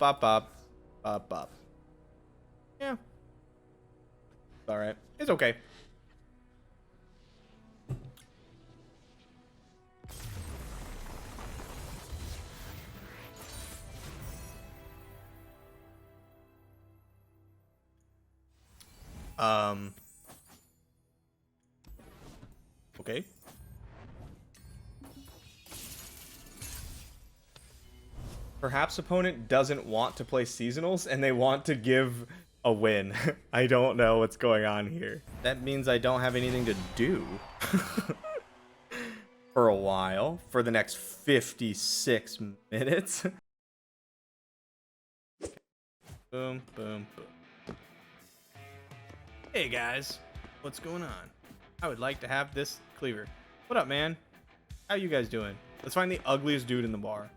bop, bop. Bop, bop. Yeah. Alright. It's okay. Okay. Perhaps opponent doesn't want to play seasonals and they want to give a win. I don't know what's going on here. That means I don't have anything to do for a while, for the next 56 minutes. Boom, boom, boom. Hey guys, what's going on? I would like to have this cleaver. What up, man? How you guys doing? Let's find the ugliest dude in the bar.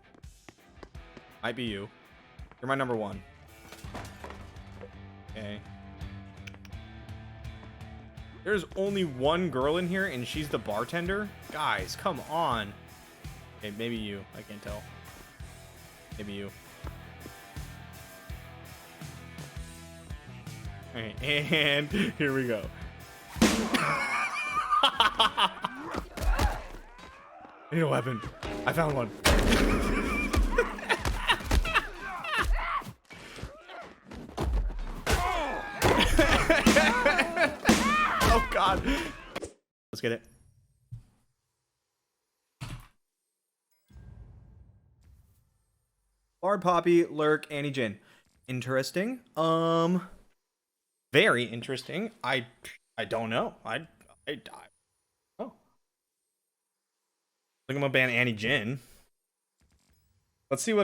Might be you. You're my number one. Okay. There's only one girl in here, and she's the bartender? Guys, come on. Okay, maybe you. I can't tell. Maybe you. Alright, and here we go. I need a weapon. I found one. Oh god. Let's get it. Bard, Poppy, Lurk, Annie, Jin. Interesting. Very interesting. I don't know. I oh. I think I'm gonna ban Annie Jin. Let's see what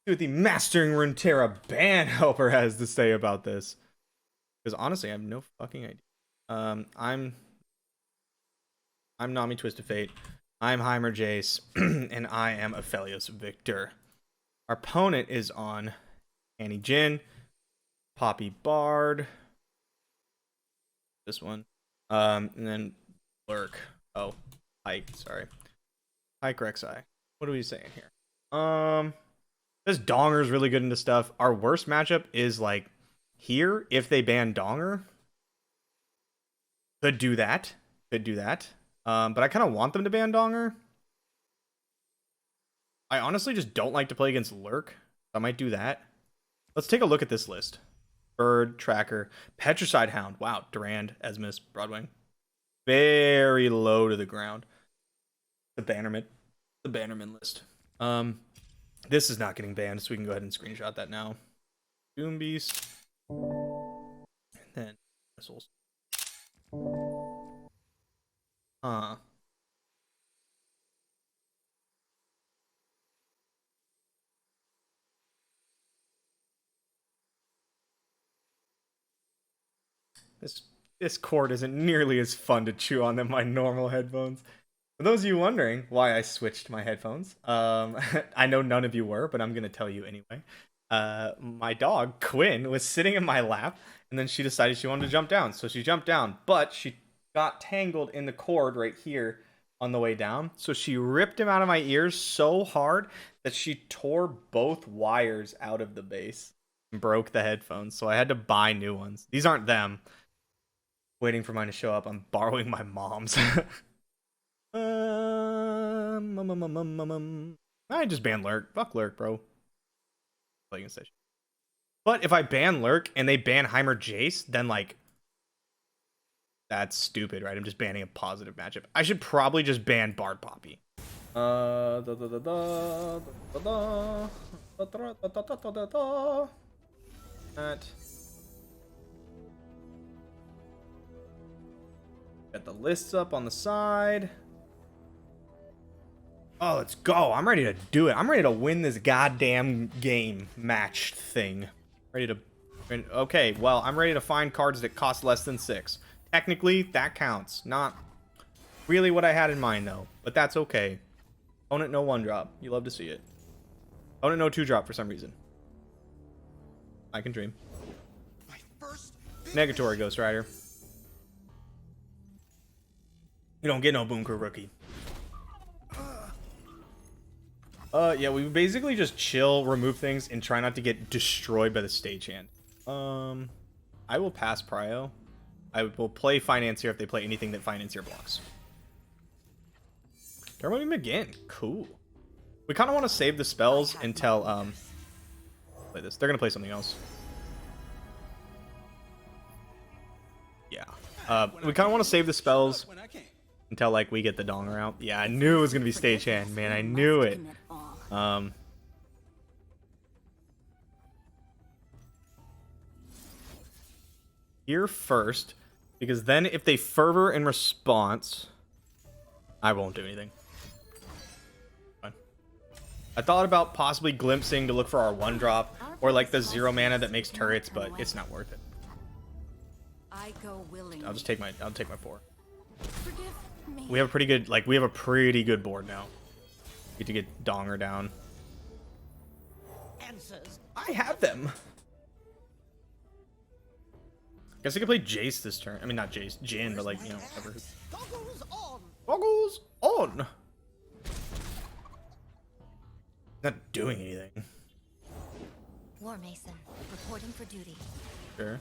the Mastering Runeterra ban helper has to say about this. Because honestly, I have no fucking idea. I'm Nami Twisted Fate. I'm Heimer Jayce, and I am Aphelios Victor. Our opponent is on Annie Jin, Poppy Bard, this one, and then Lurk. Oh, Pike. Sorry, Pike Rek'Sai. What are we saying here? This Donger is really good into stuff. Our worst matchup is like here if they ban Donger. Could do that. But I kind of want them to ban Donger. I honestly just don't like to play against Lurk. I might do that. Let's take a look at this list. Bird, Tracker, Petricide Hound. Wow, Durand, Esmus, Broadwing. Very low to the ground. The Bannerman list. This is not getting banned, so we can go ahead and screenshot that now. Doom Beast. And then missiles. This cord isn't nearly as fun to chew on than my normal headphones. For those of you wondering why I switched my headphones, I know none of you were, but I'm gonna tell you anyway. My dog Quinn was sitting in my lap, and then she decided she wanted to jump down, so she jumped down, but she got tangled in the cord right here on the way down, so she ripped him out of my ears so hard that she tore both wires out of the base and broke the headphones, so I had to buy new ones. These aren't them. Waiting for mine to show up. I'm borrowing my mom's. I just ban Lurk. Fuck Lurk, bro. But if I ban Lurk and they ban Heimer Jayce, then like that's stupid, right? I'm just banning a positive matchup. I should probably just ban Bard Poppy. That. Got the lists up on the side. Oh, let's go. I'm ready to do it. I'm ready to win this goddamn game matched thing. Ready to... Okay, well, I'm ready to find cards that cost less than 6. Technically, that counts. Not really what I had in mind, though. But that's okay. Opponent no 1-drop. You love to see it. Opponent no 2-drop for some reason. I can dream. Negatory Ghost Rider. You don't get no Boom Crew rookie. Yeah, we basically just chill, remove things, and try not to get destroyed by the stagehand. I will pass Prio. I will play Financier if they play anything that Financier blocks. Thermobeam again. Cool. We kind of want to save the spells until, play this. They're going to play something else. Yeah. We kind of want to save the spells until, like, we get the Donger out. Yeah, I knew it was going to be stagehand, man. I knew it. Here first, because then if they fervor in response, I won't do anything. Fine. I thought about possibly glimpsing to look for our 1-drop or like the 0 mana that makes turrets, but it's not worth it. I'll just take my 4. We have a pretty good board now. Get to get Donger down. I have them. Guess I could play Jayce this turn. I mean, not Jayce, Jin, but like, you know, whatever. Goggles on. Not doing anything. War Mason reporting for duty. Sure.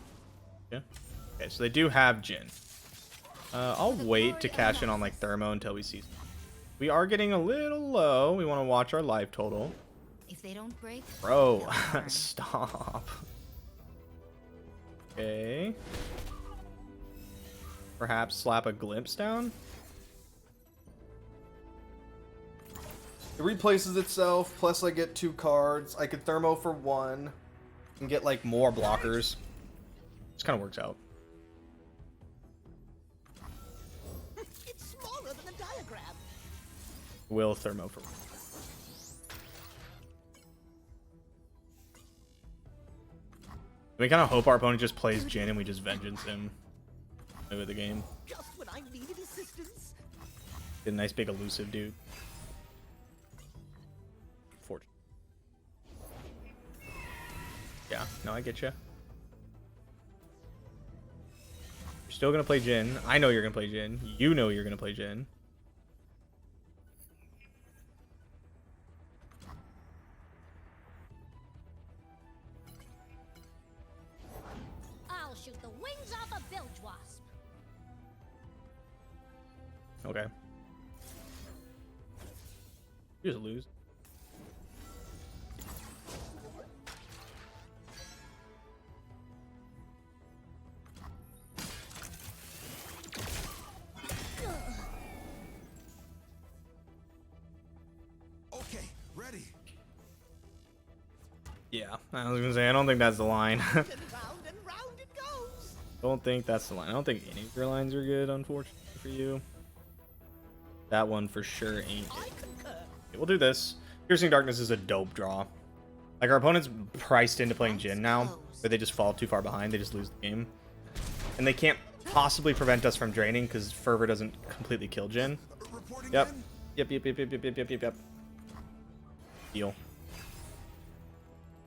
Yeah. Okay, so they do have Jin. I'll wait to cash in on like Thermo until we see. We are getting a little low. We want to watch our life total. If they don't break, bro, stop. Okay. Perhaps slap a glimpse down. It replaces itself, plus I get 2 cards. I could Thermo for 1 and get like more blockers. This kind of works out. It's smaller than a diagram. Will Thermo for 1. We kind of hope our opponent just plays Jin and we just vengeance him over the game. Just when I needed assistance. Get a nice big elusive dude. Fortune. Yeah, no, I get you. You're still gonna play Jin. I know you're gonna play Jin. You know you're gonna play Jin. shoot the wings off a bilge wasp. Okay. You just lose. Okay, ready. Yeah, I was gonna say I don't think that's the line. And round it goes. Don't think that's the line. I don't think any of your lines are good, unfortunately for you. That one for sure ain't it. I concur. Okay, we'll do this. Piercing Darkness is a dope draw. Like, our opponent's priced into playing Jin now, but they just fall too far behind. They just lose the game. And they can't possibly prevent us from draining because Fervor doesn't completely kill Jin. Yep. Yep. Deal.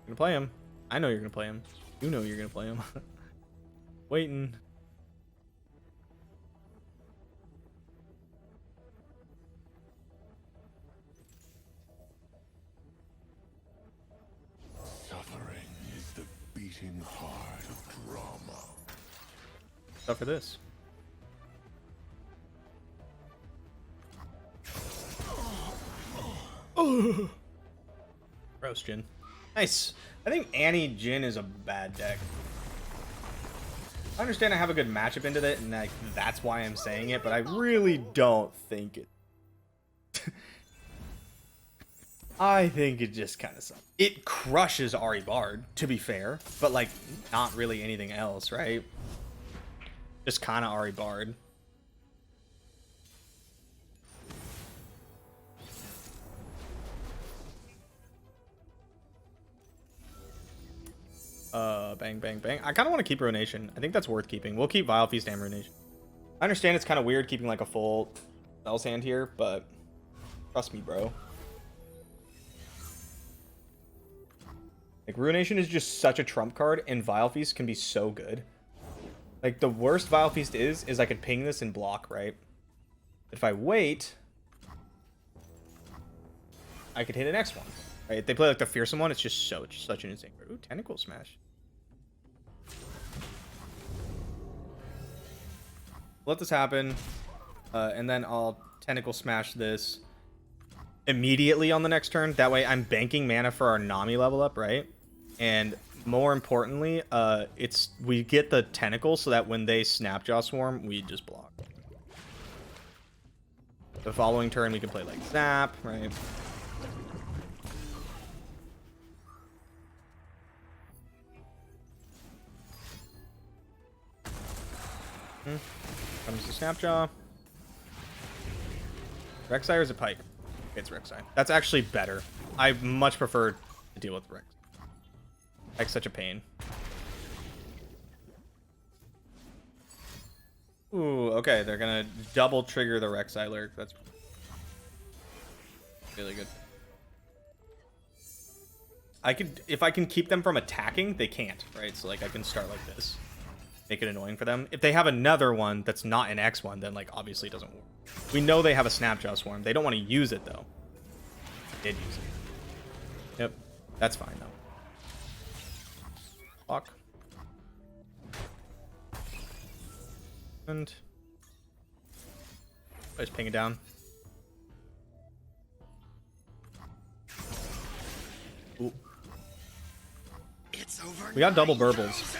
Gonna play him. I know you're gonna play him. You know you're gonna play him. Waiting. Suffering is the beating heart of drama. Stuff for this. Roast Jin. Nice. I think Annie Jin is a bad deck. I understand I have a good matchup into it, and like that's why I'm saying it, but I really don't think it. I think it just kind of sucks. It crushes Ari Bard, to be fair, but like not really anything else, right? Just kind of Ari Bard. Bang, bang, bang. I kind of want to keep Ruination. I think that's worth keeping. We'll keep Vile Feast and Ruination. I understand it's kind of weird keeping like a full spells hand here, but trust me, bro. Like, Ruination is just such a trump card, and Vile Feast can be so good. Like, the worst Vile Feast is I could ping this and block, right? If I wait... I could hit an X1. Right? If they play like the fearsome one, it's just such an insane card. Ooh, tentacle smash. Let this happen, and then I'll tentacle smash this immediately on the next turn. That way I'm banking mana for our Nami level up, right? And more importantly, we get the tentacle so that when they Snapjaw Swarm, we just block. The following turn we can play like Zap, right? Comes to Snapjaw. Rek'Sai or is it Pike? It's Rek'Sai. That's actually better. I much prefer to deal with Rex. Pike's such a pain. Ooh, okay. They're gonna double trigger the Rek'Sai lurk. That's really good. If I can keep them from attacking, they can't, right? So like I can start like this. Make it annoying for them. If they have another one that's not an X1, then like obviously it doesn't work. We know they have a Snapjaw Swarm. They don't want to use it though. They did use it. Yep. That's fine though. Block. And I just ping it down. Ooh. It's over. We got double burbles.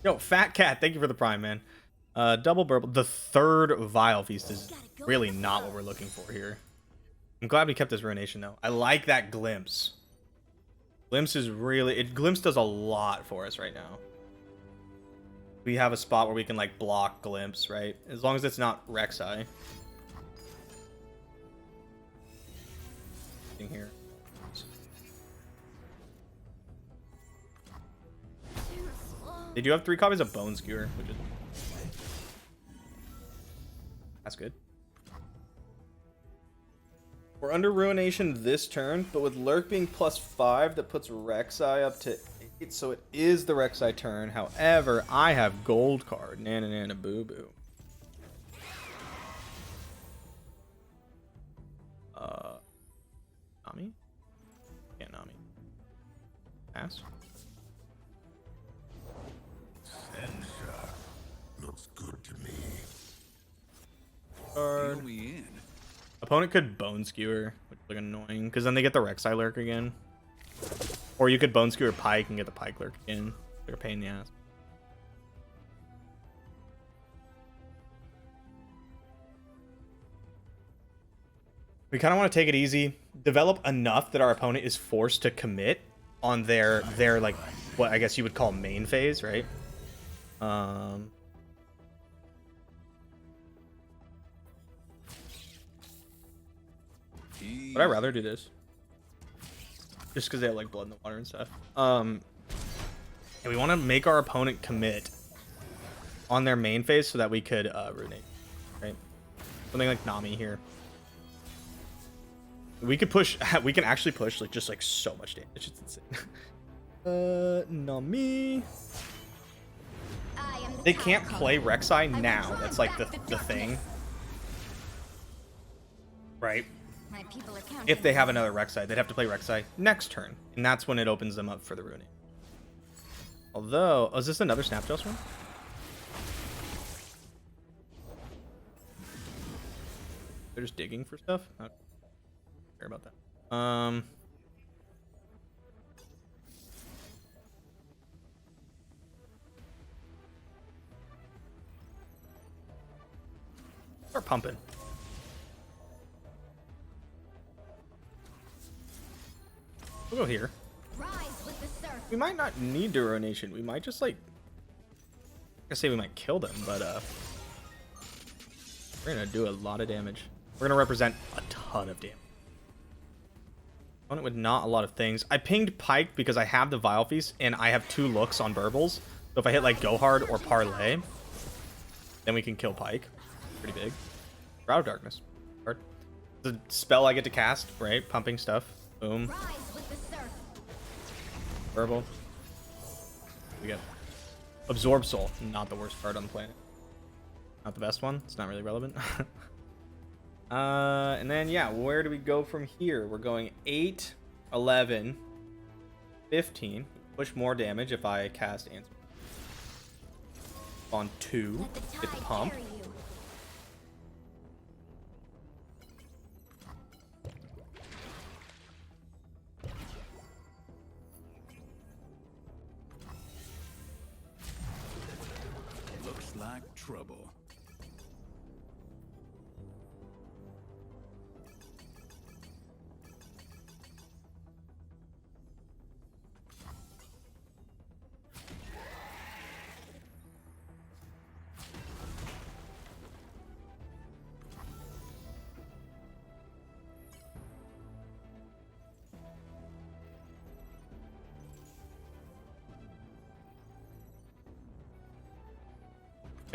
Yo, Fat Cat, thank you for the prime, man. Double burble. The third Vile Feast is really not what we're looking for here. I'm glad we kept this Ruination, though. I like that Glimpse. Glimpse is really... Glimpse does a lot for us right now. We have a spot where we can, like, block Glimpse, right? As long as it's not Rek'Sai. In here. They do have 3 copies of Bone Skewer, which is... That's good. We're under Ruination this turn, but with Lurk being +5, that puts Rek'Sai up to 8, so it is the Rek'Sai turn. However, I have Gold card. Nana nana boo boo. Nami? Yeah, Nami. Pass. Looks good to me. Card. Opponent could Bone Skewer, which is like annoying, because then they get the Rek'Sai lurk again. Or you could Bone Skewer Pike and get the Pike lurk again. They're a pain in the ass. We kind of want to take it easy, develop enough that our opponent is forced to commit on their like what I guess you would call main phase, right? Would I rather do this? Just because they have like blood in the water and stuff. And we want to make our opponent commit on their main phase so that we could ruinate, right? Something like Nami here. We could push. We can actually push like just like so much damage. It's insane. Nami. They can't play Rek'Sai now. That's like the thing, right? If they have another Rek'Sai, they'd have to play Rek'Sai next turn, and that's when it opens them up for the ruining. Although, oh, is this another Snapjaw Swarm? They're just digging for stuff. I don't care about that. Start pumping. We'll go here. We might not need Ruination. We might just like... I say we might kill them, but we're gonna do a lot of damage. We're gonna represent a ton of damage. Opponent with not a lot of things. I pinged Pike because I have the Vile Feast and I have 2 looks on Burbles. So if I hit like Go Hard or Parlay, then we can kill Pike. Pretty big. Shroud of Darkness. Card. The spell I get to cast, right? Pumping stuff. Boom. Verbal. We get Absorb Soul. Not the worst card on the planet. Not the best one. It's not really relevant. And then, yeah, where do we go from here? We're going 8, 11, 15. Push more damage if I cast Answer. On 2. Let the Get the tide pump. carry you. Looks like trouble.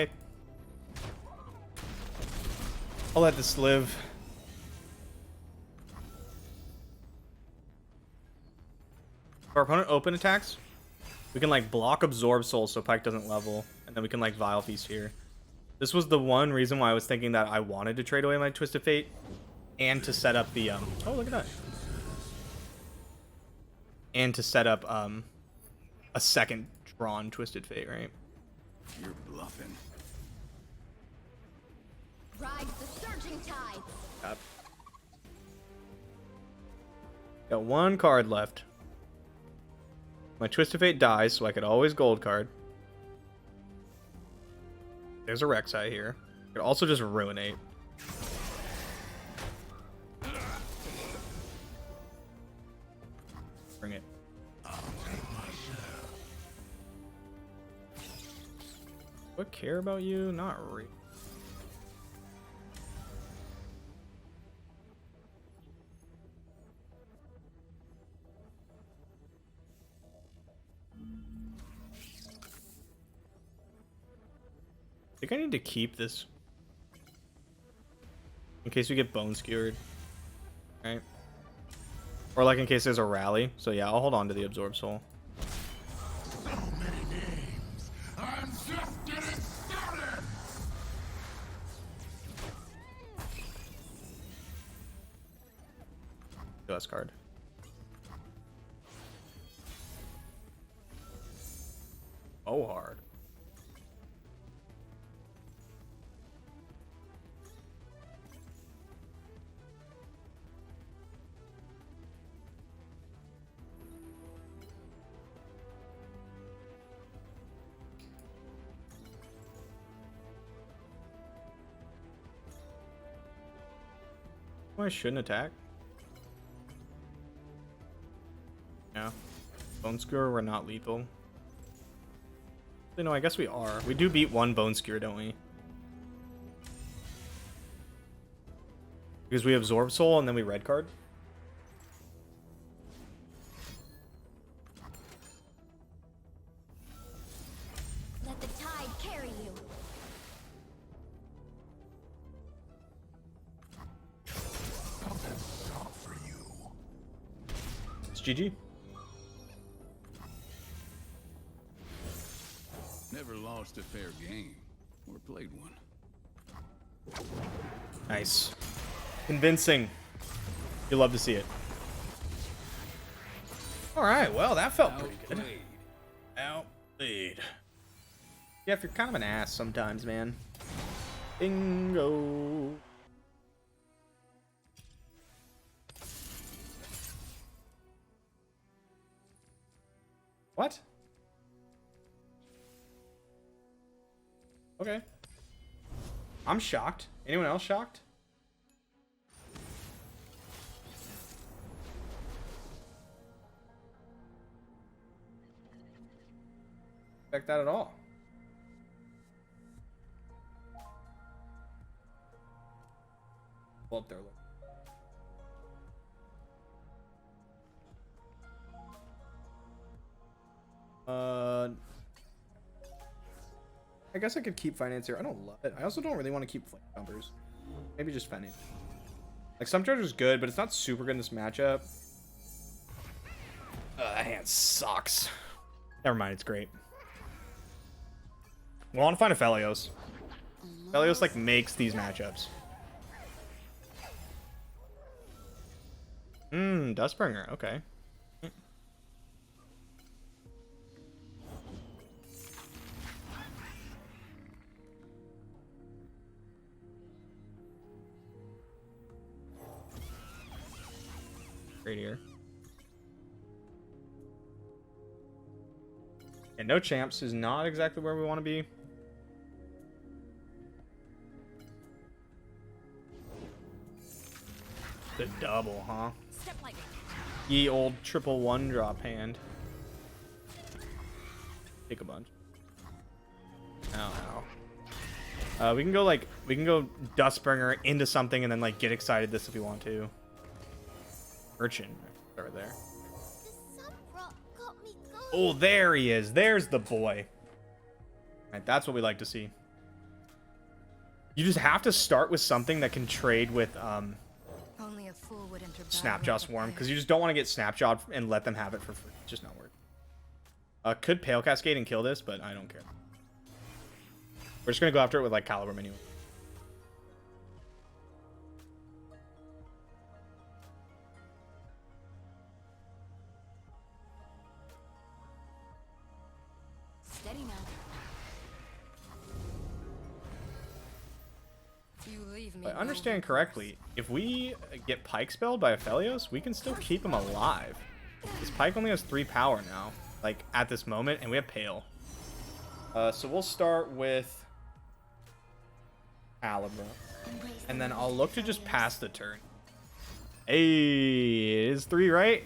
Okay. I'll let this live. If our opponent open attacks, we can like block Absorb Soul so Pyke doesn't level, and then we can like Vile Feast here. This was the one reason why I was thinking that I wanted to trade away my Twisted Fate, and to set up the oh, look at that. And to set up a second drawn Twisted Fate, right? You're bluffing. Ride the surging tides. Yep. Got one card left. My Twisted Fate dies, so I could always gold card. There's a Rek'Sai here. Could also just Ruinate. Bring it. Do I care about you? Not really. I think I need to keep this in case we get bone skewered, right? Or like in case there's a rally. So yeah, I'll hold on to the Absorb Soul. So many names. I'm just getting started. US card. Oh, hard. Oh, I shouldn't attack. Yeah. Bone Skewer, we're not lethal. No, I guess we are. We do beat one Bone Skewer, don't we? Because we Absorb Soul and then we red card. Let the tide carry you. Something's soft for you. It's GG. Never lost a fair game or played one. Nice. Convincing. You love to see it. Alright, well, that felt pretty good. Outplayed. Yeah, if you're kind of an ass sometimes, man. Bingo. What? Okay. I'm shocked. Anyone else shocked? Expect that at all. Pull up there. Look. I guess I could keep Financier. I don't love it. I also don't really want to keep Flame Jumpers. Maybe just Financier. Like, some Treasure's good, but it's not super good in this matchup. That hand sucks. Never mind, it's great. Well, I want to find a Felios. Felios, like, makes these matchups. Dustbringer. Okay. Right here. And no champs is not exactly where we want to be. The double, huh? Step lightly. Ye old triple one drop hand. Take a bunch. Ow. We can go Dustbringer into something and then like get excited this if we want to. Urchin, right there. The sun rock got me going. Oh, there he is. There's the boy. Right, that's what we like to see. You just have to start with something that can trade with Only a fool would enter Snapjaw Swarm, because you just don't want to get Snapjawed and let them have it for free. It's just not worth it. Could Pale Cascade and kill this, but I don't care. We're just gonna go after it with like Calibrum anyway. Steady now. You leave me. If I understand correctly, if we get Pike spelled by Aphelios, we can still keep him alive. This Pike only has 3 power now, like at this moment, and we have Pale. So we'll start with Calibrum, and then I'll look to just pass the turn. Hey, it is 3, right?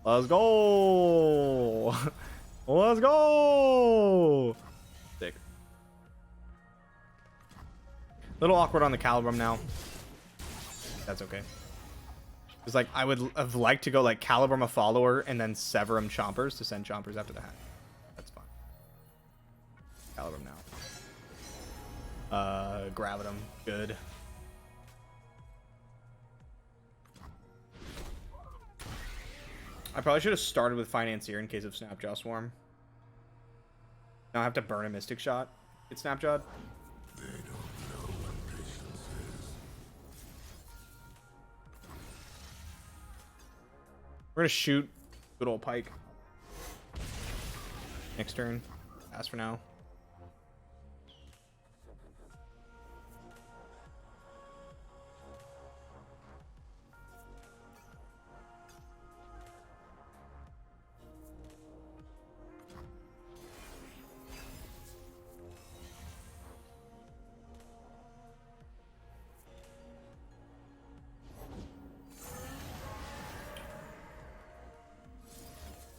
Let's go! Let's go! Sick. Little awkward on the Calibrum now. That's okay. It's like I would have liked to go like Calibrum a follower and then Severum Chompers to send Chompers after the hat. That's fine. Calibrum now. Gravitum, good. I probably should have started with Financier in case of Snapjaw Swarm. Now I have to burn a Mystic Shot. Get Snapjawed. They don't know what patience is. We're gonna shoot good old Pike. Next turn. Pass for now.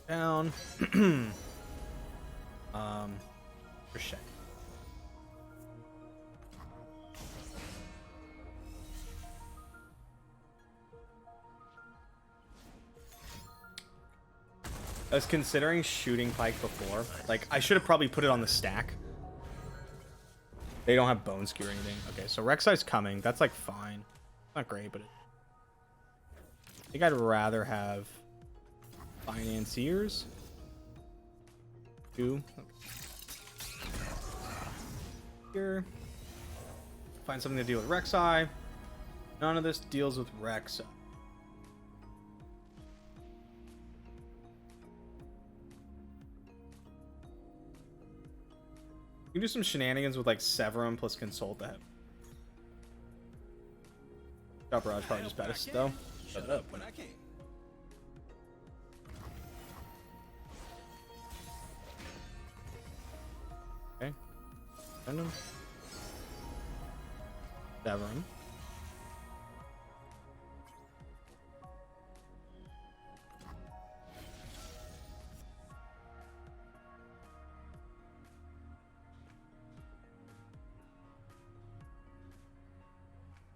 Down. For shit. I was considering shooting Pike before. Like, I should have probably put it on the stack. They don't have Bone Skew or anything. Okay, so Rek'Sai's coming. That's, like, fine. Not great, but I think I'd rather have Financiers. 2. Okay. Here. Find something to deal with Rek'Sai. None of this deals with Rek'Sai. You can do some shenanigans with like Severum plus Consult that. Drop Barrage probably just baddest though. Shut it up. When I came. Okay. Send him. Severum.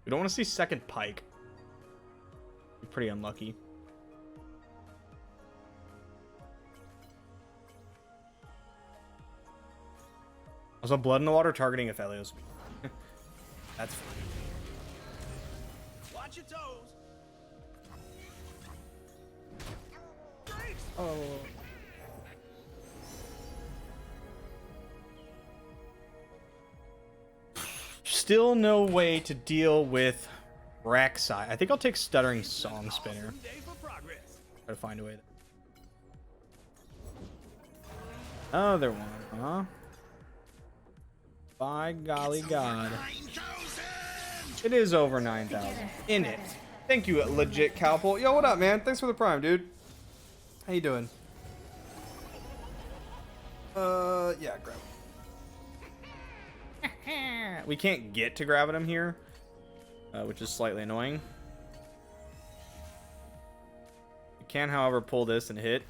We don't want to see second Pike. Be pretty unlucky. Also, Blood in the Water targeting Aphelios. That's fine. Watch your toes. Oh. Still no way to deal with Rek'Sai. I think I'll take Stuttering Song Spinner. Day for progress. Try to find a way. Other one, huh? By golly god. It is over 9,000. In it. Thank you, legit Cowpole. Yo, what up, man? Thanks for the prime, dude. How you doing? Yeah, grab him. We can't get to grabbing him here, which is slightly annoying. We can, however, pull this and hit.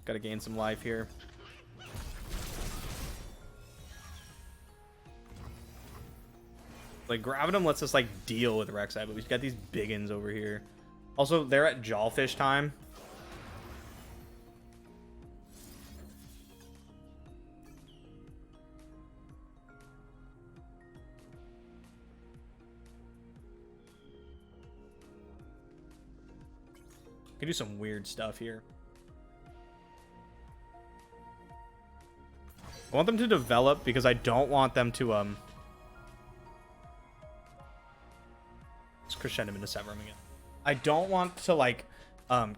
Gotta gain some life here. Like, grabbing him lets us, like, deal with Rek'Sai, but we've got these biggins over here. Also, they're at Jawfish time. Can do some weird stuff here. I want them to develop because I don't want them to let's crescendo him into Severum again. I don't want to like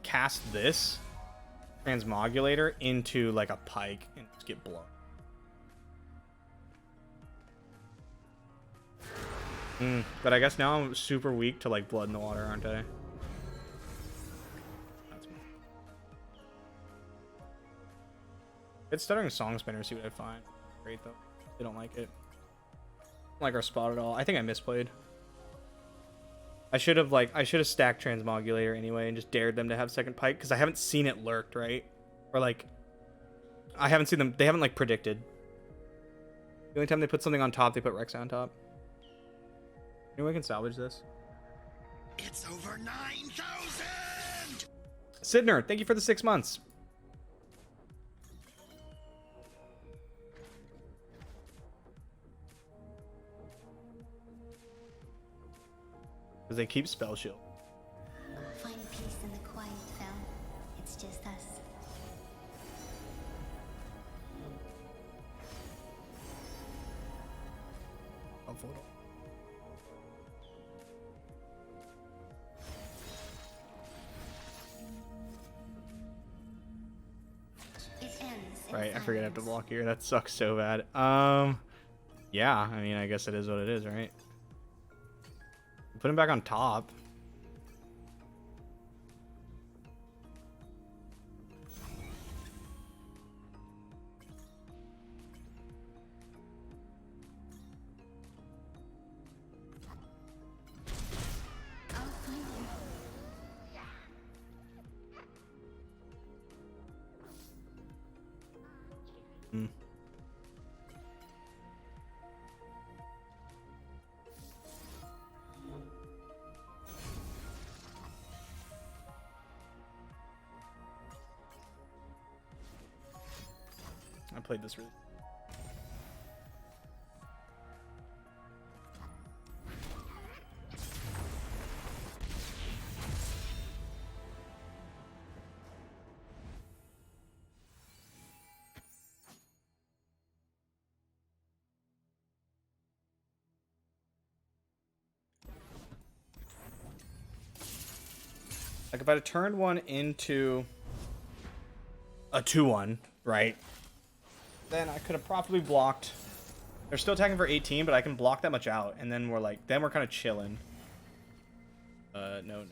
cast this transmogulator into like a pike and just get blown. But I guess now I'm super weak to like blood in the water, aren't I? It's stuttering song spinner, see what I find. Great though. They don't like it. Don't like our spot at all. I think I misplayed. I should have stacked transmogulator anyway and just dared them to have second pike because I haven't seen it lurked, right? Or like I haven't seen them, they haven't like predicted. The only time they put something on top, they put Rek'Sai on top. Anyone can salvage this. It's over 9,000! Sidner, thank you for the 6 months. Because they keep spell shield. Find peace in the quiet, Fel. It's just us. I'll photo. It ends in Right, I forget I have to silence. block here. That sucks so bad. Yeah, I mean, I guess it is what it is, right? Put him back on top. I'll find you. I played this really. Like if I'd have turned one into a 2-1, right? Then I could have properly blocked. They're still attacking for 18, but I can block that much out, and then we're like, then we're kind of chilling. No.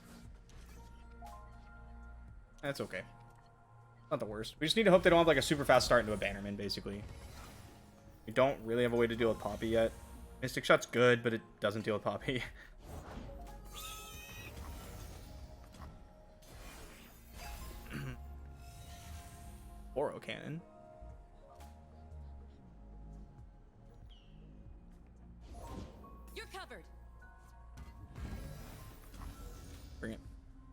That's okay. Not the worst. We just need to hope they don't have like a super fast start into a Bannerman, basically. We don't really have a way to deal with Poppy yet. Mystic Shot's good, but it doesn't deal with Poppy. Oro Cannon. You're covered. Bring it.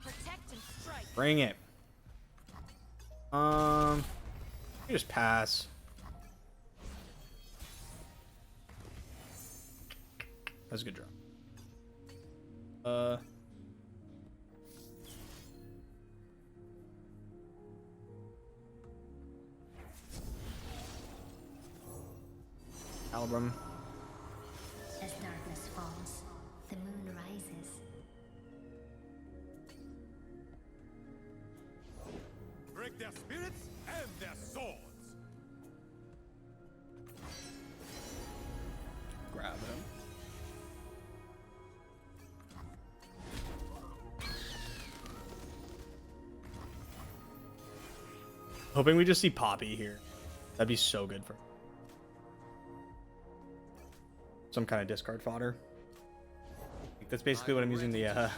Protect and strike. Bring it. You just pass. That's a good draw. Album. As darkness falls, the moon rises. their spirits and their swords. Grab him. Hoping we just see Poppy here. That'd be so good for some kind of discard fodder. Like, that's basically what I'm using the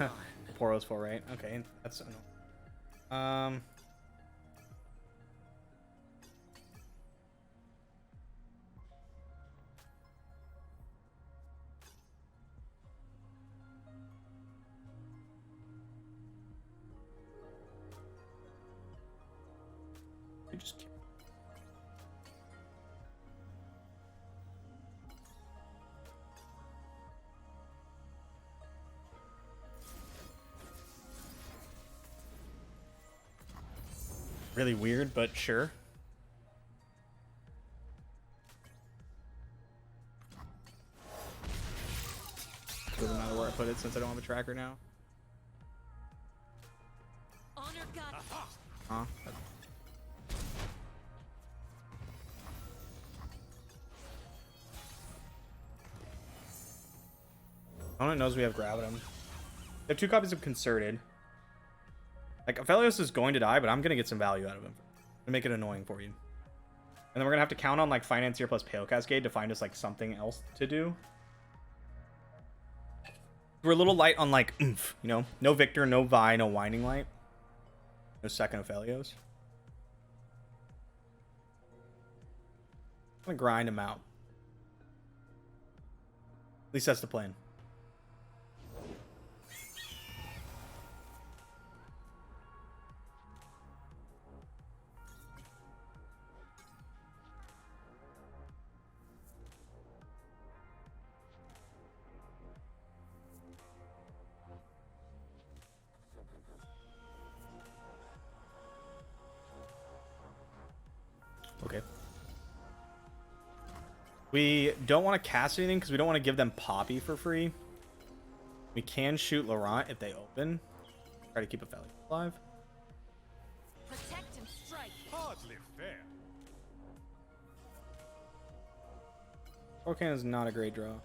Poros for, right? Okay, that's annoying. You just really weird, but sure. Doesn't matter where I put it since I don't have a tracker now. Honor God. Huh? Opponent knows we have Gravitum. They have 2 copies of Concerted. Like, Aphelios is going to die, but I'm going to get some value out of him. To make it annoying for you. And then we're going to have to count on, like, Financier plus Pale Cascade to find us, like, something else to do. We're a little light on, like, oomph, you know? No Victor, no Vi, no Winding Light. No second Aphelios. I'm going to grind him out. At least that's the plan. Okay. We don't want to cast anything because we don't want to give them Poppy for free. We can shoot Laurent if they open. Try to keep a Aphelios alive. Protect and strike. Hardly fair. Orcan is not a great draw.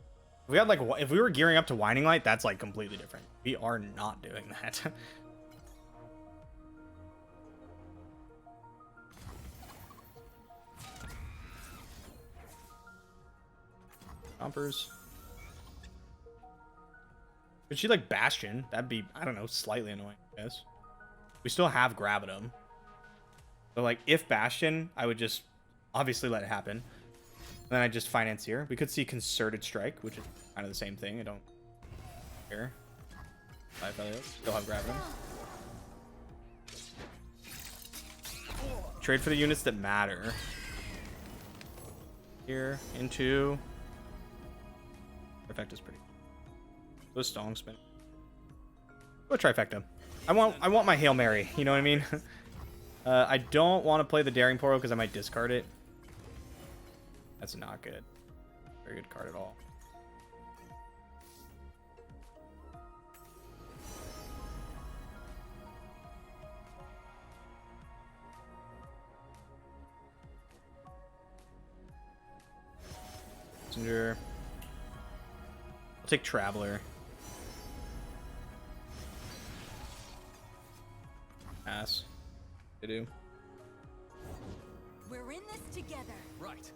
If we had like, if we were gearing up to Winding Light, that's like completely different. We are not doing that. Chompers. Could she like Bastion? That'd be, I don't know, slightly annoying, I guess. We still have Gravitum. So like, if Bastion, I would just obviously let it happen. And then I just Financier. We could see Concerted Strike, which is kind of the same thing. I don't care. Still have Gravitum. Trade for the units that matter. Here, into... Trifecta's pretty. Go Stong Spin. Go Trifecta. I want my Hail Mary, you know what I mean? I don't want to play the Daring Poro because I might discard it. That's not good. Very good card at all. Messenger. I'll take Traveler. Pass. I do. We're in this together. Right.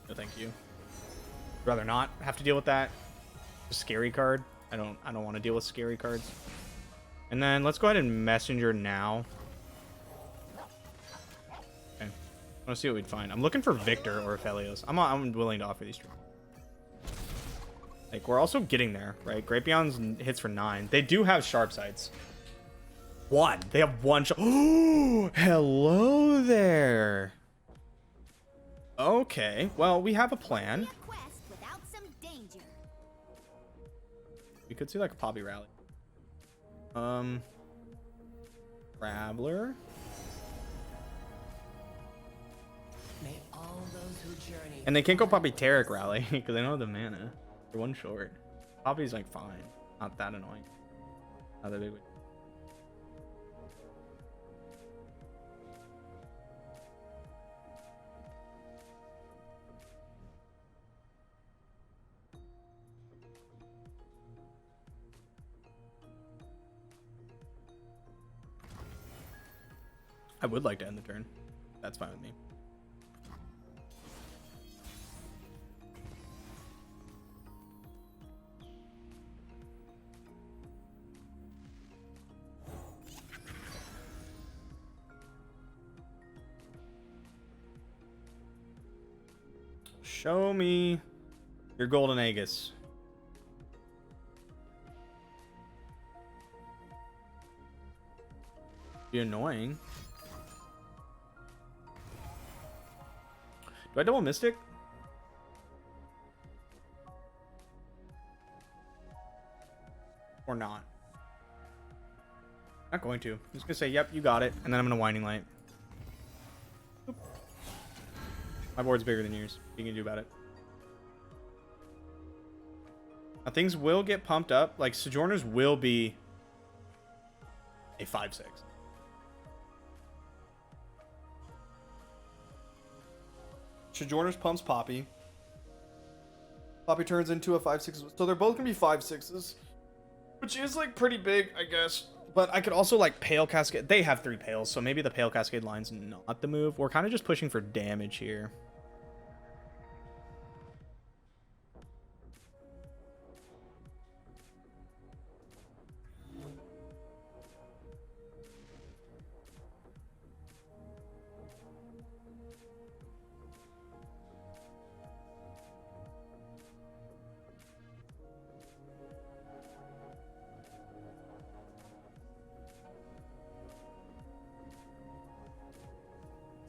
No, thank you. Rather not have to deal with that. A scary card. I don't want to deal with scary cards. And then let's go ahead and Messenger now. Okay. I want to see what we'd find. I'm looking for Victor or Aphelios. I'm willing to offer these two. Like, we're also getting there, right? Great Beyond's hits for 9. They do have sharp sights. 1. They have 1 shot. Oh, hello there. Okay, well, we have a plan. Quest without some danger. We could see like a Poppy rally. Traveler. May all those who journey. And they can't go Poppy Tarek rally because they don't have the mana. They're 1 short. Poppy's like fine. Not that annoying. Not that big. I would like to end the turn. That's fine with me. Show me your golden Aegis. Be annoying. Do I double Mystic? Or not? Not going to. I'm just gonna say, yep, you got it, and then I'm gonna Winding Light. Oop. My board's bigger than yours. What you can do about it? Now, things will get pumped up. Like, Sojourners will be a 5/6. Sojourners pumps Poppy. Poppy turns into a 5/6. So they're both gonna be 5/6s, which is like pretty big, I guess. But I could also like Pale Cascade. They have 3 Pales, so maybe the Pale Cascade line's not the move. We're kind of just pushing for damage here.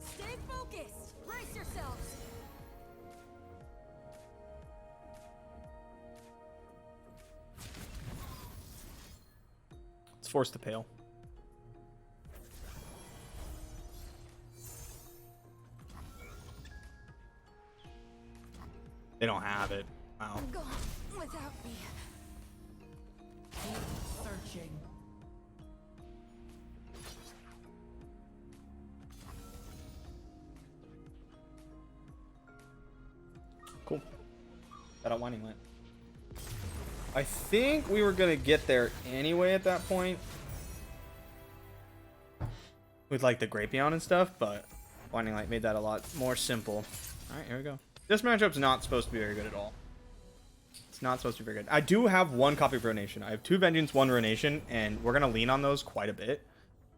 Stay focused. Brace yourselves. Let's force the Pale. They don't have it. Wow. Gone without me. Keep searching. Cool. Got a Winding Light. I think we were gonna get there anyway at that point, with like the Grapeon and stuff, but Winding Light made that a lot more simple. All right, here we go. This matchup's not supposed to be very good at all. It's not supposed to be very good. I do have 1 copy of Ruination. I have 2 Vengeance, 1 Ruination, and we're gonna lean on those quite a bit.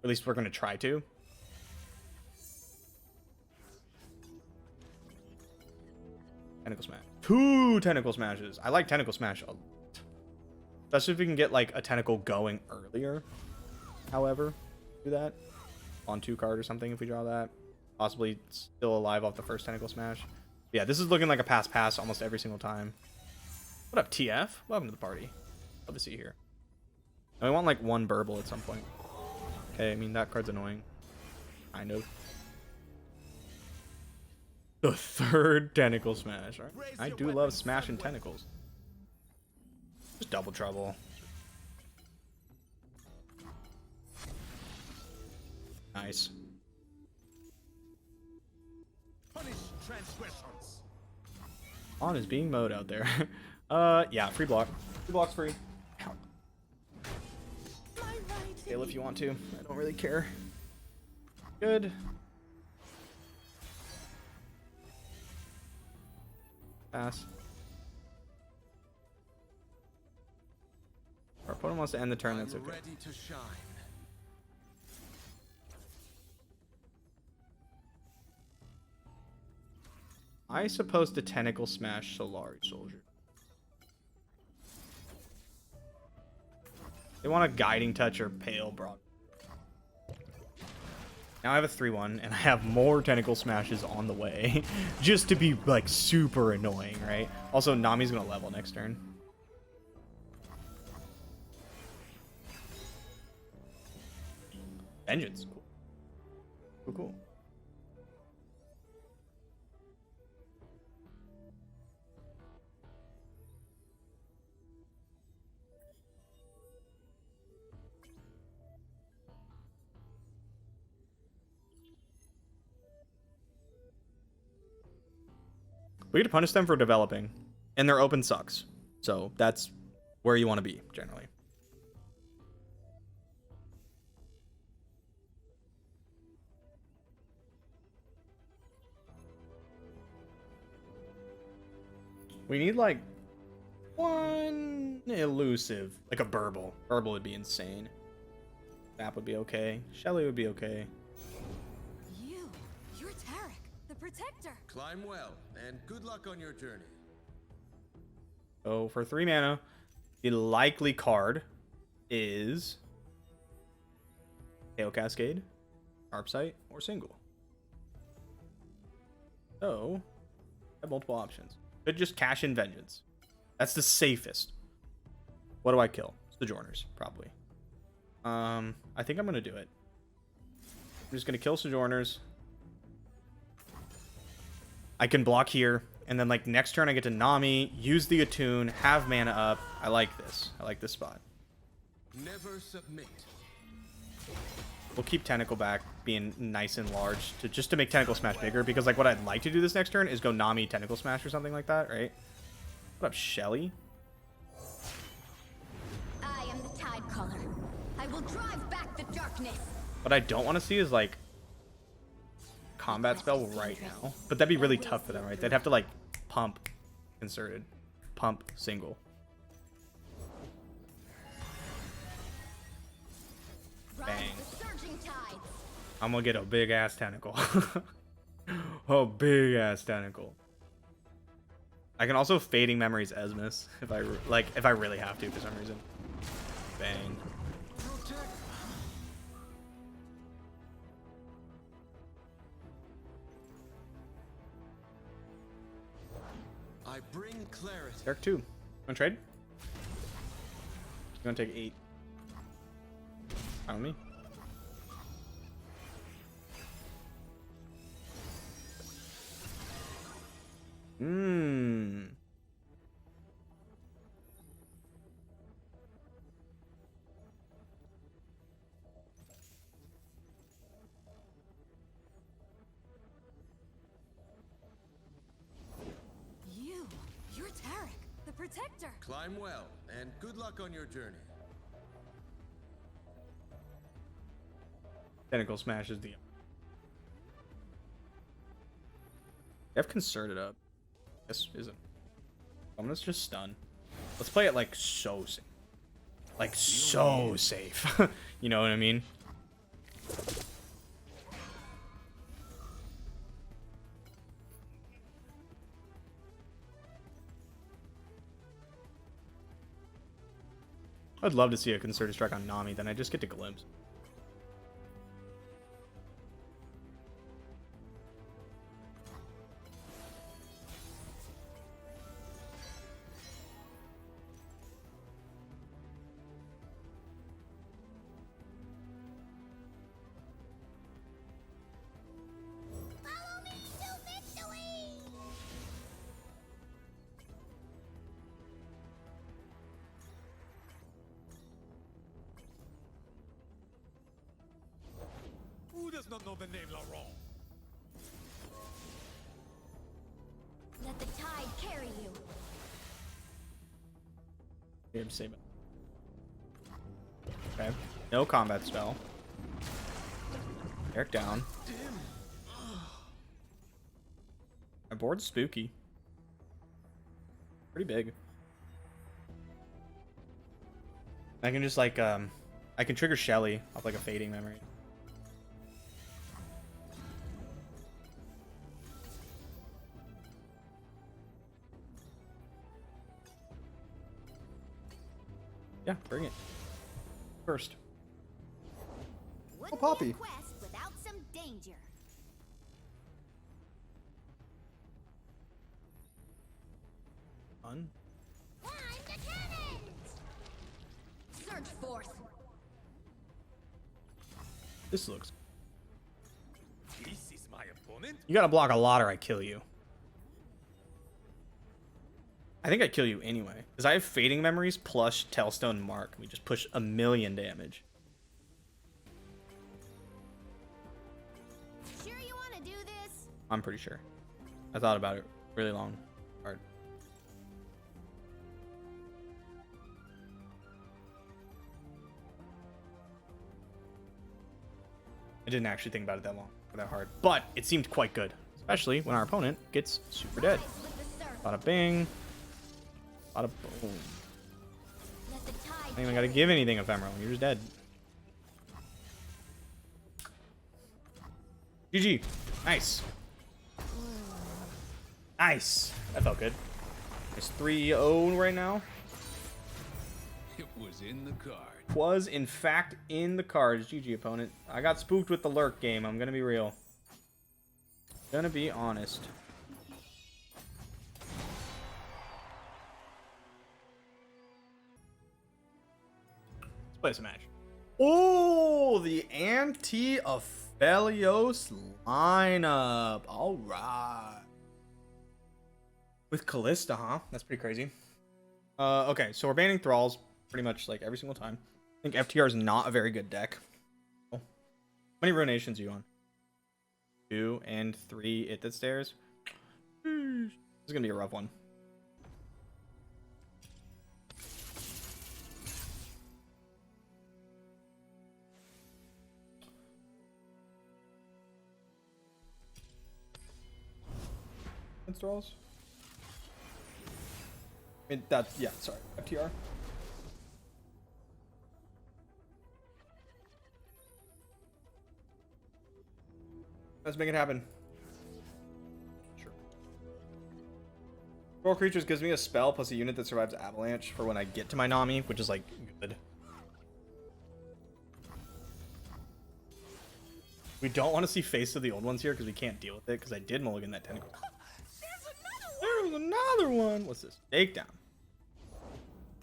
At least we're gonna try to. Tentacle Smash. 2 Tentacle Smashes. I like Tentacle Smash a lot. Especially if we can get like a Tentacle going earlier. However, do that. On 2 card or something if we draw that. Possibly still alive off the first Tentacle Smash. But yeah, this is looking like a pass almost every single time. What up, TF? Welcome to the party. Love to see you here. And we want like 1 Burble at some point. Okay, I mean, that card's annoying. Kind of. The 3rd Tentacle Smash. Right? I do love smashing tentacles. Just double trouble. Nice. Punish transgressions. On is being mowed out there. Yeah, free block. Free block's free. Ow. Hail if you want to. I don't really care. Good. Pass. Our opponent wants to end the turn, that's okay. Ready to shine. I supposed to Tentacle Smash Solari Soldier. They want a Guiding Touch or Pale Broad. Now I have a 3/1, and I have more Tentacle Smashes on the way. Just to be, like, super annoying, right? Also, Nami's gonna level next turn. Vengeance. Cool. Cool, cool. We get to punish them for developing, and their open sucks. So that's where you want to be, generally. We need like one elusive, like a burble. Burble would be insane. Map would be okay. Shelly would be okay. You're Tarek, the Protector. Climb well, and good luck on your journey. So for 3 mana, the likely card is Hail Cascade, Sharp Sight, or Single. So I have multiple options. Could just cash in Vengeance. That's the safest. What do I kill? Sojourners, probably. I think I'm gonna do it. I'm just gonna kill Sojourners. I can block here, and then like next turn I get to Nami, use the Attune, have mana up. I like this. I like this spot. Never submit. We'll keep Tentacle back, being nice and large, to just to make Tentacle Smash bigger, because like what I'd like to do this next turn is go Nami Tentacle Smash or something like that, right? What up, Shelly? I am the Tide Caller. I will drive back the darkness. What I don't want to see is like combat spell right now, but that'd be really tough for them, right? They'd have to like pump concerted, pump single. Bang. I'm gonna get a big ass tentacle. Oh, big ass tentacle. I can also Fading Memories Esmus if I really have to for some reason. Bang. I bring clarity. Derek 2. Wanna trade? You gonna take 8. Fine with me. You're Tarek, the Protector. Climb well, and good luck on your journey. Tentacle Smash is the... They have Concerted up. This isn't. I'm gonna just stun. Let's play it like so safe. Like so safe. You know what I mean? I'd love to see a Concerted Strike on Nami, then I just get to glimpse. Follow me to victory! Who does not know the name Laurent? Let the tide carry you. Here to save it. Okay. No combat spell. Eric down. My board's spooky. Pretty big. I can just like I can trigger Shelly off like a Fading Memory. Yeah, bring it. First. Oh, Poppy. Be a quest without some danger. Fun. Climb the cannons! Surge forth. This looks. This is my opponent? You gotta block a lot or I kill you. I think I kill you anyway. Because I have Fading Memories plus Tailstone Mark. We just push 1,000,000 damage. Sure you want to do this? I'm pretty sure. I thought about it really long. Hard. I didn't actually think about it that long or that hard. But it seemed quite good. Especially when our opponent gets super dead. Rise with the surf. Bada bing. A lot of boom. Let the tide I ain't even gotta give anything ephemeral. You're just dead. GG. Nice. Nice. That felt good. It's 3-0 right now. It was in the card. Was in fact in the cards. GG, opponent. I got spooked with the lurk game. I'm gonna be real. Gonna be honest. Let's play some match. Oh, the anti-Aphelios lineup. All right. With Callista, huh? That's pretty crazy. Okay, so we're banning Thralls pretty much like every single time. I think FTR is not a very good deck. How many ruinations are you on? 2 and 3 at the stairs. This is gonna be a rough one. Thralls. I mean, that's, yeah, sorry, FTR. Let's make it happen. Sure. Control creatures gives me a spell plus a unit that survives avalanche for when I get to my Nami, which is like good. We don't want to see face of the old ones here because we can't deal with it because I did mulligan that tentacle. There's another one. What's this? Takedown.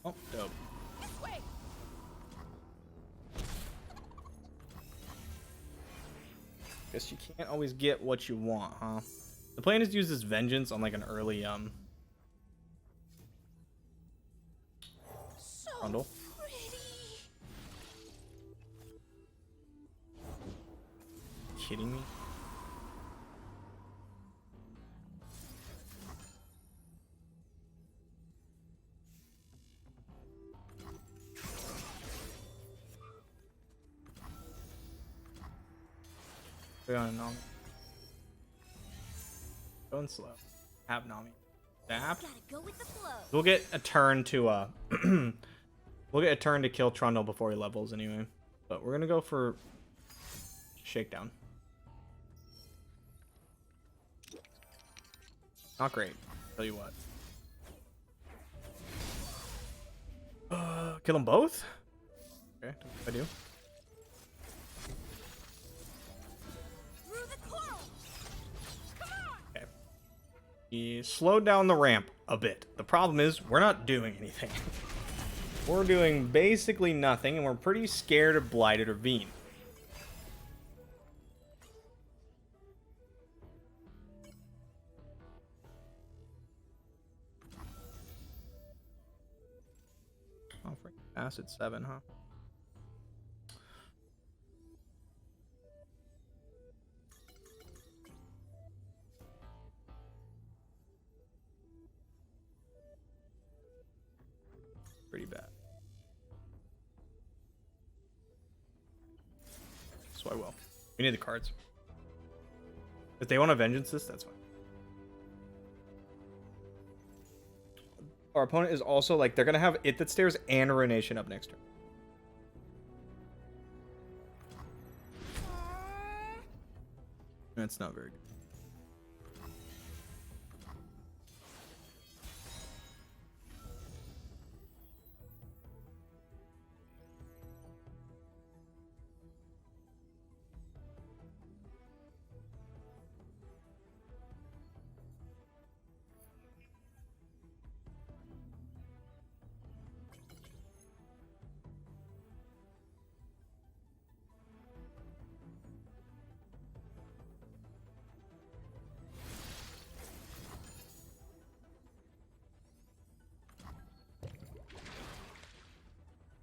Oh, dope. This way. Guess you can't always get what you want, huh? The plan is to use this vengeance on like an early So bundle. pretty. Kidding me? Going Nami. Going slow. Have Nami. Zap. gotta go with the flow. We'll get a turn to we'll get a turn to kill Trundle before he levels anyway. But we're gonna go for shakedown. Not great. Tell you what. Kill them both? Okay, if I do. Through the coral. Come on. Okay. He slowed down the ramp a bit. The problem is we're not doing anything. We're doing basically nothing, and we're pretty scared of Blighted or Veen. Oh, freaking acid 7, huh? Pretty bad. So I will. We need the cards. If they want to vengeance this, that's fine. Our opponent is also like, they're going to have It That Stares and Ruination up next turn. That's not very good.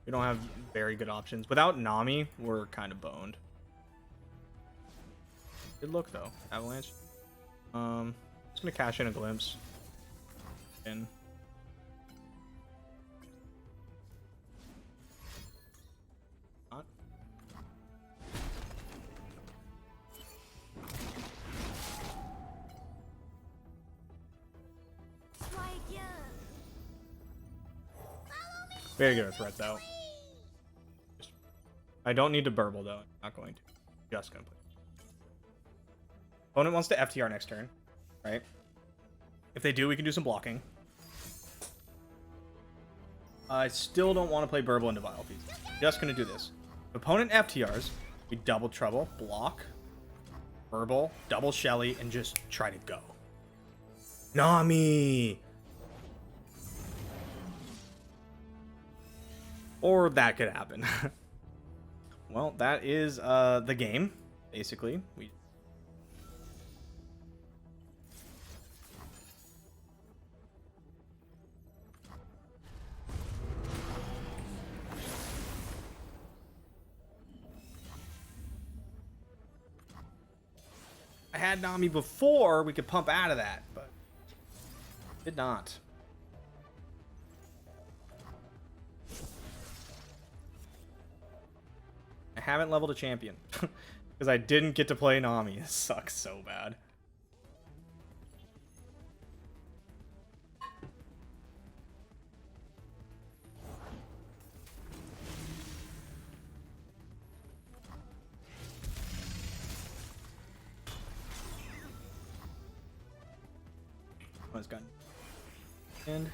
We don't have very good options. Without Nami, we're kind of boned. Good look though, Avalanche. Just gonna cash in a glimpse. In. Not. Try again. We gotta get our threats out. I don't need to burble though. I'm not going to. Just gonna play. Opponent wants to FTR next turn, right? If they do, we can do some blocking. I still don't want to play burble into Vile Feast. Just gonna do this. Opponent FTRs, we double trouble, block, burble, double Shelly, and just try to go. Nami! Or that could happen. Well, that is the game, basically. I had Nami before we could pump out of that, but did not. I haven't leveled a champion because I didn't get to play Nami. It sucks so bad. Oh, it's gone. And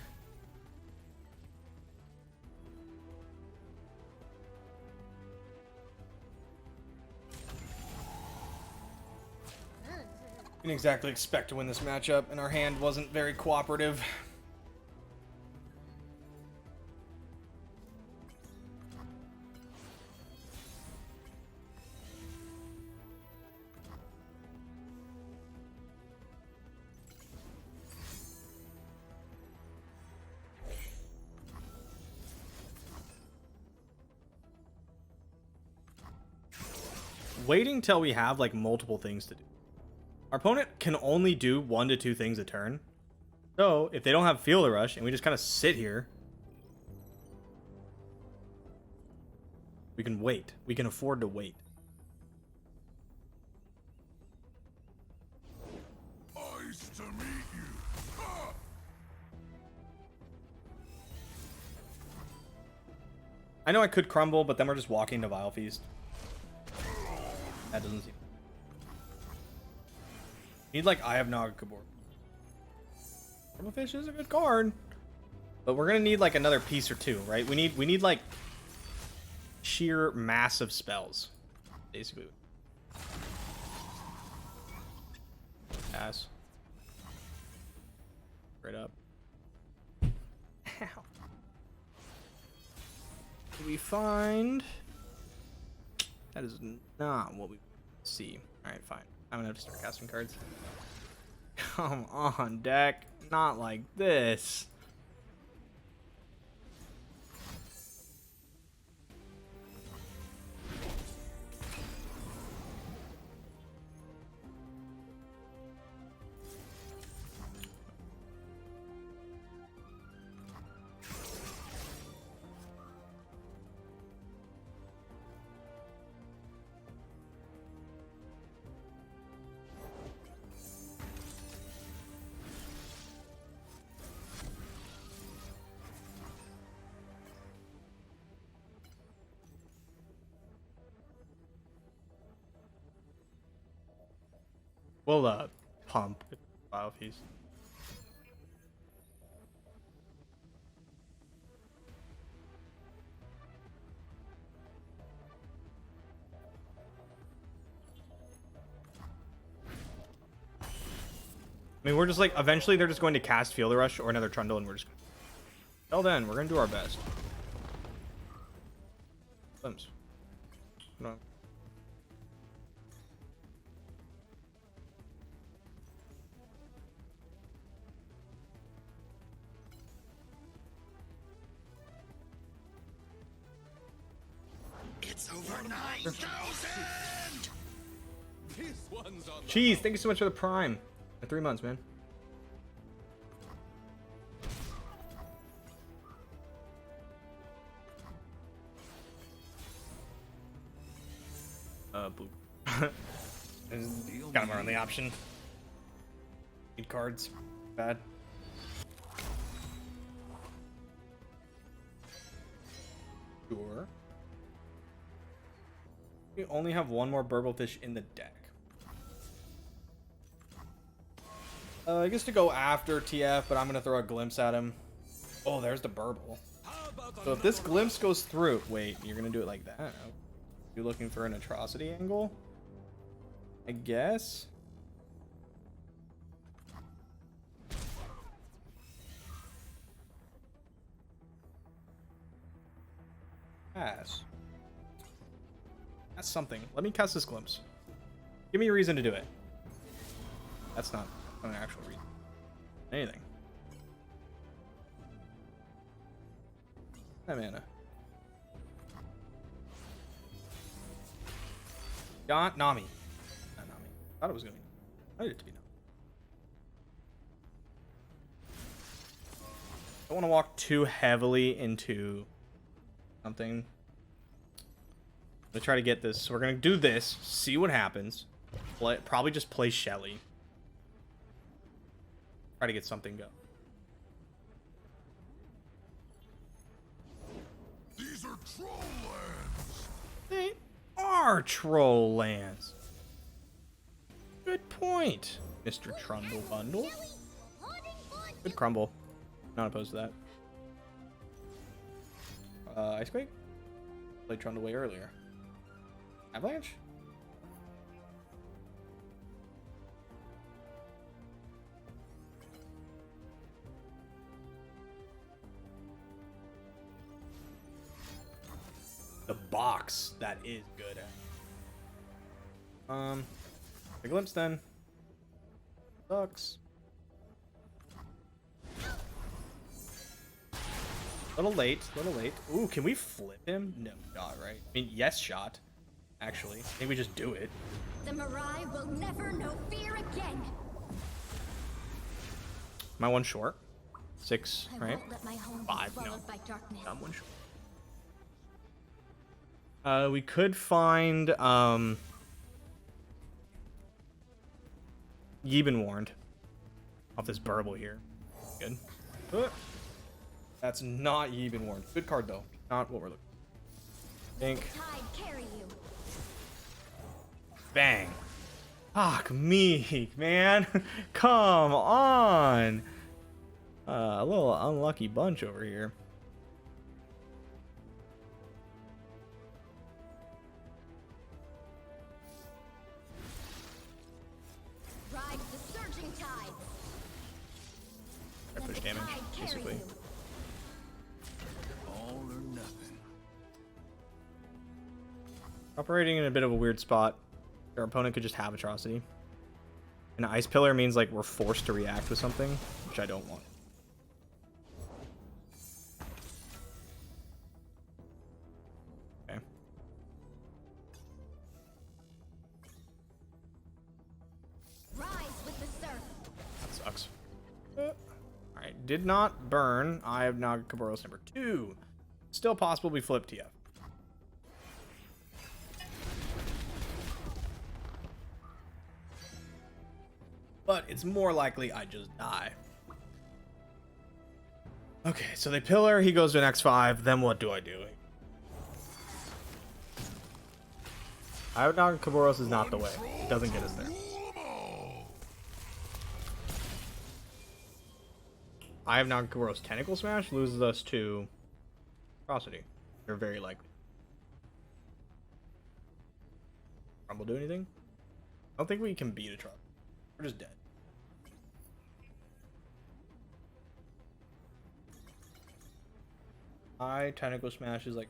didn't exactly expect to win this matchup, and our hand wasn't very cooperative. Waiting till we have like multiple things to do. Our opponent can only do 1 to 2 things a turn. So if they don't have Field Rush and we just kind of sit here, we can wait. We can afford to wait. Nice to meet you. Ah! I know I could crumble, but then we're just walking to Vile Feast. That doesn't seem. Need like Eye of Nagakabor. Fish is a good card, but we're gonna need like another piece or two, right? We need like sheer massive spells, basically. Pass. Right up. Ow. Did we find? That is not what we see. All right, fine. I'm gonna have to start casting cards. Come on, deck. Not like this. We'll pump Vile Feast. I mean, we're just like, eventually they're just going to cast Field Rush or another Trundle, and we're just. Till then, we're gonna do our best. Limbs. No. It's over 9,000! This one's on the Cheese, thank you so much for the Prime. 3 months, man. Blue. Got him on the option. Need cards. Bad. Sure. We only have one more burblefish in the deck. I guess to go after TF, but I'm gonna throw a glimpse at him. Oh, there's the burble. So if this glimpse goes through, wait, you're gonna do it like that? You're looking for an atrocity angle? I guess. Pass. That's something. Let me cast this glimpse. Give me a reason to do it. That's not an actual reason. Anything. That mana. Got Nami. Not Nami. Thought it was gonna be. I needed it to be Nami. Don't want to walk too heavily into something. I'm gonna try to get this. So we're gonna do this. See what happens. Probably just play Shelly. Try to get something go. These are troll lands. They are troll lands. Good point, Mr. Trundle Bundle. Good crumble. Not opposed to that. Icequake? Played Trundle way earlier. Avalanche? The box that is good. A glimpse then. Sucks. Little late, little late. Ooh, can we flip him? No, not right. I mean, yes, shot. Actually, maybe we just do it. The Mirai will never know fear again. Am I one short? 6, I right? won't let my home be 5, no. swallowed by darkness. I'm one short. We could find Yeben Warned off this burble here. Good. That's not Yeben Warned. Good card though. Not what we're looking for. Think. Tide carry you. Bang. Fuck me, man. Come on. A little unlucky bunch over here. Ride the surging tides. I push damage, basically. All or nothing. Operating in a bit of a weird spot. Our opponent could just have Atrocity. An Ice Pillar means like we're forced to react with something, which I don't want. Okay. Rise with the surf. That sucks. Alright, did not burn. I have now Kaboros number 2. Still possible we flip TF. But it's more likely I just die. Okay, so they pillar, he goes to an X5, then what do I do? I have now Kaboros is not the way. It doesn't get us there. I have now Kaboros Tentacle Smash loses us to Atrocity. They're very likely. Rumble do anything? I don't think we can beat Atrocity. We're just dead. Tentacle Smash is like...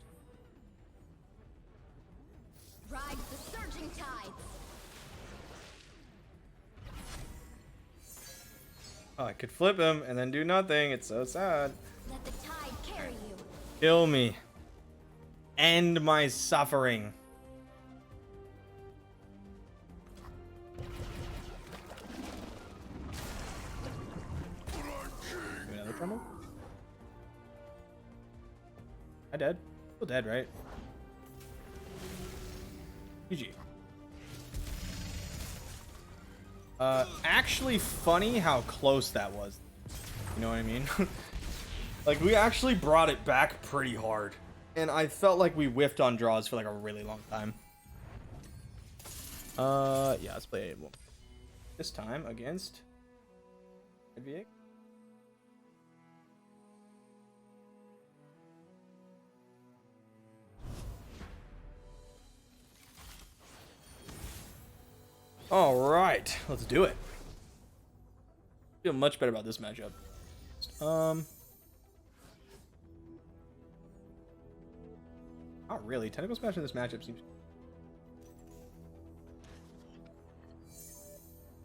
Ride the surging tides. Oh, I could flip him and then do nothing. It's so sad. Let the tide carry you. Kill me. End my suffering. Another tremble? I dead? Still dead, right? GG. Actually funny how close that was. You know what I mean? Like, we actually brought it back pretty hard. And I felt like we whiffed on draws for like a really long time. Yeah, let's play this time against Vic. All right, let's do it. Feel much better about this matchup. Not really. Tentacle Smash in this matchup seems.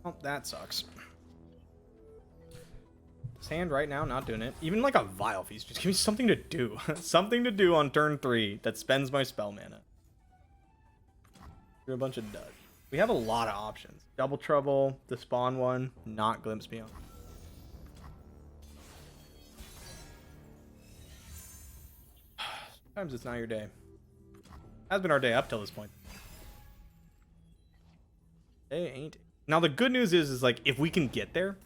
Oh, that sucks. This hand right now, not doing it. Even like a Vile Feast. Just give me something to do. Something to do on turn 3 that spends my spell mana. Do a bunch of duds. We have a lot of options. Double Trouble, the spawn one, not Glimpse Beyond. Sometimes it's not your day. Has been our day up till this point. Day ain't. Now the good news is like if we can get there,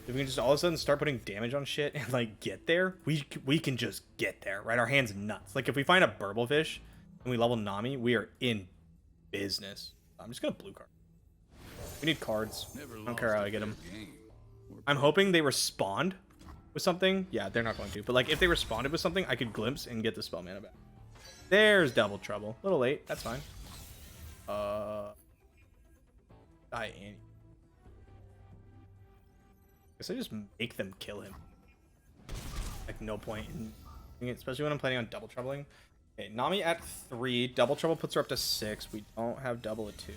if we can just all of a sudden start putting damage on shit and like get there, we can just get there, right? Our hand's nuts. Like if we find a Burblefish and we level Nami, we are in business. I'm just gonna blue card. We need cards. I don't care how I get them. I'm hoping they respond with something. Yeah, they're not going to. But like if they responded with something, I could glimpse and get the spell mana back. There's Double Trouble. A little late. That's fine. Die Annie. Guess I just make them kill him. Like no point in, especially when I'm planning on Double Troubling. Okay, Nami at 3. Double Trouble puts her up to 6. We don't have double at 2.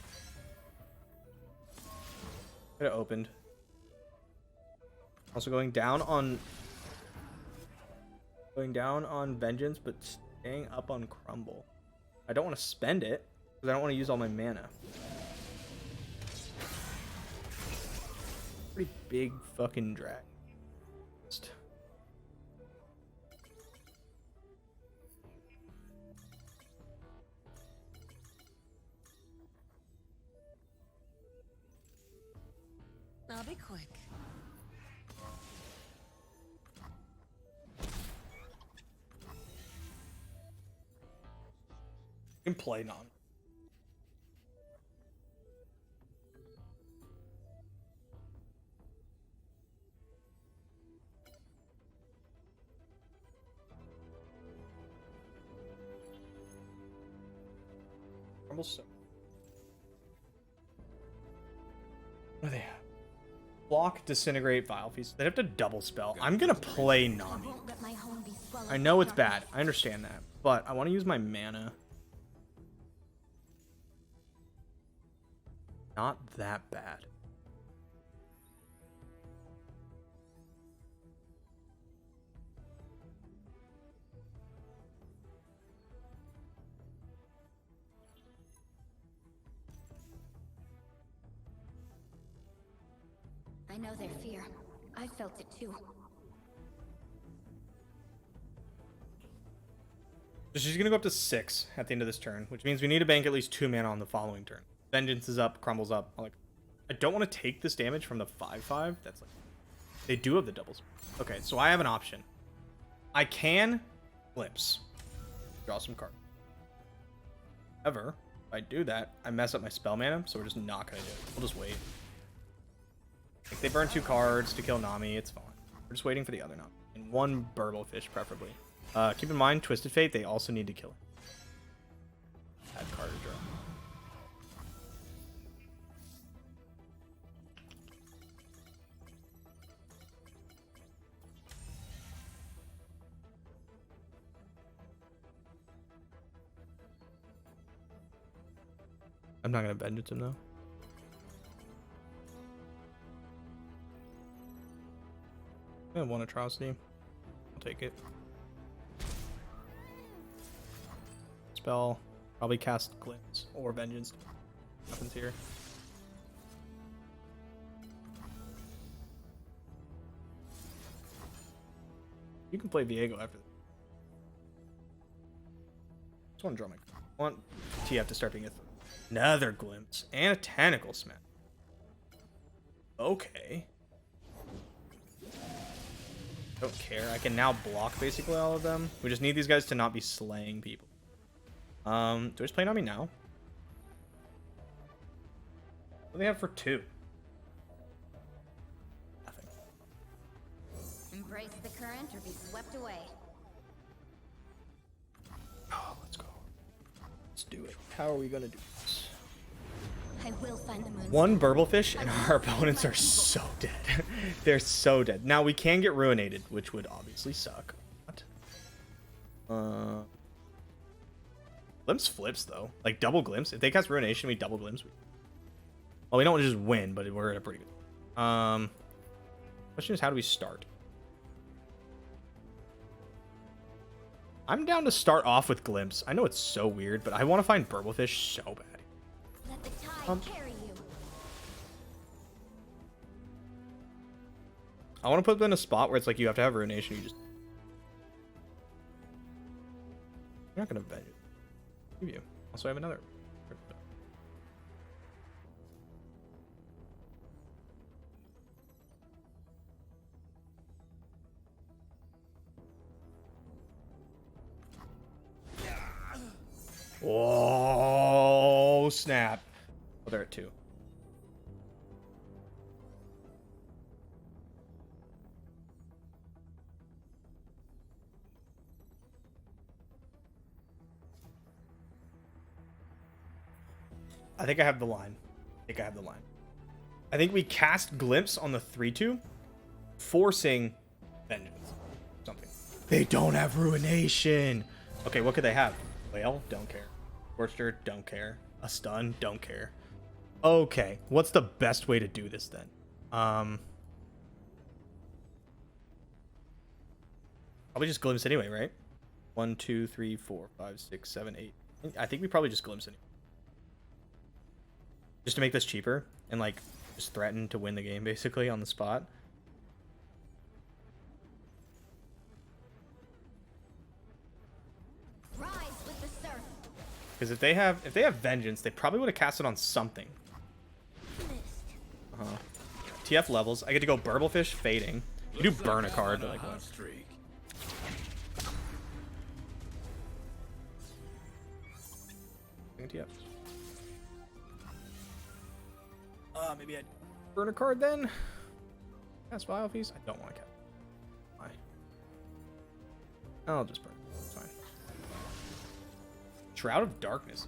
Could have opened. Also going down on Vengeance, but staying up on Crumble. I don't want to spend it because I don't want to use all my mana. Pretty big fucking drag. I'll be quick. You can play Nami. So. What do they have? Block, Disintegrate, Vile Feast. They have to double spell. I'm gonna play Nami. I know it's bad. I understand that. But I want to use my mana. Not that bad. I know their fear. I felt it too. So she's gonna go up to 6 at the end of this turn, which means we need to bank at least 2 mana on the following turn. Vengeance is up, Crumbles up. I don't want to take this damage from the 5/5. That's like they do have the doubles. Okay, so I have an option. I can glimpse, draw some cards. However, if I do that, I mess up my spell mana, so we're just not gonna do it. We'll just wait. Like they burn 2 cards to kill Nami, it's fine. We're just waiting for the other Nami. And 1 Burblefish, preferably. Keep in mind, Twisted Fate, they also need to kill him. Add card to draw. I'm not going to Vengeance him, though. I have 1 Atrocity. I'll take it. Spell. Probably cast Glimpse or Vengeance. Happens here. You can play Viego after this. Just want to draw my. I want TF to start being another Glimpse and a Tentacle Smash. Okay. Don't care. I can now block basically all of them. We just need these guys to not be slaying people. Do I just play Nami now? What do they have for 2? Nothing. Embrace the current or be swept away. Oh, let's go. Let's do it. How are we gonna do this? I will find the moon. One burblefish and our opponents are so dead. They're so dead. Now we can get ruinated, which would obviously suck. What? Glimpse flips though. Like double glimpse. If they cast ruination, we double glimpse. Well, we don't just win, but we're at a pretty good. Question is, how do we start? I'm down to start off with glimpse. I know it's so weird, but I want to find burblefish so bad. Let the tide carry you. I want to put them in a spot where it's like you have to have ruination. You're not gonna venge it. Give you. Also, I have another. Oh snap! Oh, they're at 2. I think I have the line. I think we cast Glimpse on the 3-2, forcing Vengeance. Something. They don't have Ruination. Okay, what could they have? Whale? Don't care. Scorcher? Don't care. A stun? Don't care. Okay, what's the best way to do this then? Probably just Glimpse anyway, right? 1, 2, 3, 4, 5, 6, 7, 8. I think we probably just Glimpse anyway. Just to make this cheaper and like just threaten to win the game basically on the spot. Rise with the surf. Because if they have vengeance, they probably would have cast it on something. TF levels. I get to go burblefish fading. You do burn a card, but like what? TF. Maybe I'd burn a card then. Cast Vile Feast. I don't want to cast. Why? I'll just burn. It's fine. Shroud of Darkness.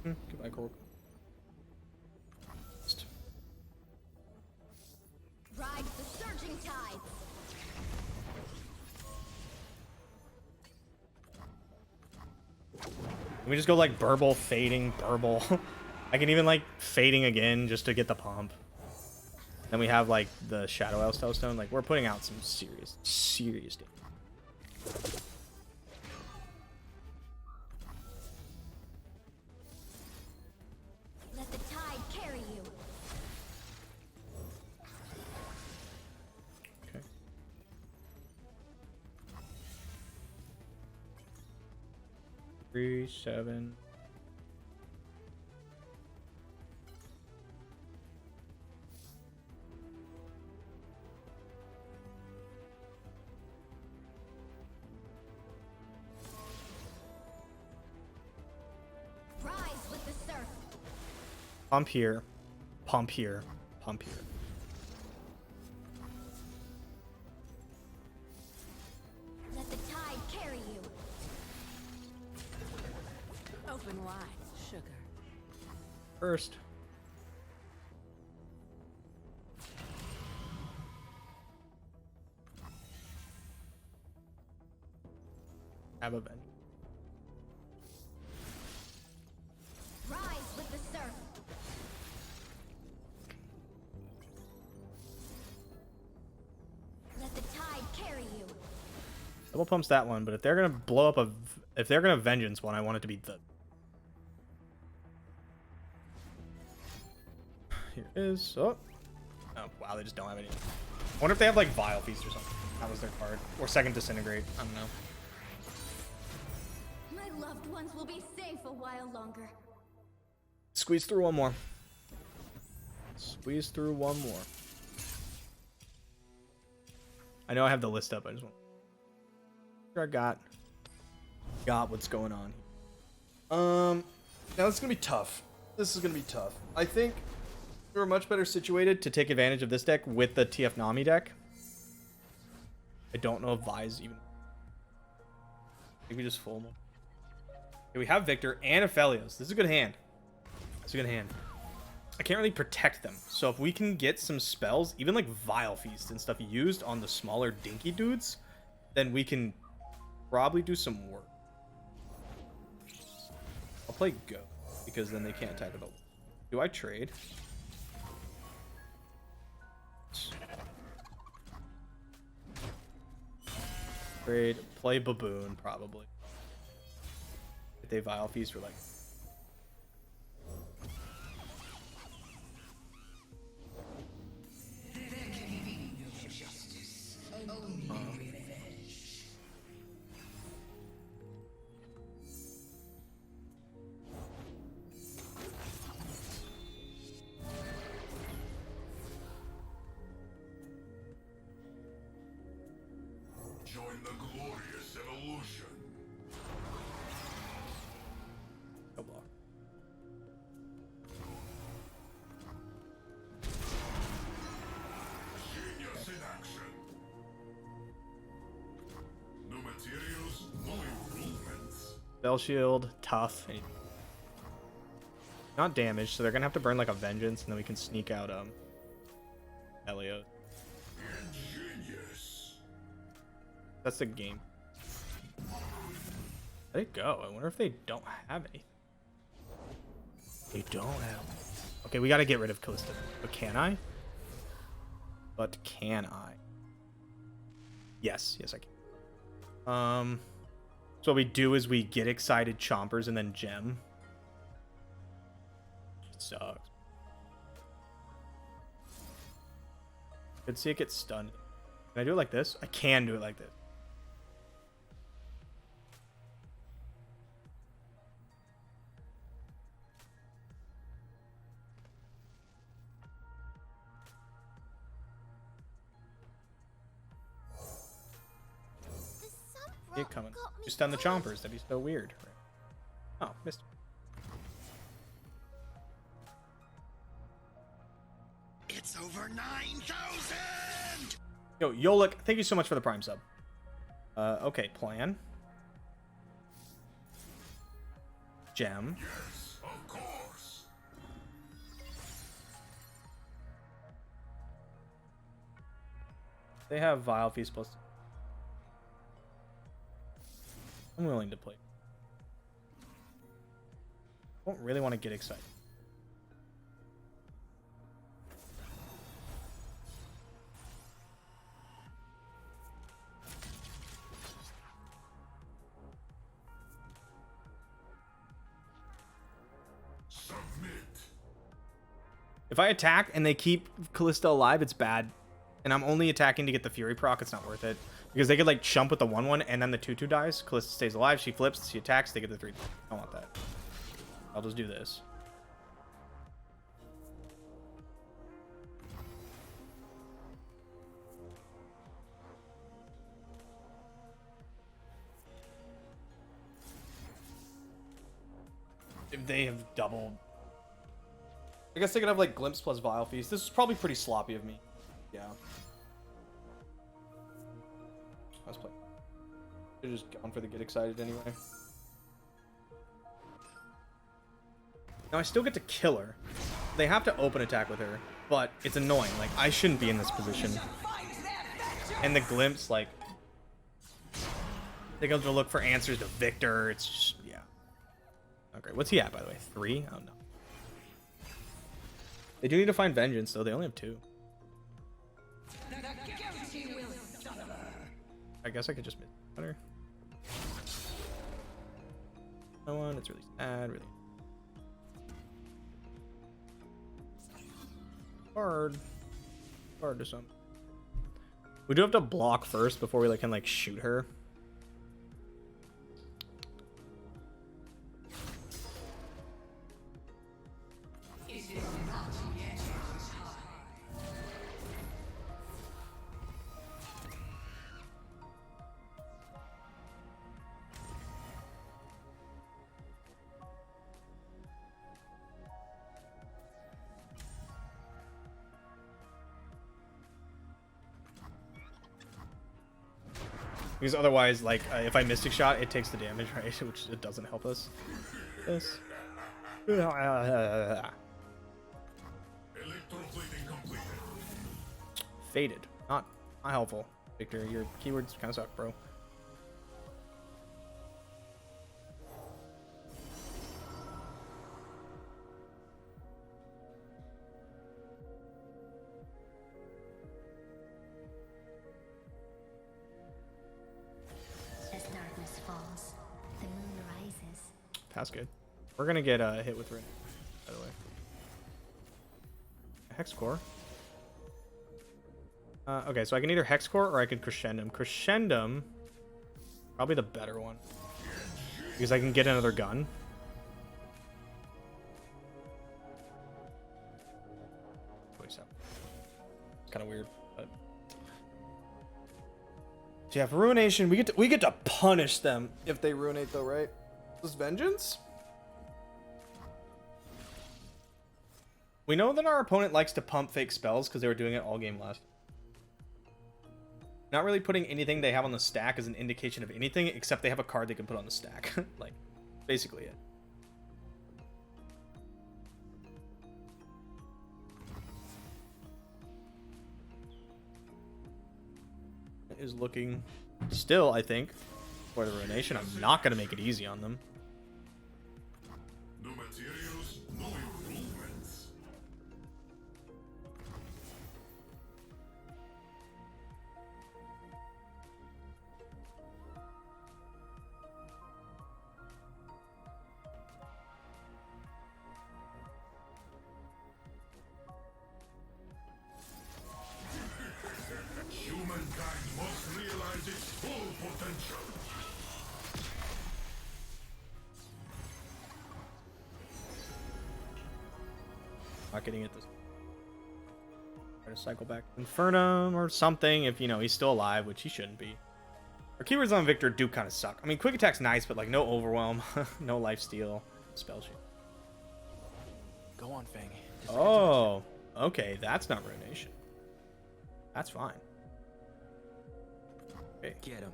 Goodbye, Cork. Ride the surging tides. Can we just go like burble, fading, burble? I can even like fading again just to get the pump. Then we have like the Shadow Elf Stone. Like we're putting out some serious damage. Let the tide carry you. Okay. Three, 7. Rise with the surf. Pump here, pump here, pump here. Let the tide carry you. Open wide, sugar. First. Have a vent. Rise with the surf. Let the tide carry you. Double pumps that one, but if they're gonna blow up if they're gonna vengeance one, I want it to be the. Here it is. Oh wow, they just don't have any. I wonder if they have like Vile Feast or something. That was their card. Or Second Disintegrate. I don't know. My loved ones will be safe a while longer. Squeeze through one more. Squeeze through one more. I know I have the list up. I just want. I got what's going on. Now this is gonna be tough. This is gonna be tough. I think we're much better situated to take advantage of this deck with the TF Nami deck. I don't know if Vi's even. I think we just full them. Okay, we have Victor and Aphelios. This is a good hand. It's a good hand. I can't really protect them. So if we can get some spells, even like Vile Feast and stuff used on the smaller dinky dudes, then we can probably do some work. I'll play Go, because then they can't attack with a... Do I trade? Trade, play Baboon, probably. If they Vile Feast, we're like... Join the glorious evolution. No block. Genius in action. New materials, new improvements. Spell Shield, tough. Not damaged, so they're gonna have to burn like a Vengeance, and then we can sneak out Elliot. Ingenious. That's the game. Let it go. I wonder if they don't have any. They don't have. Okay, we gotta get rid of Callisto. But can I? But can I? Yes, yes I can. So what we do is we get excited Chompers and then Gem. It sucks. Could see it get stunned. Can I do it like this? I can do it like this. It coming. You stun the Chompers. That'd be so weird. Oh, missed. It's over 9,000! Yo, Yolik, thank you so much for the Prime sub. Okay, plan. Gem. Yes, of course. They have Vile Feast plus. I'm willing to play. I don't really want to get excited. Submit. If I attack and they keep Callista alive, it's bad. And I'm only attacking to get the Fury proc, it's not worth it. Because they could like chump with the 1/1 and then the 2/2 dies. Callista stays alive, she flips, she attacks, they get the 3. I don't want that. I'll just do this. If they have doubled. I guess they could have like Glimpse plus Vile Feast. This is probably pretty sloppy of me. Yeah. Let's play. They're just going for the get excited anyway. Now I still get to kill her. They have to open attack with her, but it's annoying. Like, I shouldn't be in this position. And the Glimpse, like, they go to look for answers to Victor. It's just, yeah. Okay, what's he at, by the way? 3? Oh, no. They do need to find Vengeance, though. They only have 2. I guess I could just miss her. No one. It's really sad. Really hard. Hard to some. We do have to block first before we can shoot her. Because otherwise, like, if I Mystic Shot, it takes the damage, right? Which it doesn't help us. This. Faded. Not helpful. Victor, your keywords kind of suck, bro. As darkness falls, the moon rises. That's good. We're gonna get hit with Rune, by the way. Hex Core. Okay, so I can either Hex Core or I can Crescendum. Crescendum, probably the better one. Because I can get another gun. It's kind of weird, but... So yeah, for Ruination, we get to punish them if they Ruinate though, right? This is Vengeance? We know that our opponent likes to pump fake spells because they were doing it all game last. Not really putting anything they have on the stack as an indication of anything, except they have a card they can put on the stack. Like, basically it. It is looking still, I think, for the Ruination. I'm not going to make it easy on them. No materials, no improvements. Humankind must realize its full potential. Not getting it this. Try to cycle back Infernum or something if, you know, he's still alive, which he shouldn't be. Our keywords on Victor do kind of suck. I mean, quick attack's nice, but like no overwhelm, no lifesteal, spell shield. Go on, Fang. Oh, okay, that's not Ruination. That's fine. Okay, Get him.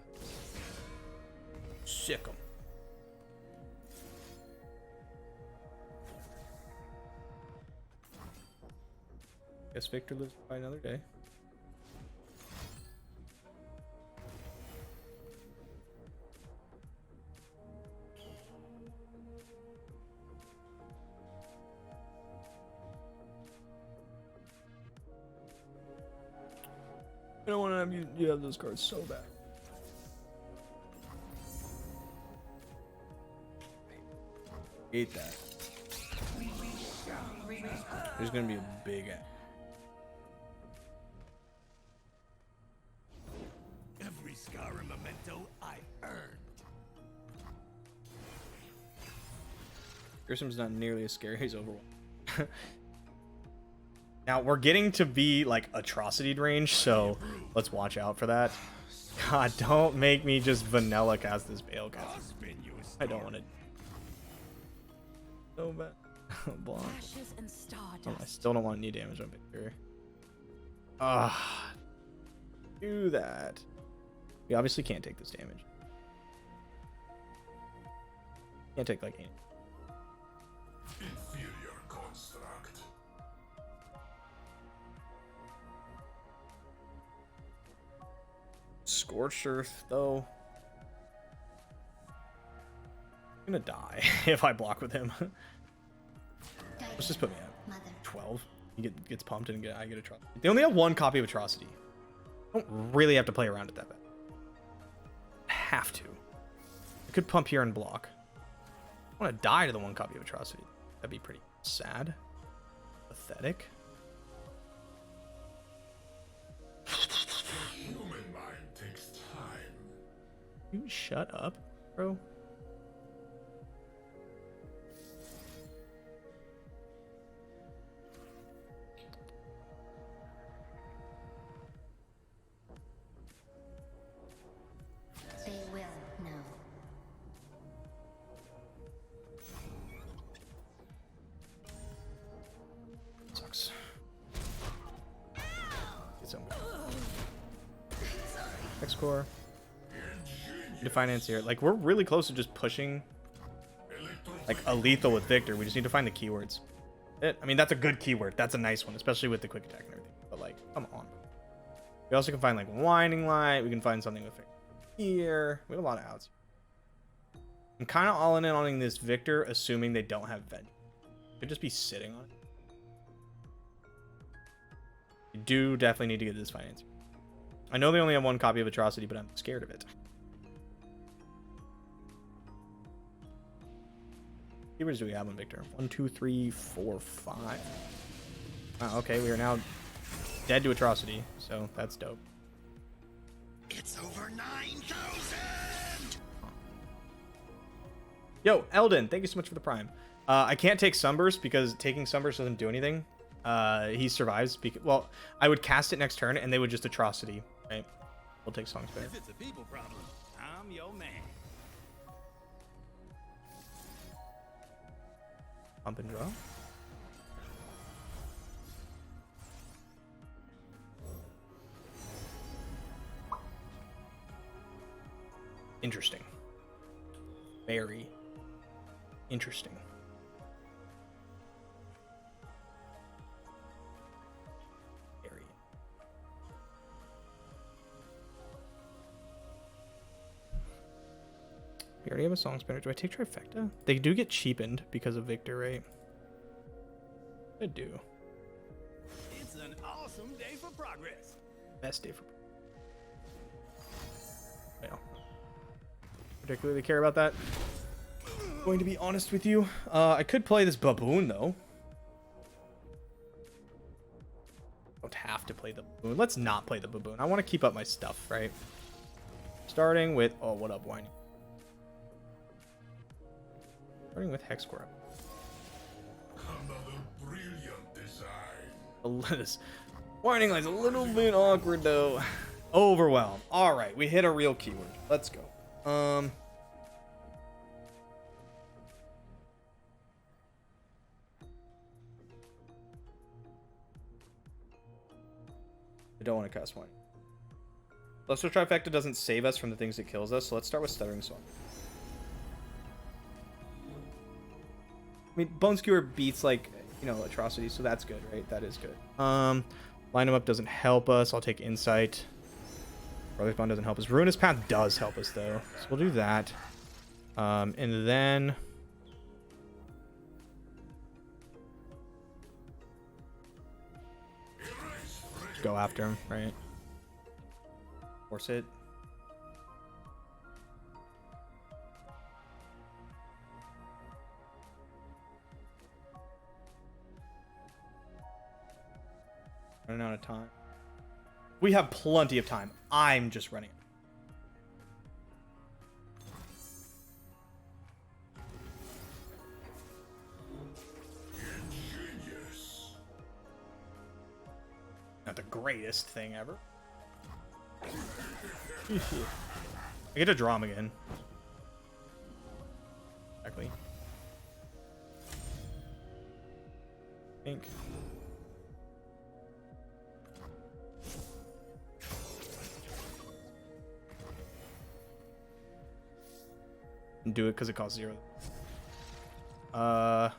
sick 'em. Guess Victor lives by another day. I don't want to have you have those cards so bad. Hate that. There's gonna be a big Every scar and memento I earned. Grissom's not nearly as scary as Overwhelm. Now we're getting to be like atrocity range, so let's watch out for that. God, don't make me just vanilla cast this Bale cast. I don't want to. So bad. Block. Ashes and Oh, stardust. I still don't want any damage on Victor. Ah, do that. We obviously can't take this damage. Can't take like any. Inferior construct. Scorched Earth, though. I'm gonna die if I block with him. Let's just put me at Mother. 12. He gets pumped and I get Atrocity. They only have one copy of Atrocity. I don't really have to play around at that bad. Have to. I could pump here and block. I want to die to the one copy of Atrocity. That'd be pretty sad. Pathetic. Human mind takes time. You shut up, bro. They will know. Sucks. Get some. X core. Need to finance here. Like, we're really close to just pushing like a lethal with Victor. We just need to find the keywords. I mean, that's a good keyword. That's a nice one, especially with the quick attack and everything. But like, come on. We also can find like Winding Light. We can find something with Victor here. We have a lot of outs. I'm kind of all in on this Victor, assuming they don't have Veg. Could just be sitting on it. You do definitely need to get this finance. I know they only have one copy of Atrocity, but I'm scared of it. Keywords do we have on Victor? 1, 2, 3, 4, 5. Oh, okay, we are now dead to Atrocity, so that's dope. It's over 9,000! Yo, Eldon, thank you so much for the Prime. I can't take Sunburst because taking Sunburst doesn't do anything. He survives. Well, I would cast it next turn and they would just Atrocity, right? We'll take Song Spare. If it's a people problem, I'm your man. Pump and draw. Interesting. Very interesting. Very. We already have a Song Spinner. Do I take Trifecta? They do get cheapened because of Victor, right? I do. It's an awesome day for progress. Best day for. Well, particularly care about that. Going to be honest with you, I could play this baboon though. Don't have to play the baboon. Let's not play the baboon. I want to keep up my stuff, right? Starting with what up, Whiny? Starting with Hexcore. Another brilliant design. This Winding Light's a little bit awkward though. Overwhelm. All right, we hit a real keyword. Let's go. I don't want to cast one. Luster Trifecta doesn't save us from the things that kills us, so let's start with Stuttering Song. I mean, Bone Skewer beats, like, you know, Atrocity, so that's good, right? That is good. Line them up doesn't help us. I'll take Insight. Brother's Bond doesn't help us. Ruinous Path does help us, though, so we'll do that. And then... go after him, right? Force it. Running out of time. We have plenty of time. I'm just running. Not the greatest thing ever. I get to draw him again. Exactly. Think. And do it because it costs 0. The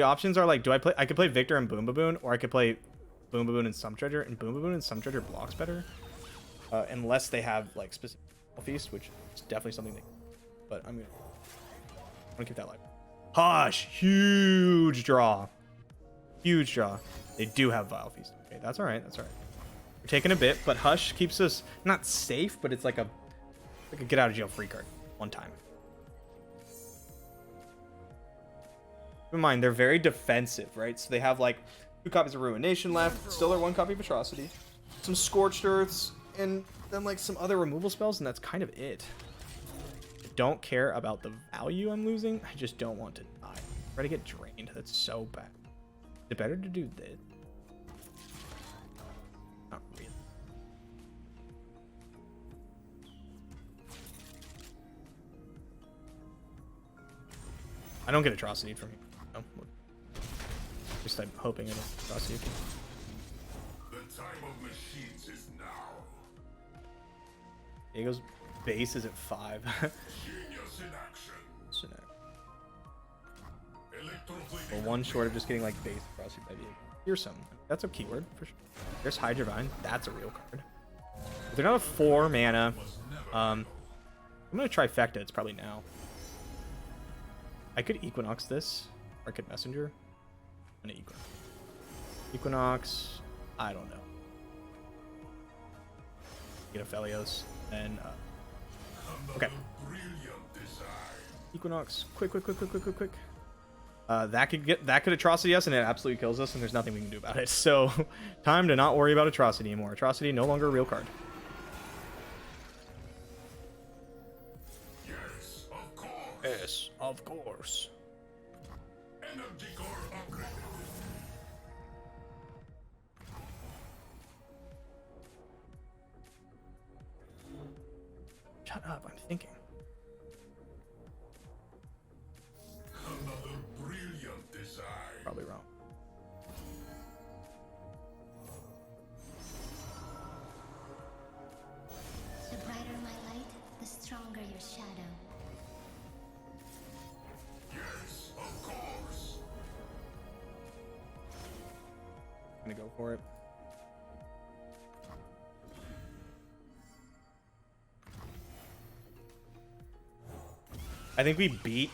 options are like, I could play Victor and Boom Baboon, or I could play Boom Baboon and Some Treasure, and Boom Baboon and Some Treasure blocks better. Unless they have like specific feast, which is definitely something they, but I'm gonna keep that live. Hush, huge draw. Huge draw. They do have Vile Feast. Okay, that's alright, that's alright. We're taking a bit, but Hush keeps us not safe, but it's like a get out of jail free card one time. Keep in mind, they're very defensive, right? So they have like 2 copies of Ruination left, still their 1 copy of Atrocity, some Scorched Earths, and then like some other removal spells, and that's kind of it. I don't care about the value I'm losing, I just don't want to die. Try to get drained, that's so bad. Is it better to do this? Not really. I don't get Atrocity from here. No. Just I'm hoping it'll Atrocity. The time of machines is now. Diego's base is at 5. Genius in action. So no. Electroplating. We're one short of just getting like base across your baby. Here's some. That's a keyword for sure. There's Hydrovine. That's a real card. If they're not a 4 mana, I'm gonna trifecta. It's probably now. I could Equinox this, or I could Messenger. I'm gonna Equinox. Equinox. I don't know. Get a Felios, then okay. Brilliant design. Equinox, quick. That could atrocity us, and it absolutely kills us, and there's nothing we can do about it. So, time to not worry about atrocity anymore. Atrocity no longer a real card. Yes, of course. Yes, of course. Energy core upgraded. Shut up, I'm thinking. Another brilliant design. Probably wrong. The brighter my light, the stronger your shadow. Yes, of course. I'm gonna go for it. I think we beat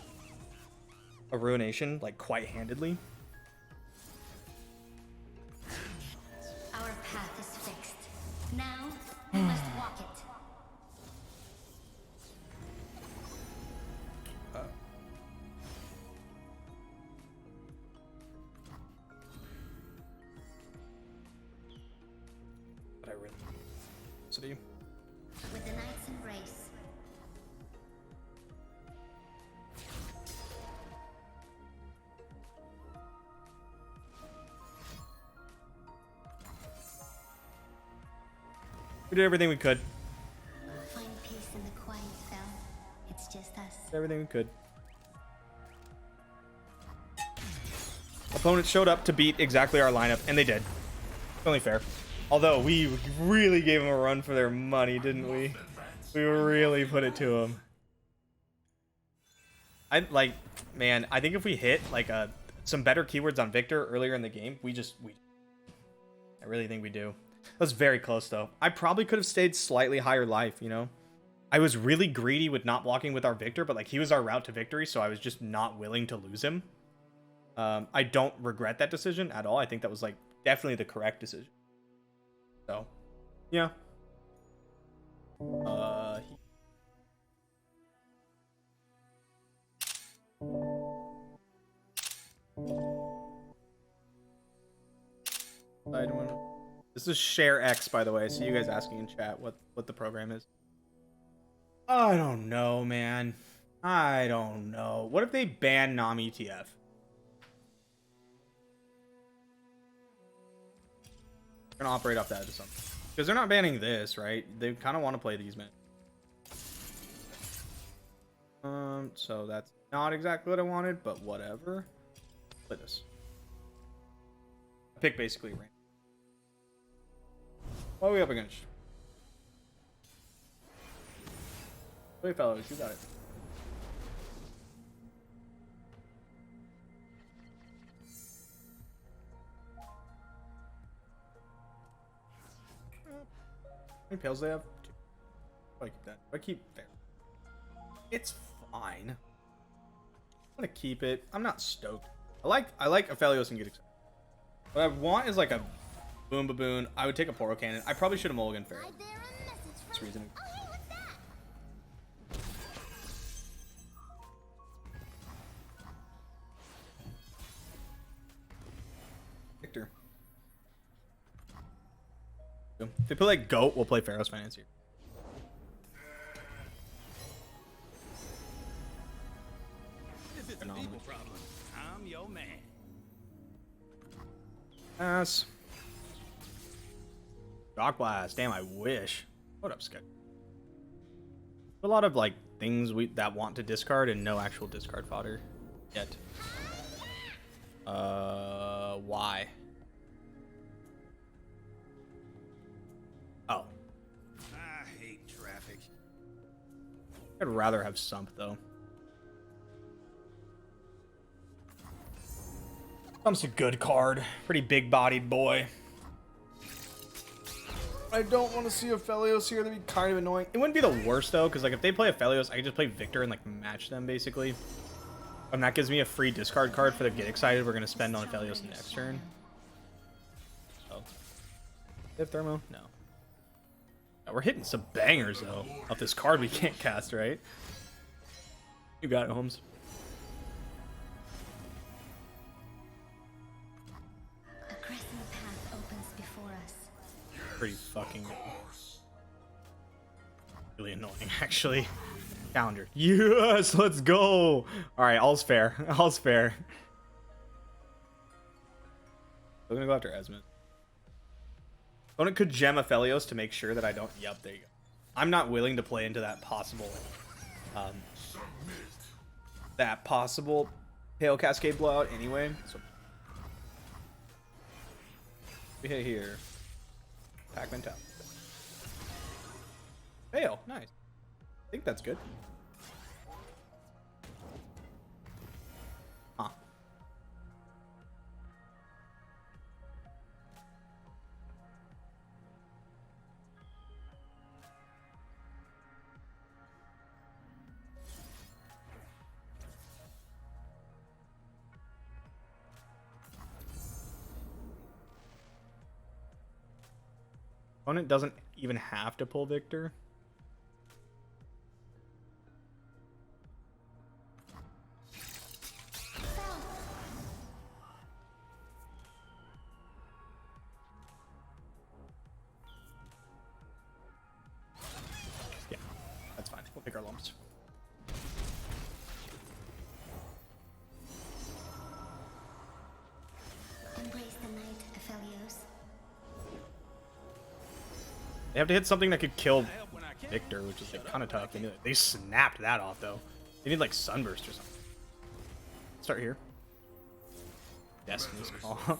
a Ruination like quite handedly. Our path is fixed. Now, we must walk it. But I really city. With the Knight's Embrace. We did everything we could. Find peace in the quiet fell. It's just us. Did everything we could. Opponents showed up to beat exactly our lineup, and they did. It's only fair. Although we really gave them a run for their money, didn't we? We really put it to them. I like, man. I think if we hit like some better keywords on Victor earlier in the game, we. I really think we do. That was very close though. I probably could have stayed slightly higher life. You know, I was really greedy with not blocking with our Victor, but like he was our route to victory, so I was just not willing to lose him. I don't regret that decision at all. I think that was like definitely the correct decision. So, yeah. This is Share X, by the way. I see you guys asking in chat what the program is. I don't know, man. I don't know. What if they ban Nami TF? We're gonna operate off that or something. Because they're not banning this, right? They kind of want to play these men. So that's not exactly what I wanted, but whatever. Play this. I pick basically random. What are we up against? Wait, fellas, you got it. How many pails do they have? 2. I keep that. I keep there. It's fine. I'm gonna keep it. I'm not stoked. I like Aphelios and get excited. What I want is like a boom baboon. I would take a Poro Cannon. I probably should have mulligan fair. Is there a message That's from... reasoning. Oh, hey, what's that? Victor. If they put like goat, we'll play Pharaoh's Financier. If it's a people problem, I'm your man. Ass. Shock Blast. Damn, I wish. What up, Sketch? A lot of like things that want to discard and no actual discard fodder yet. Why? Oh. I hate traffic. I'd rather have Sump, though. Sump's a good card. Pretty big-bodied boy. I don't want to see Aphelios here. That'd be kind of annoying. It wouldn't be the worst, though, because like if they play Aphelios, I could just play Victor and like match them, basically. And that gives me a free discard card for the Get Excited we're going to spend on Aphelios next turn. Oh. They have Thermo? No. We're hitting some bangers, though, off this card we can't cast, right? You got it, Holmes. A crescent path opens before us. Pretty fucking really annoying, actually. Calendar. Yes, let's go. All right, all's fair. All's fair. We're gonna go after Esmond. Opponent could gem Aphelios to make sure that I don't. Yep, there you go. I'm not willing to play into that possible, Pale Cascade blowout anyway. So we hit here. Pac-Man top. Fail. Nice. I think that's good. Huh. Opponent doesn't even have to pull Victor. Yeah, that's fine. We'll pick our lumps. Embrace the night, Aphelios. They have to hit something that could kill Victor, which is like, kind of tough. They snapped that off, though. They need like Sunburst or something. Start here. Destiny's Call.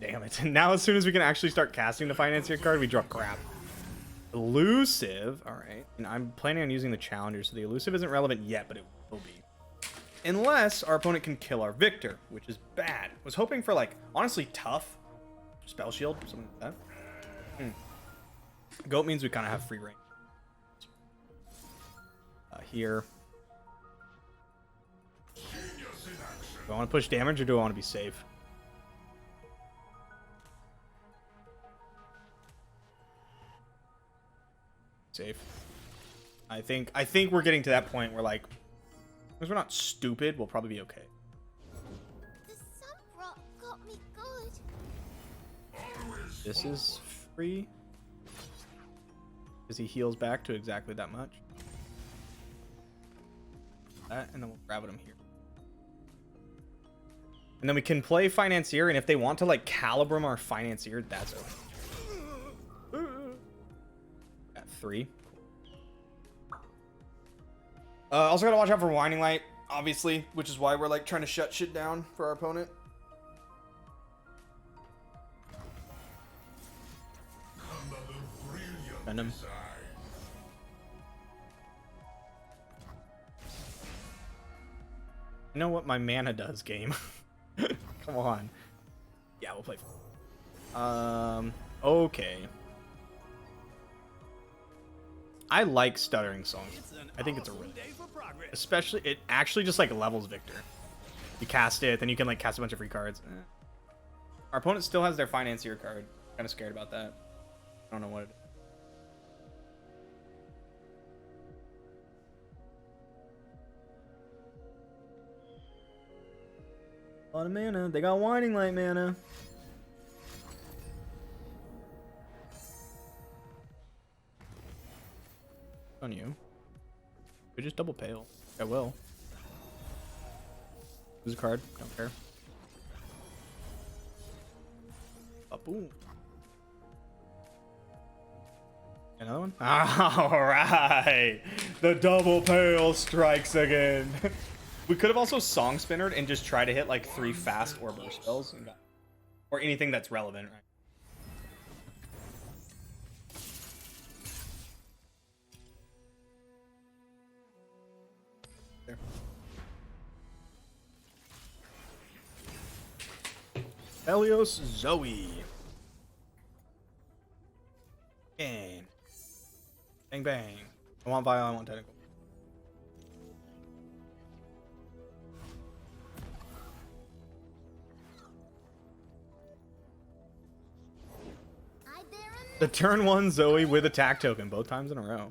Damn it. And now as soon as we can actually start casting the Financier card, we draw crap. Elusive. Alright. And I'm planning on using the Challenger, so the Elusive isn't relevant yet, but it will be. Unless our opponent can kill our Victor, which is bad. Was hoping for, like, honestly tough. Spell Shield, something like that. Goat means we kind of have free reign. Here. Do I want to push damage or do I want to be safe? Safe. I think we're getting to that point where, like, because we're not stupid, we'll probably be okay. The sun rock got me good. This is free. Because he heals back to exactly that much. That, and then we'll grab him here. And then we can play Financier, and if they want to, like, Calibrum our Financier, that's okay. At 3. Also gotta watch out for Winding Light, obviously, which is why we're, like, trying to shut shit down for our opponent. Venom. You know what my mana does, game? Come on. Yeah, we'll play. Okay. I like Stuttering Songs. I think it's a really, especially it actually just like levels Victor. You cast it, then you can like cast a bunch of free cards. Our opponent still has their Financier card. Kind of scared about that. I don't know what it is. A lot of mana. They got Winding Light mana. On you. We just double pale. I will. Lose a card. Don't care. Boom. Another one? Alright! The double pale strikes again. We could have also Song Spinnered and just try to hit like 3 fast or burst spells. Or anything that's relevant, right? Helios Zoe. Bang. Bang bang. I want Vile, I want Tentacle. I bear a The turn 1 Zoe with attack token both times in a row.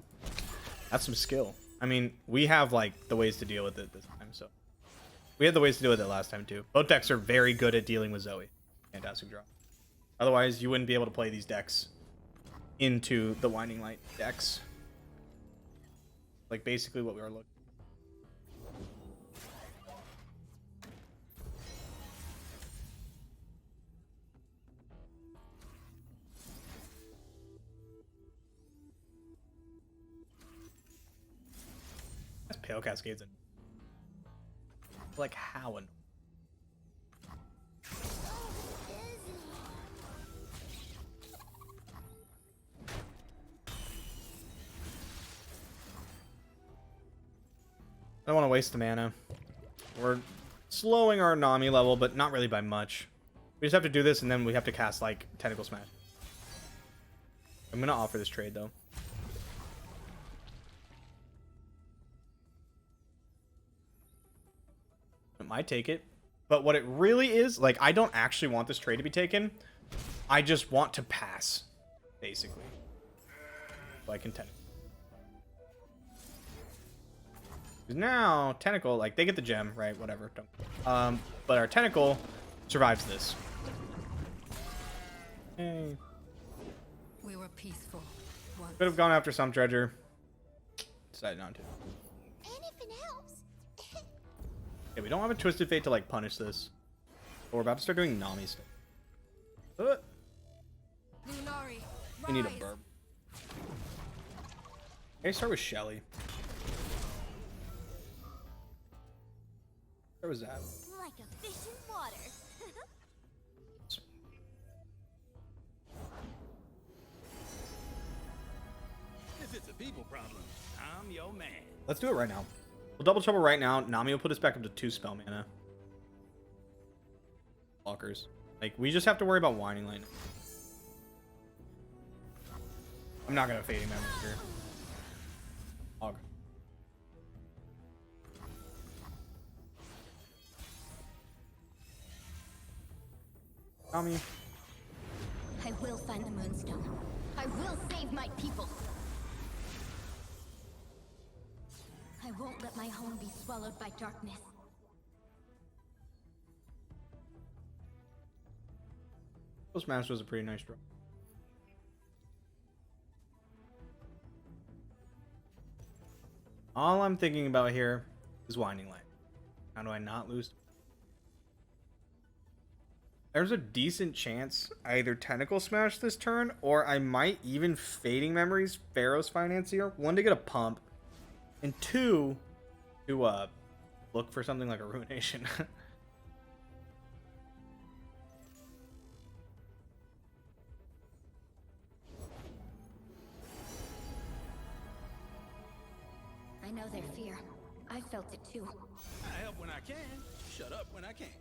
That's some skill. I mean, we have like the ways to deal with it this time, so we had the ways to deal with it last time too. Both decks are very good at dealing with Zoe. Fantastic draw. Otherwise, you wouldn't be able to play these decks into the Winding Light decks. Like basically what we were looking. That's Pale Cascades in. Like how in I don't want to waste the mana. We're slowing our Nami level, but not really by much. We just have to do this, and then we have to cast, like, Tentacle Smash. I'm going to offer this trade, though. I might take it. But what it really is, like, I don't actually want this trade to be taken. I just want to pass, basically. So I can Tentacle. Now, Tentacle, like, they get the gem, right? Whatever. Don't. But our Tentacle survives this. Hey. We were peaceful once. Could have gone after some treasure. Decided not to. anything else? Yeah, we don't have a Twisted Fate to, like, punish this. But we're about to start doing Nami stuff. Lunari, We need a rise. burb. Okay, start with Shelly. Where was that? Like a fish in water. If it's a people problem, I'm your man. Let's do it right now. We'll double trouble right now. Nami will put us back up to 2 spell mana. Blockers. Like, we just have to worry about Winding Light. I'm not gonna Fading Memory here. Hog. Nami. I will find the Moonstone. I will save my people. I won't let my home be swallowed by darkness. Smash was a pretty nice draw. All I'm thinking about here is Winding Light. How do I not lose? There's a decent chance I either Tentacle Smash this turn, or I might even Fading Memories Pharaoh's Financier. 1, to get a pump, and 2, to look for something like a Ruination. I know their fear. I felt it too. I help when I can. Shut up when I can't.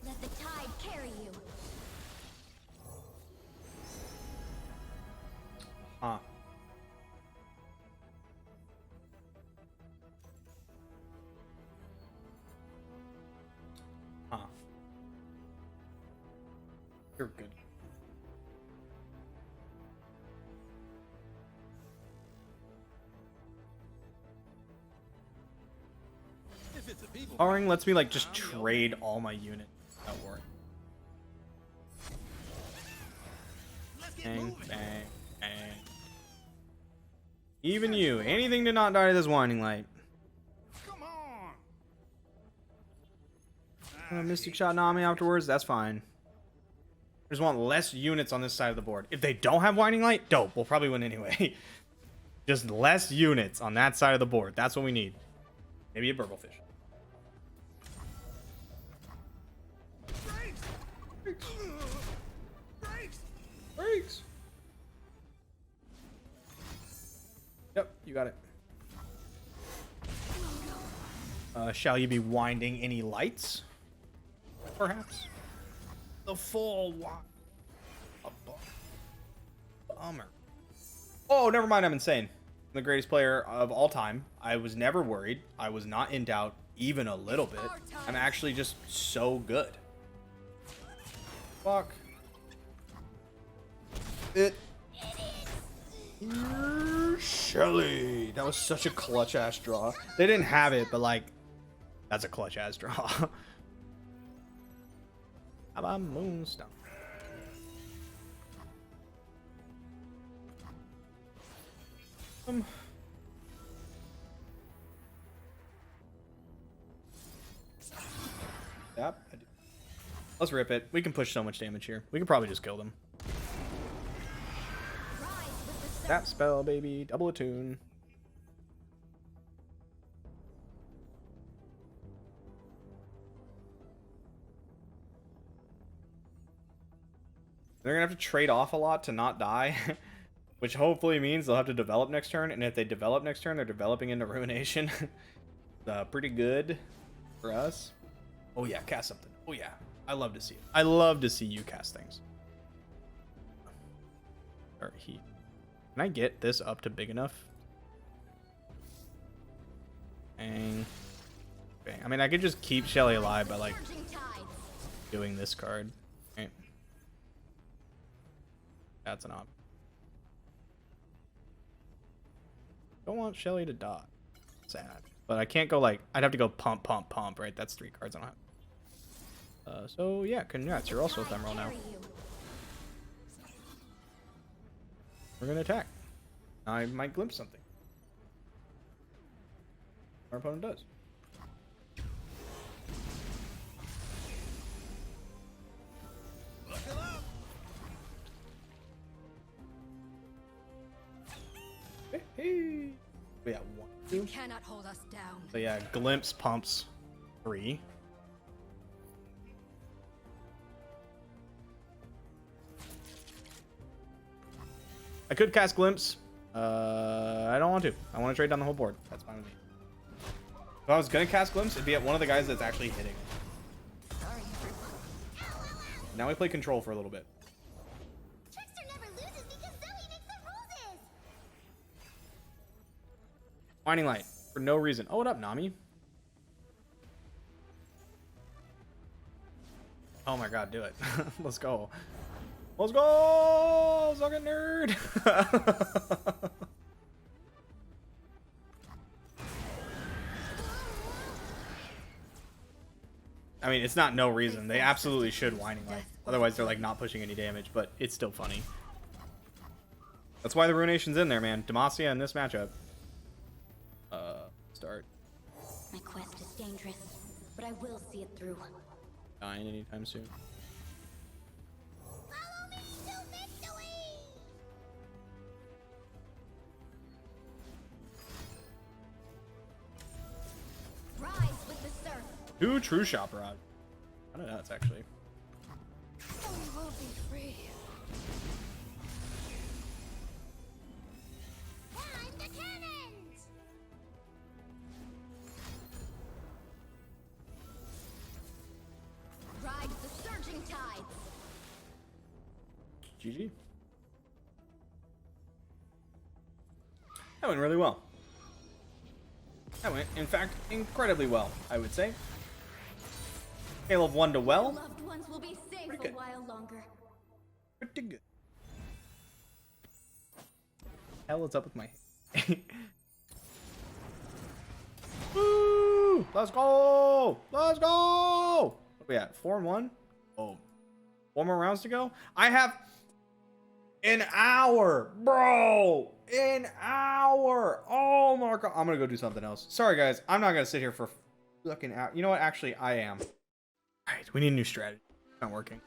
Let the tide carry you. Huh. Huh. You're good. If it's a people Barring lets me, like, just I'm your trade all my units without worry. let's get Bang, moving. bang, bang. Even you. Anything to not die to this Winding Light. Come on. Mystic Shot Nami afterwards, that's fine. I just want less units on this side of the board. If they don't have Winding Light, dope. We'll probably win anyway. Just less units on that side of the board. That's what we need. Maybe a Burblefish. Brakes. Brakes. Freaks. Yep, you got it. Shall you be winding any lights? Perhaps. The full bummer. Oh, never mind. I'm insane. I'm the greatest player of all time. I was never worried. I was not in doubt even a little bit. I'm actually just so good. Fuck. Shelly. That was such a clutch ass draw. They didn't have it, but like, that's a clutch ass draw. How about Moonstone? Yep, I do. Let's rip it. We can push so much damage here. We could probably just kill them. That spell, baby. Double attune. They're gonna have to trade off a lot to not die, which hopefully means they'll have to develop next turn. And if they develop next turn, they're developing into Ruination. Pretty good for us. Oh yeah, cast something. Oh yeah, I love to see it. I love to see you cast things. Or he. Can I get this up to big enough? Bang. Bang. I mean, I could just keep Shelly alive by like doing this card. Right. That's an option. Don't want Shelly to die. Sad. But I can't go like, I'd have to go pump, pump, pump, right? That's 3 cards I don't have. So yeah, congrats. You're also ephemeral now. We're gonna attack. I might glimpse something. Our opponent does. Hey. We have 1, 2. You cannot hold us down. So yeah, glimpse pumps 3. I could cast glimpse. I don't want to. I want to trade down the whole board. That's fine with me. If I was gonna cast glimpse, it'd be at one of the guys that's actually hitting. Now we play control for a little bit. Trickster never loses because Zoe makes the roses. Winding light for no reason. Oh, what up, Nami? Oh my god, do it. Let's go. Let's go! Suck it, nerd! I mean, it's not no reason. They absolutely should Winding Light. Otherwise, they're like not pushing any damage, but it's still funny. That's why the Ruination's in there, man. Demacia in this matchup. Start. My quest is dangerous, but I will see it through. Dying anytime soon. Follow me to victory. Rise with the surf. 2 True Shop Rod. I don't know, it's actually. We will be free. Time the cannons. Ride the surging tides. GG. That went really well. That went, in fact, incredibly well, I would say. Scale of 1 to well. Loved ones will be safe Pretty a good. while longer. Pretty good. Hell is up with my Woo! Let's go! Let's go! What are we at? 4-1? Oh. 4 more rounds to go? I have an hour, bro! An hour! Oh my god. I'm gonna go do something else. Sorry guys, I'm not gonna sit here for fucking hour. You know what? Actually, I am. Alright, we need a new strategy. It's not working.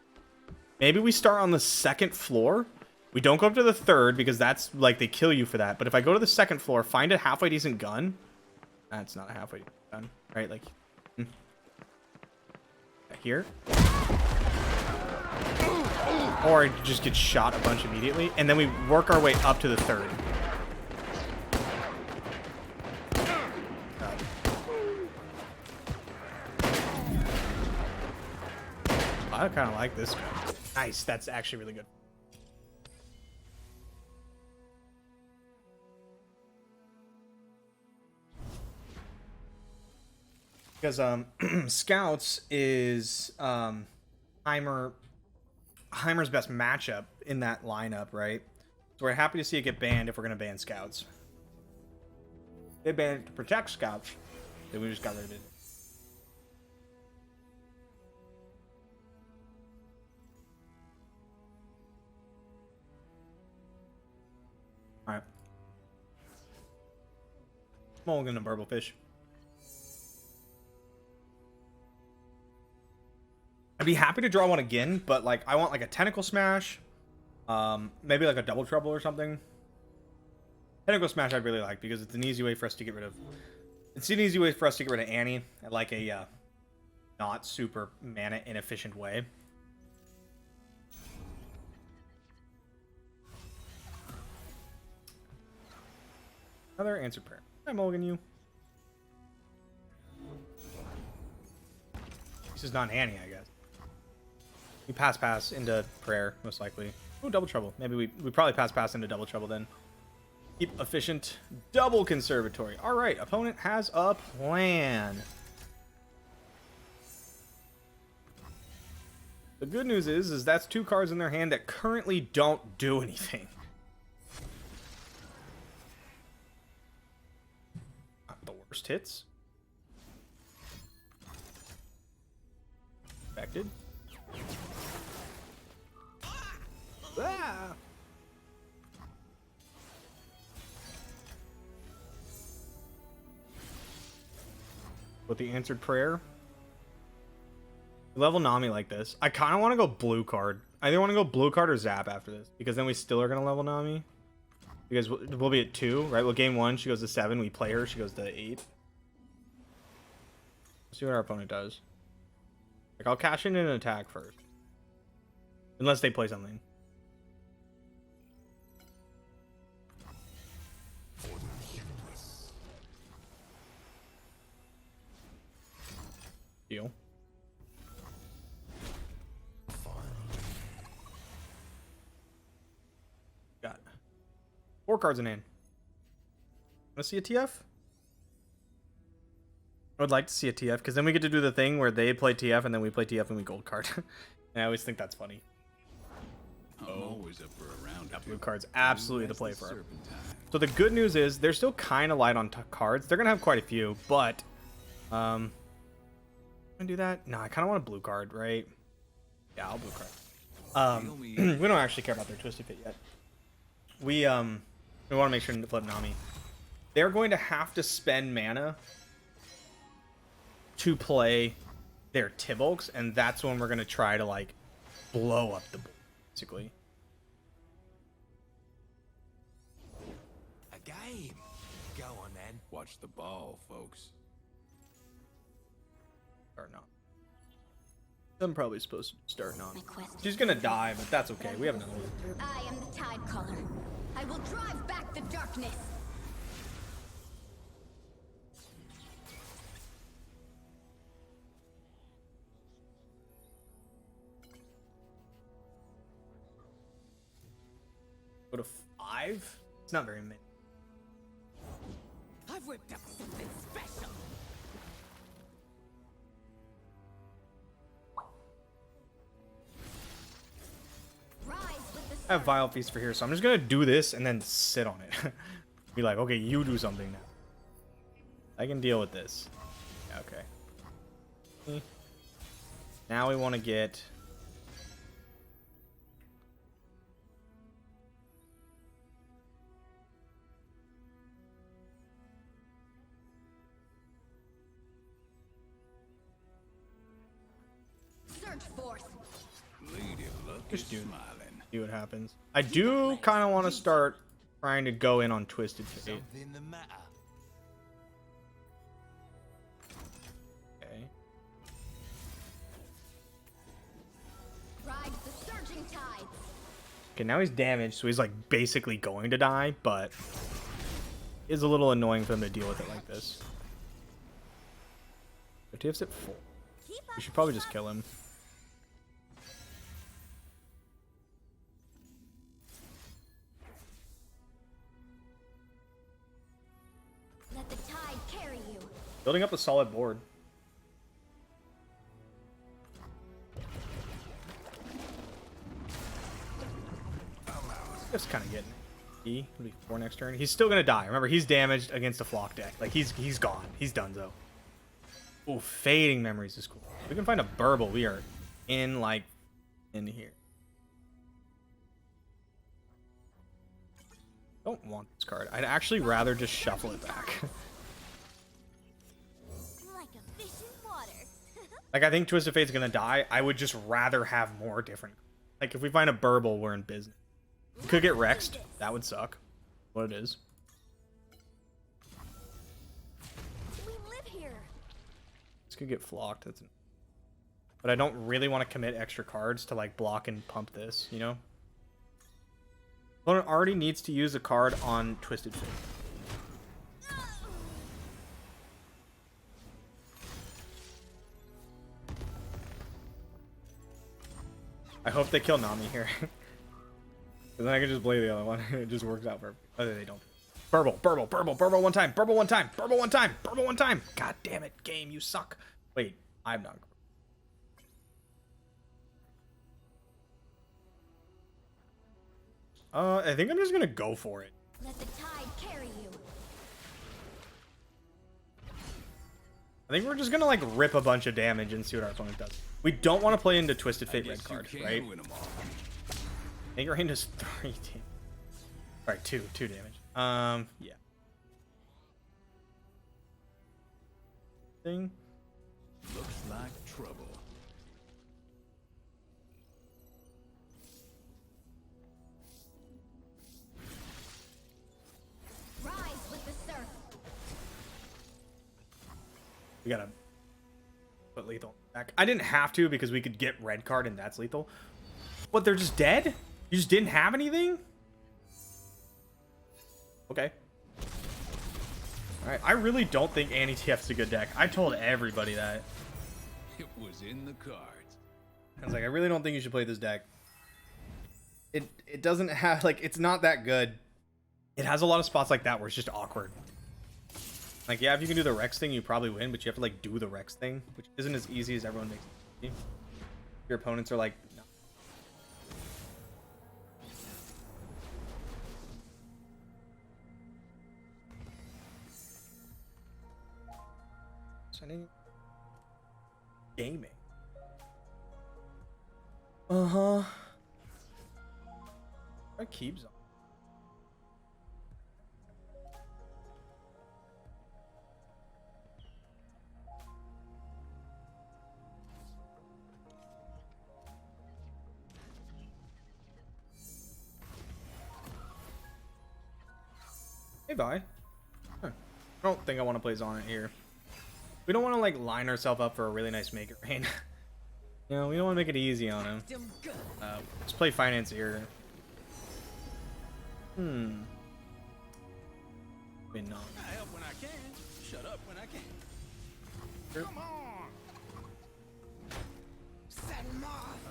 Maybe we start on the 2nd floor. We don't go up to the 3rd because that's like they kill you for that. But if I go to the 2nd floor, find a halfway decent gun. That's not a halfway decent gun, right? Like here, or just get shot a bunch immediately, and then we work our way up to the 3rd. I kind of like this one. Nice. That's actually really good. Because Scouts is Heimer's best matchup in that lineup, right? So we're happy to see it get banned if we're gonna ban Scouts. They banned it to protect Scouts, then we just got rid of it. All right. Mulligan and Burblefish. I'd be happy to draw one again, but like I want like a Tentacle Smash, maybe like a Double Trouble or something. Tentacle Smash I'd really like because it's an easy way for us to get rid of. It's an easy way for us to get rid of Annie at like a not super mana inefficient way. Another answered prayer. Hi, Mulligan, you. This is not Annie, I guess. We pass into prayer, most likely. Oh, double trouble. Maybe we probably pass into double trouble then. Keep efficient. Double conservatory. All right, opponent has a plan. The good news is that's 2 cards in their hand that currently don't do anything. Not the worst hits. Affected. Ah! With the answered prayer. Level Nami like this. I kind of want to go blue card. I either want to go blue card or zap after this. Because then we still are going to level Nami. Because we'll be at 2, right? Well, game 1, she goes to 7. We play her. She goes to 8. Let's see what our opponent does. Like, I'll cash in an attack first. Unless they play something. Deal. Got 4 cards in hand. Wanna see a TF? I would like to see a TF because then we get to do the thing where they play TF and then we play TF and we gold card. And I always think that's funny. I'm always up for a round. Blue card's absolutely the play for her. So the good news is they're still kind of light on cards. They're gonna have quite a few, but gonna do that? No, I kind of want a blue card, right? Yeah, I'll blue card. We don't actually care about their Twisted Fit yet. We want to make sure to flip Nami. They're going to have to spend mana to play their Tibolks, and that's when we're going to try to like blow up the board, basically. A game. Go on then. Watch the ball, folks. Or not. I'm probably supposed to start Nami. My quest. She's gonna die, but that's okay. We have another one. I am the Tide Caller. I will drive back the darkness. Go to 5? It's not very many. I've whipped up something special. Rise with the I have Vile Feast for here, so I'm just gonna do this and then sit on it. Be like, okay, you do something now. I can deal with this. Yeah, okay. Now we want to get... surge forth. Lady of Luck Just is do- smiling. see what happens. I do kind of want to start trying to go in on Twisted Fate. Something the matter. Okay. Ride the surging tides. Okay, now he's damaged, so he's like basically going to die, but it's a little annoying for him to deal with it like this. So TF's at 4. We should probably just kill him. Building up a solid board. Just kind of getting it. It'll be 4 next turn. He's still gonna die. Remember, he's damaged against a flock deck. Like he's gone. He's done though. Oh, fading memories is cool. If we can find a burble, we are in here. Don't want this card. I'd actually rather just shuffle it back. Like a fish in water. Like I think Twisted Fate's gonna die. I would just rather have more different. Like if we find a burble, we're in business. We could get Rexed. That would suck. What it is. We live here. This could get flocked. But I don't really want to commit extra cards to like block and pump this, you know? Opponent already needs to use a card on Twisted Fate. I hope they kill Nami here. Then I can just play the other one. It just works out perfect. Other they don't. Burble, burble, burble, burble one time, burble one time, burble one time, burble one time. God damn it, game, you suck. Wait, I'm not. I think I'm just gonna go for it. Let the tide carry you. I think we're just gonna like rip a bunch of damage and see what our opponent does. We don't want to play into Twisted Fate red card, right? I think our hand is 3 damage. Alright, 2 damage. Yeah. Thing. Looks like trouble. Rise with the surf. We gotta put lethal back. I didn't have to because we could get red card and that's lethal. What, they're just dead? You just didn't have anything? Okay. Alright, I really don't think anti-TF's a good deck. I told everybody that. It was in the cards. I was like, I really don't think you should play this deck. It doesn't have, like, it's not that good. It has a lot of spots like that where it's just awkward. Like, yeah, if you can do the Rex thing, you probably win, but you have to, like, do the Rex thing, which isn't as easy as everyone makes it. Your opponents are like, no. Sending gaming. I keep on. Hey, bye. Huh. I don't think I want to play Zonnet here. We don't want to like line ourselves up for a really nice Make It Rain. You know, we don't want to make it easy on him. Let's play Financier. Maybe not. I help when I can. Shut up when I can. Come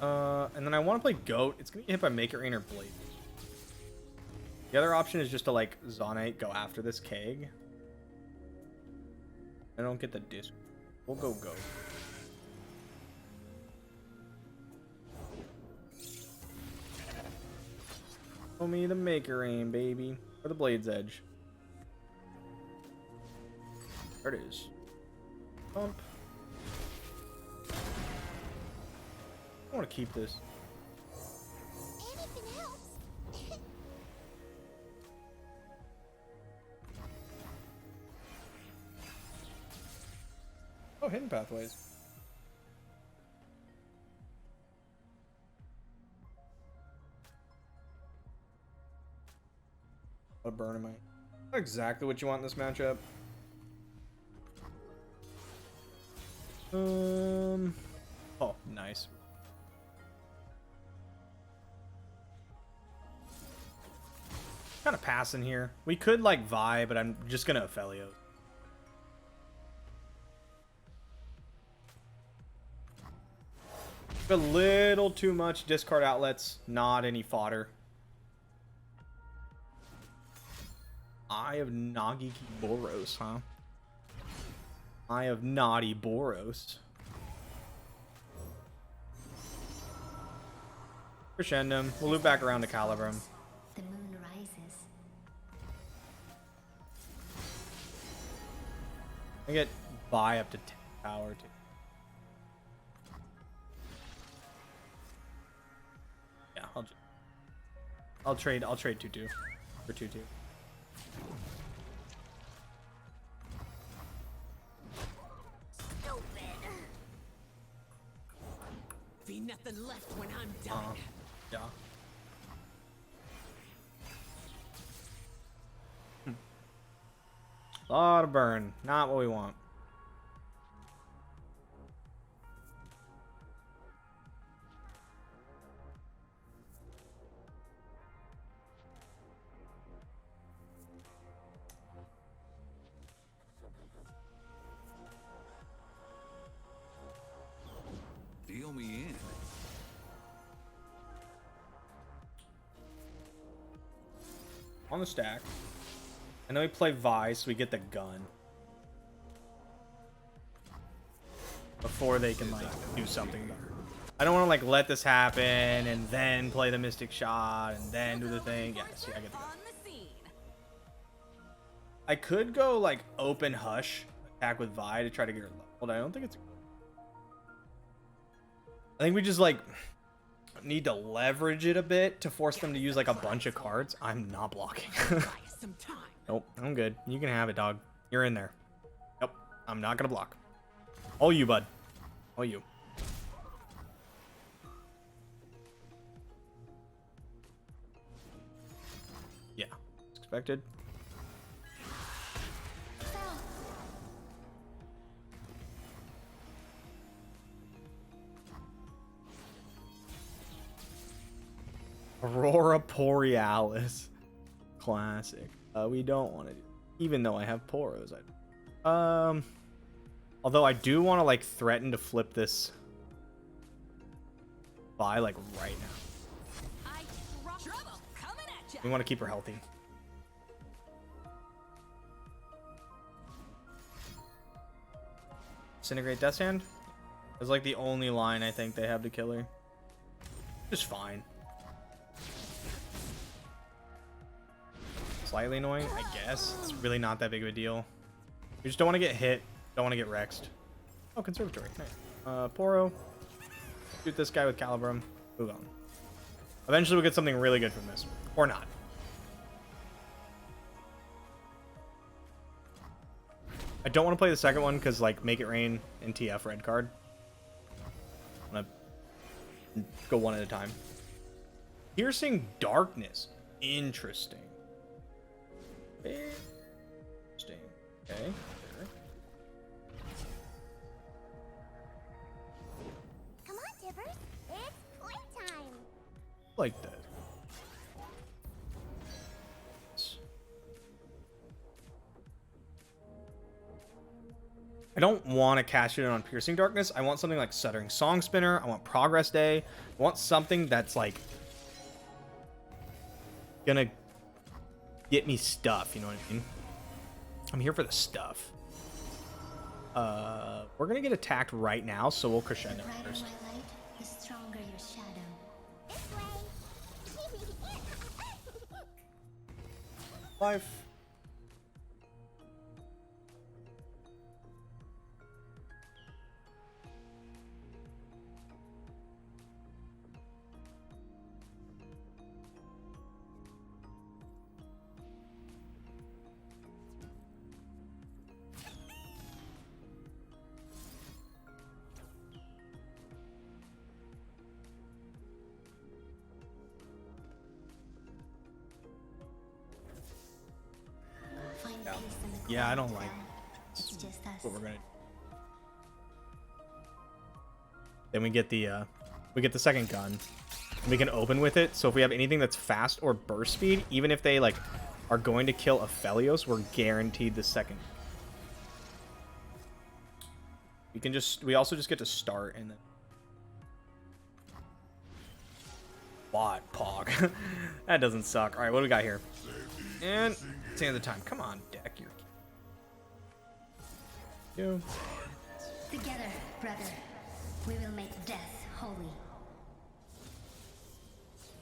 on. And then I want to play Goat. It's gonna get hit by Make It Rain or Blade. The other option is just to like Zonate, go after this keg. I don't get the disc. We'll go Goat. Show me the Make It Rain, baby. Or the Blade's Edge. There it is. Pump. I want to keep this. Anything else? Oh, hidden pathways. What burn am I? Not exactly what you want in this matchup. Oh, nice. Kind of passing here. We could like Vi, but I'm just gonna Ophelio. A little too much discard outlets, not any fodder. Eye of Nagiki Boros, huh? Eye of Naughty Boros. Crescendum. We'll loop back around to Calibrum. The moon rises. I get buy up to 10 power too. Yeah, I'll trade 2-2 for 2-2. Be nothing left when I'm done. Yeah. Lot of burn. Not what we want. Deal me in. On the stack. I know we play Vi, so we get the gun. Before they can, like, do something about it. I don't want to, like, let this happen and then play the Mystic Shot and then do the thing. Yeah, see, I get the gun. I could go, like, open Hush, attack with Vi to try to get her leveled. I don't think it's... I think we just, like, need to leverage it a bit to force them to use, like, a bunch of cards. I'm not blocking. Nope, I'm good. You can have it, dog. You're in there. Nope, I'm not gonna block. All you, bud. All you. Yeah, expected. Aurora Borealis. Classic. We don't want to do, even though I have Poros. Although I do want to, like, threaten to flip this by, like, right now. We want to keep her healthy. Disintegrate Death's Hand is, like, the only line I think they have to kill her. Just fine. Slightly annoying, I guess. It's really not that big of a deal. We just don't want to get hit. Don't want to get Rexed. Oh, Conservatory. Nice. Poro. Shoot this guy with Calibrum. Move on. Eventually we'll get something really good from this. Or not. I don't want to play the second one because, like, Make It Rain and TF red card. I'm going to go one at a time. Piercing Darkness. Interesting. Interesting. Okay. Sure. Come on, Tibbers. It's playtime. Like that. I don't want to cash it in on Piercing Darkness. I want something like Stuttering Song Spinner. I want Progress Day. I want something that's, like, gonna get me stuff, you know what I mean? I'm here for the stuff. We're gonna get attacked right now, so we'll crescendo The brighter first. my light, the stronger your shadow. This way. Life. Find peace in the Yeah, I don't quiet like now. It's just us. what we're gonna. Then we get the second gun. And we can open with it. So if we have anything that's fast or burst speed, even if they, like, are going to kill Aphelios, we're guaranteed the second. We also just get to start and then. What? Pog. That doesn't suck. Alright, what do we got here? And it's the end of the time. Come on, deck. You. Together, brother, we will make death holy.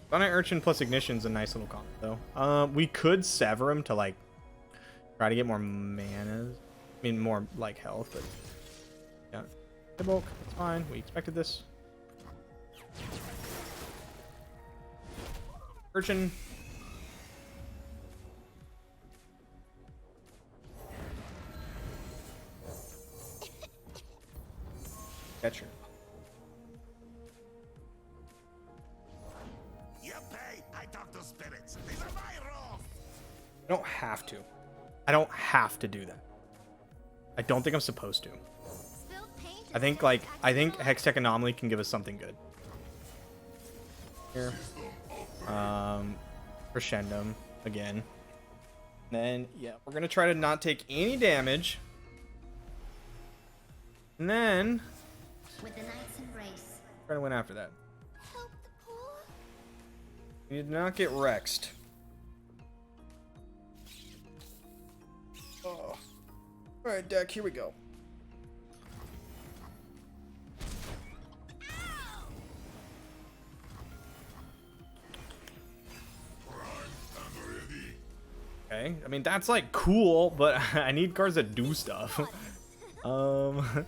Sunlight Urchin plus Ignition's a nice little combo, though. We could sever him to, like, try to get more manas. I mean, more, like, health, but... Yeah. The bulk, it's fine. We expected this. Urchin. Catcher. You pay, I talk to spirits. These are my rules. I don't have to. I don't have to do that. I don't think I'm supposed to. Spilled paint I think, like, Hextech Anomaly can give us something good. Here. Crescendum again. Then, yeah, we're gonna try to not take any damage. And then, With the Knight's Embrace, try to win after that. help the poor. We did not get Rexed. Oh. Alright, deck, here we go. Okay, I mean, that's like cool, but I need cards that do stuff. Loot.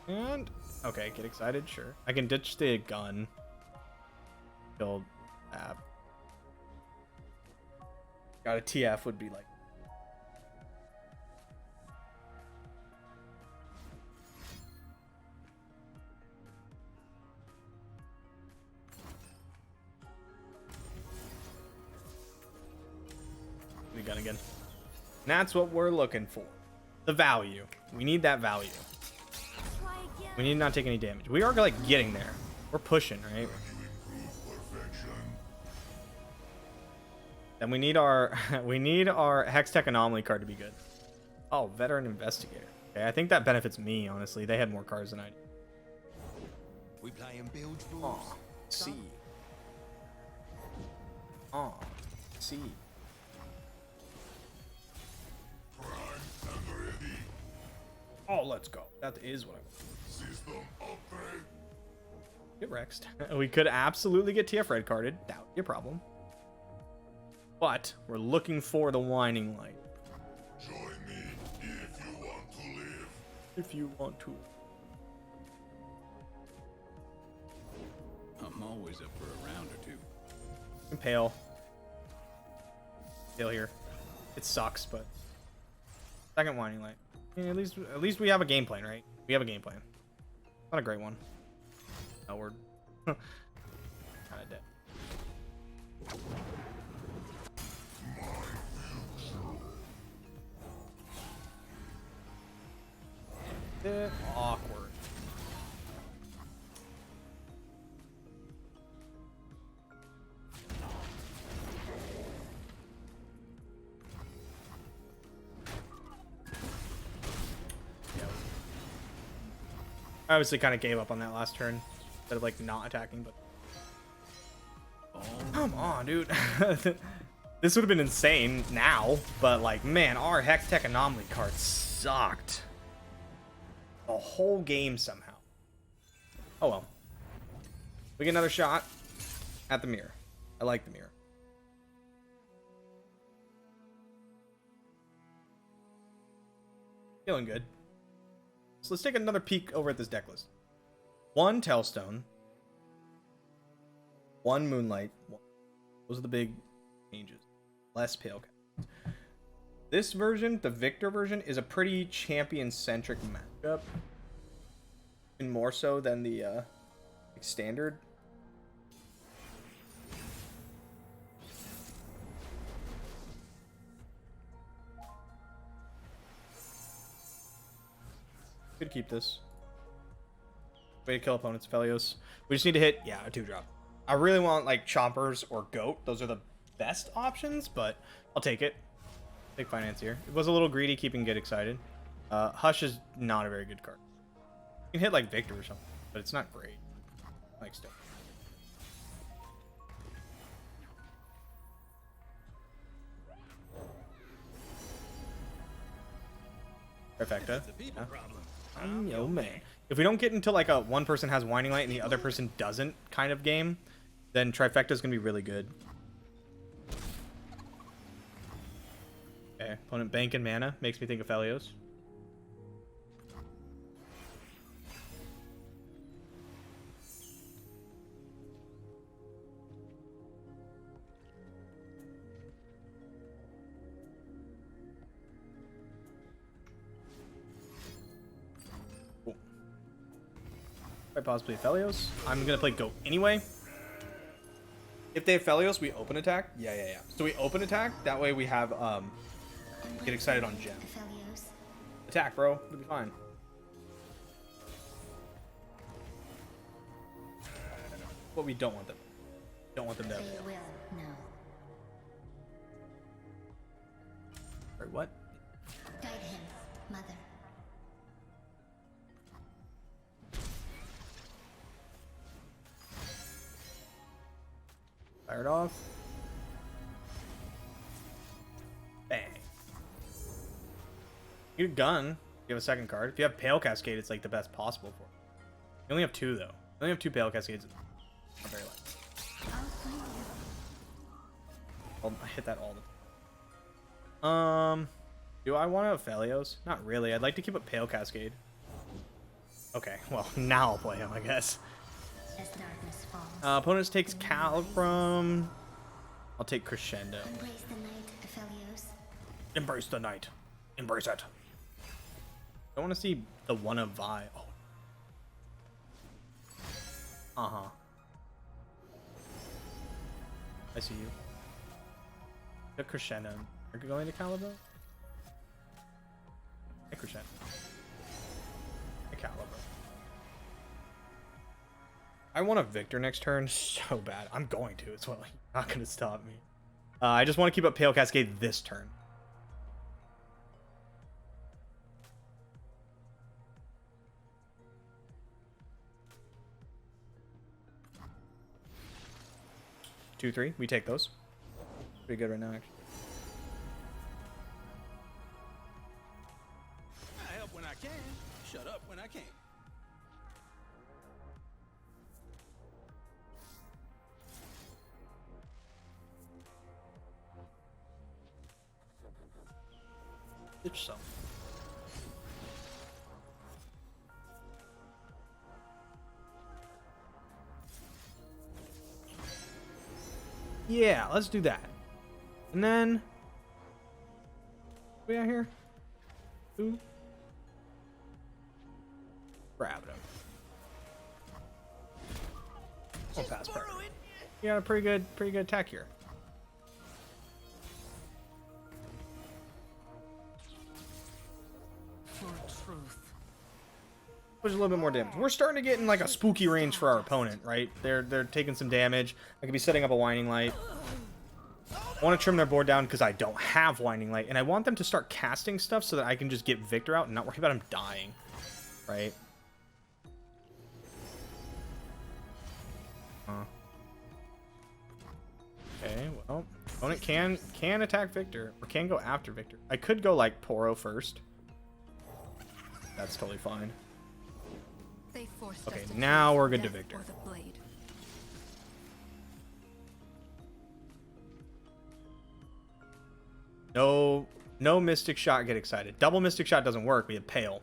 And, okay, get excited, sure. I can ditch the gun. Kill app. Got a TF would be like. We gun again. And that's what we're looking for. The value. We need that value. Try again. We need to not take any damage. We are like getting there. We're pushing, right? Then we need our Hextech Anomaly card to be good. Oh, Veteran Investigator. Okay, I think that benefits me, honestly. They had more cards than I did. We playing bilge rules. Aw, C. Aw, C. Oh, let's go. That is what I want. Get Rexed. We could absolutely get TF red carded. That would be a problem. But we're looking for the Winding Light. Join me if you want to live. If you want to. I'm always up for a round or two. Impale. Impale here. It sucks, but second Winding Light. Yeah, at least we have a game plan, right? We have a game plan. Not a great one. No, we're kind of dead. Bit awkward. I obviously kind of gave up on that last turn instead of like not attacking, but come on, dude. This would have been insane now, but like, man, our Hextech Anomaly card sucked the whole game somehow. Oh well. We get another shot at the mirror. I like the mirror. Feeling good. So let's take another peek over at this deck list. 1 Telstone. 1 Moonlight. Those are the big changes. Less Pale Cat. This version, the Victor version, is a pretty champion-centric matchup. And more so than the standard. Could keep this. Way to kill opponents, Felios. We just need to hit, yeah, a 2-drop. I really want like Chompers or Goat. Those are the best options, but I'll take it. Take Financier. It was a little greedy keeping Get Excited. Hush is not a very good card. You can hit like Victor or something, but it's not great. Like stuff. Trifecta. It's a people Yeah. problem. Yo, man. If we don't get into like a one person has Winding Light and the other person doesn't kind of game, then Trifecta is going to be really good. Okay, opponent bank and mana. Makes me think of Felios. Cool. Quite possibly Felios. I'm going to play Go anyway. If they have Felios, we open attack. Yeah. So we open attack. That way we have get excited on gem. Aphelios. Attack, bro. It'll be fine. But we don't want them. Don't want them to. They will know. Or what? Guide him, mother. Fire it off. Bang. You get a gun. You have a second card. If you have Pale Cascade, it's like the best possible for it. You only have two though. You only have two Pale Cascades. Not very likely. I'll find you. I hit that all the time. Do I want to have Felios? Not really. I'd like to keep up Pale Cascade. Okay, well, now I'll play him, I guess. As darkness falls. Opponents takes Calibrum. I'll take Crescendo. Embrace the night, Aphelios. Embrace the night. Embrace it. I want to see the one of Vi. Oh. Uh-huh. I see you. The Crescendo. Are you going to Calibur? Hey, Crescendo. Hey, Calibur. I want a Victor next turn so bad. I'm going to. It's not going to stop me. I just want to keep up Pale Cascade this turn. Two, three. We take those. Pretty good right now, actually. I help when I can. Shut up when I can't. It's some. Yeah, let's do that. And then we out here. Ooh. Grab them. We'll pass part. You got a pretty good attack here. For truth. Push a little bit more damage. We're starting to get in like a spooky range for our opponent, right? They're taking some damage. I could be setting up a Winding Light. I want to trim their board down because I don't have Winding Light, and I want them to start casting stuff so that I can just get Victor out and not worry about him dying, right? Okay, well, opponent can attack Victor or can go after Victor. I could go like Poro first. That's totally fine. They forced Okay, us to now choose we're good to death Victor. or the blade. No Mystic Shot, get excited. Double Mystic Shot doesn't work. We have Pale.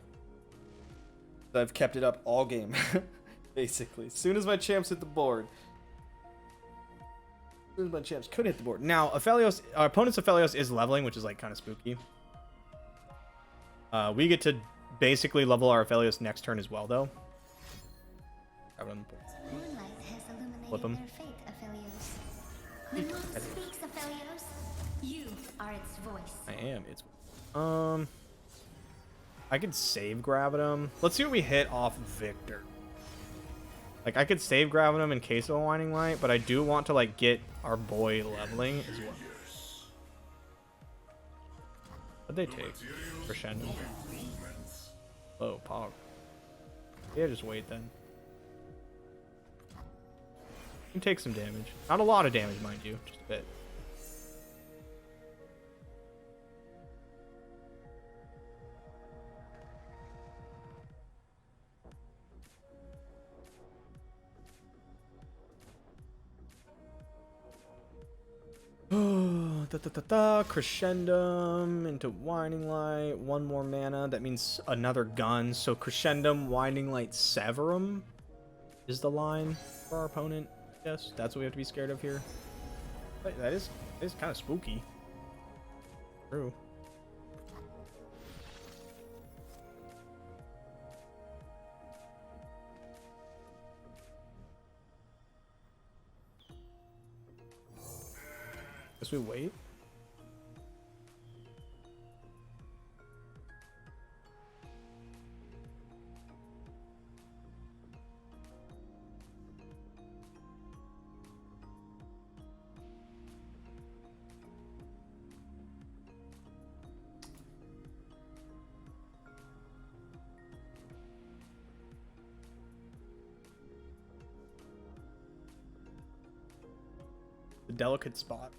So I've kept it up all game, basically. As soon as my champs hit the board. As soon as my champs could hit the board. Now, Aphelios, our opponent's Aphelios is leveling, which is like kind of spooky. We get to basically level our Aphelios next turn as well, though. Moonlight has illuminated Flip 'em. their fate, Aphelios. The moon speaks, Aphelios. You are its voice. I am. It's I could save Gravitum. Let's see what we hit off Victor. Like I could save Gravitum in case of a Winding Light, but I do want to like get our boy leveling as well. What'd they take? Crescendo. Oh, Pog. Yeah, just wait then. You can take some damage. Not a lot of damage, mind you. Just a bit. Crescendum into Winding Light. One more mana. That means another gun. So Crescendum, Winding Light, Severum is the line for our opponent. Yes, that's what we have to be scared of here. But that is kind of spooky. True. Guess we wait. The delicate spot.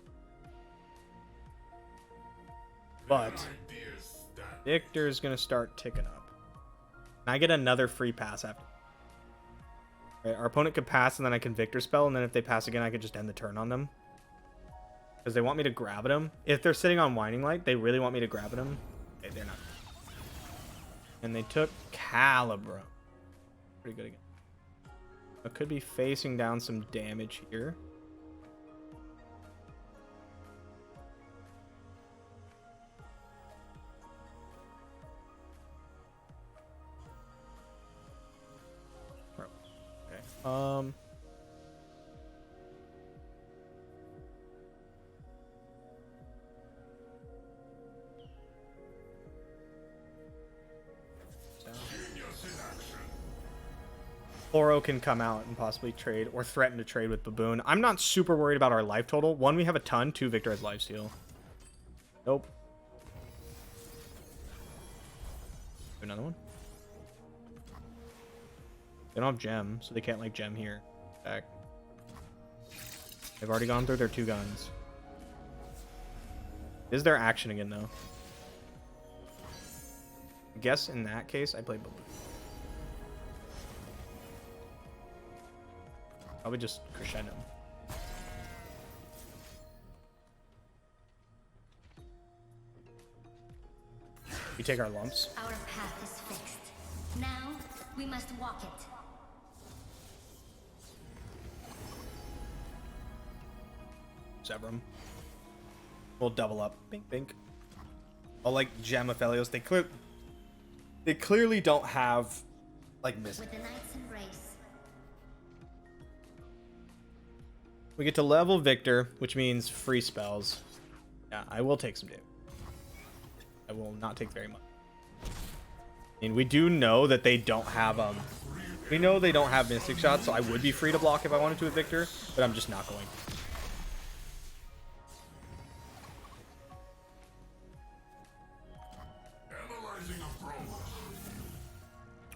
But Victor's gonna start ticking up. And I get another free pass after. Right, our opponent could pass and then I can Victor spell, and then if they pass again I could just end the turn on them. Because they want me to grab them. If they're sitting on Winding Light, they really want me to grab them. Okay, they're not. And they took Calibra. Pretty good again. I could be facing down some damage here. Okay. Oro can come out and possibly trade or threaten to trade with Baboon. I'm not super worried about our life total. One, we have a ton. Two, Victor has lifesteal. Nope. Another one. They don't have gem, so they can't like gem here. Back. They've already gone through their 2 guns. Is there action again though? I guess in that case I play Baboon. Probably just Crescendo. We take our lumps. Our path is fixed. Now we must walk it. Severum. We'll double up. Bink, bink. Oh, like Gem Aphelios. They clearly don't have like miss. With the Knight's Embrace. We get to level Victor, which means free spells. Yeah, I will take some damage. I will not take very much. I mean, we do know that they don't have we know they don't have Mystic Shots, so I would be free to block if I wanted to with Victor, but I'm just not going.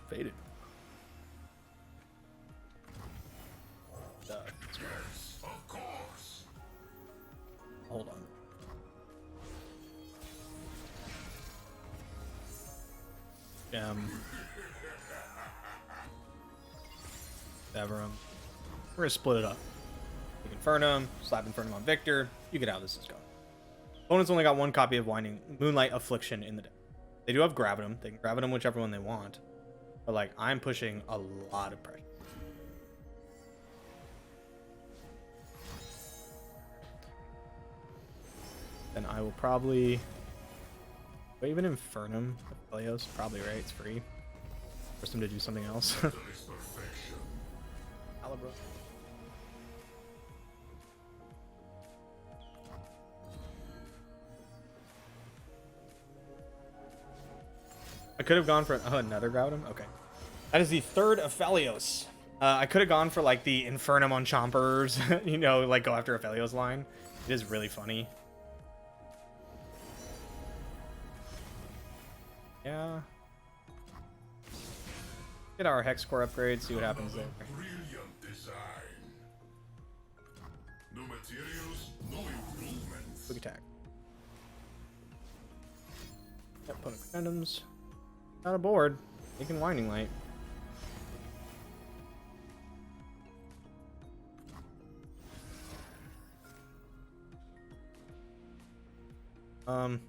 Faded. Yes, of course. Hold on. Gem. Severum. We're gonna split it up. Take Infernum, slap Infernum on Victor. You get how this is going. Opponent's only got 1 copy of Moonlight Affliction in the deck. They do have Gravitum. They can Gravitum whichever one they want. But like, I'm pushing a lot of pressure. Then I will probably... But even Infernum, Aphelios, probably right, it's free. Force them to do something else. Calibra. I could have gone for another Gravitum. Okay, that is the 3rd Aphelios. I could have gone for like the Infernum on Chompers, you know, like go after Aphelios line. It is really funny. Yeah. Get our Hex Core upgrade, see what happens there. Brilliant design. No materials, no improvements. Quick attack. Yep, opponent randoms. Not a board. Taking Winding Light. Um.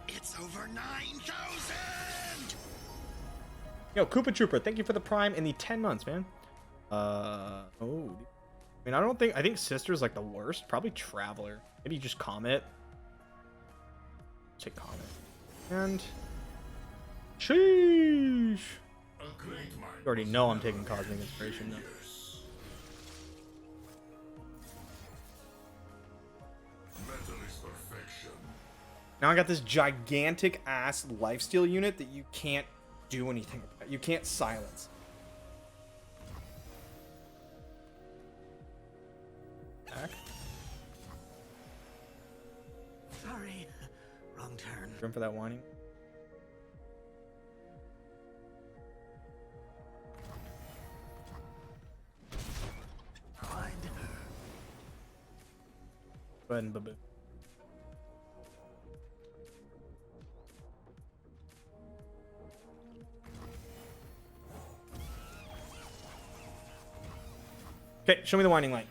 It's over 9,000! Yo, Koopa Trooper, thank you for the Prime and the 10 months, man. Oh. I mean, I think Sister's like the worst. Probably Traveler. Maybe just Comet. Say Comet. And. Sheesh! You already know I'm taking Cosmic Inspiration though. Now I got this gigantic ass lifesteal unit that you can't do anything about. You can't silence. Back. Sorry, wrong turn. Room for that whining. Find her. Go ahead and baboo. Okay, show me the winding light.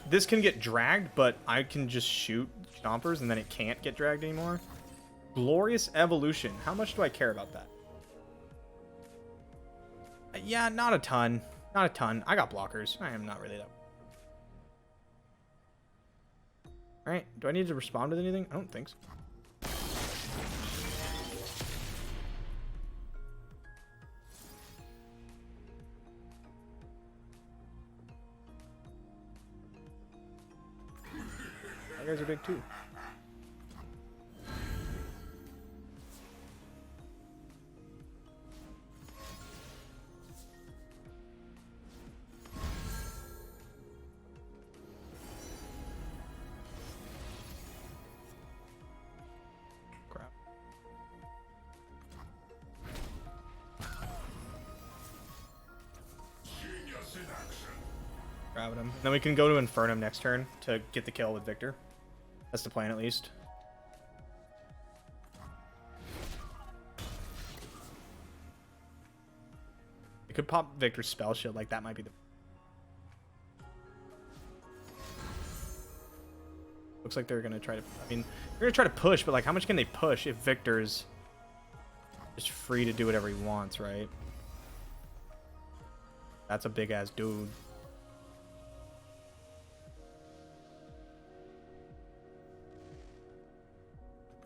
This can get dragged, but I can just shoot stompers and then it can't get dragged anymore. Glorious Evolution. How much do I care about that? Yeah, not a ton. Not a ton. I got blockers. I am not really that. Alright, do I need to respond with anything? I don't think so. You guys are big too. Crap. Grabbing him. Then we can go to Infernum next turn to get the kill with Victor. That's the plan, at least. It could pop Victor's spell shield, like that might be the... Looks like they're gonna try to... I mean, they're gonna try to push, but like, how much can they push if Victor's just free to do whatever he wants, right? That's a big-ass dude.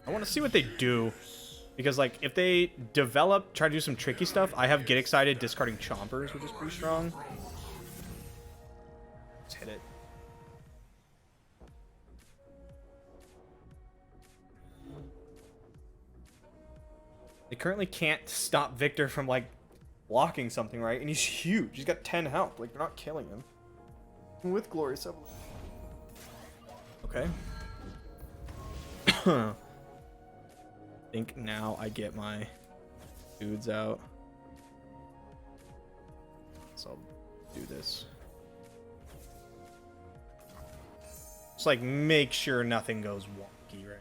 I want to see what they do, because like if they develop, try to do some tricky stuff, I have Get Excited discarding Chompers, which is pretty strong. Let's hit it. They currently can't stop Victor from like blocking something, right? And he's huge. He's got 10 health. Like they're not killing him. With Glorious Evolution. Okay. I think now I get my dudes out. So I'll do this. Just like make sure nothing goes wonky, right?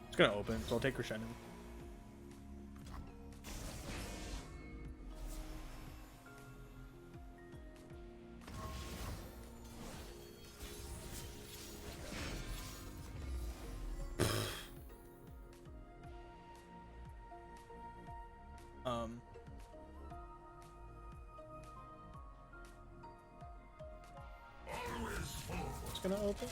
It's gonna open, so I'll take Crescendo. It's gonna open.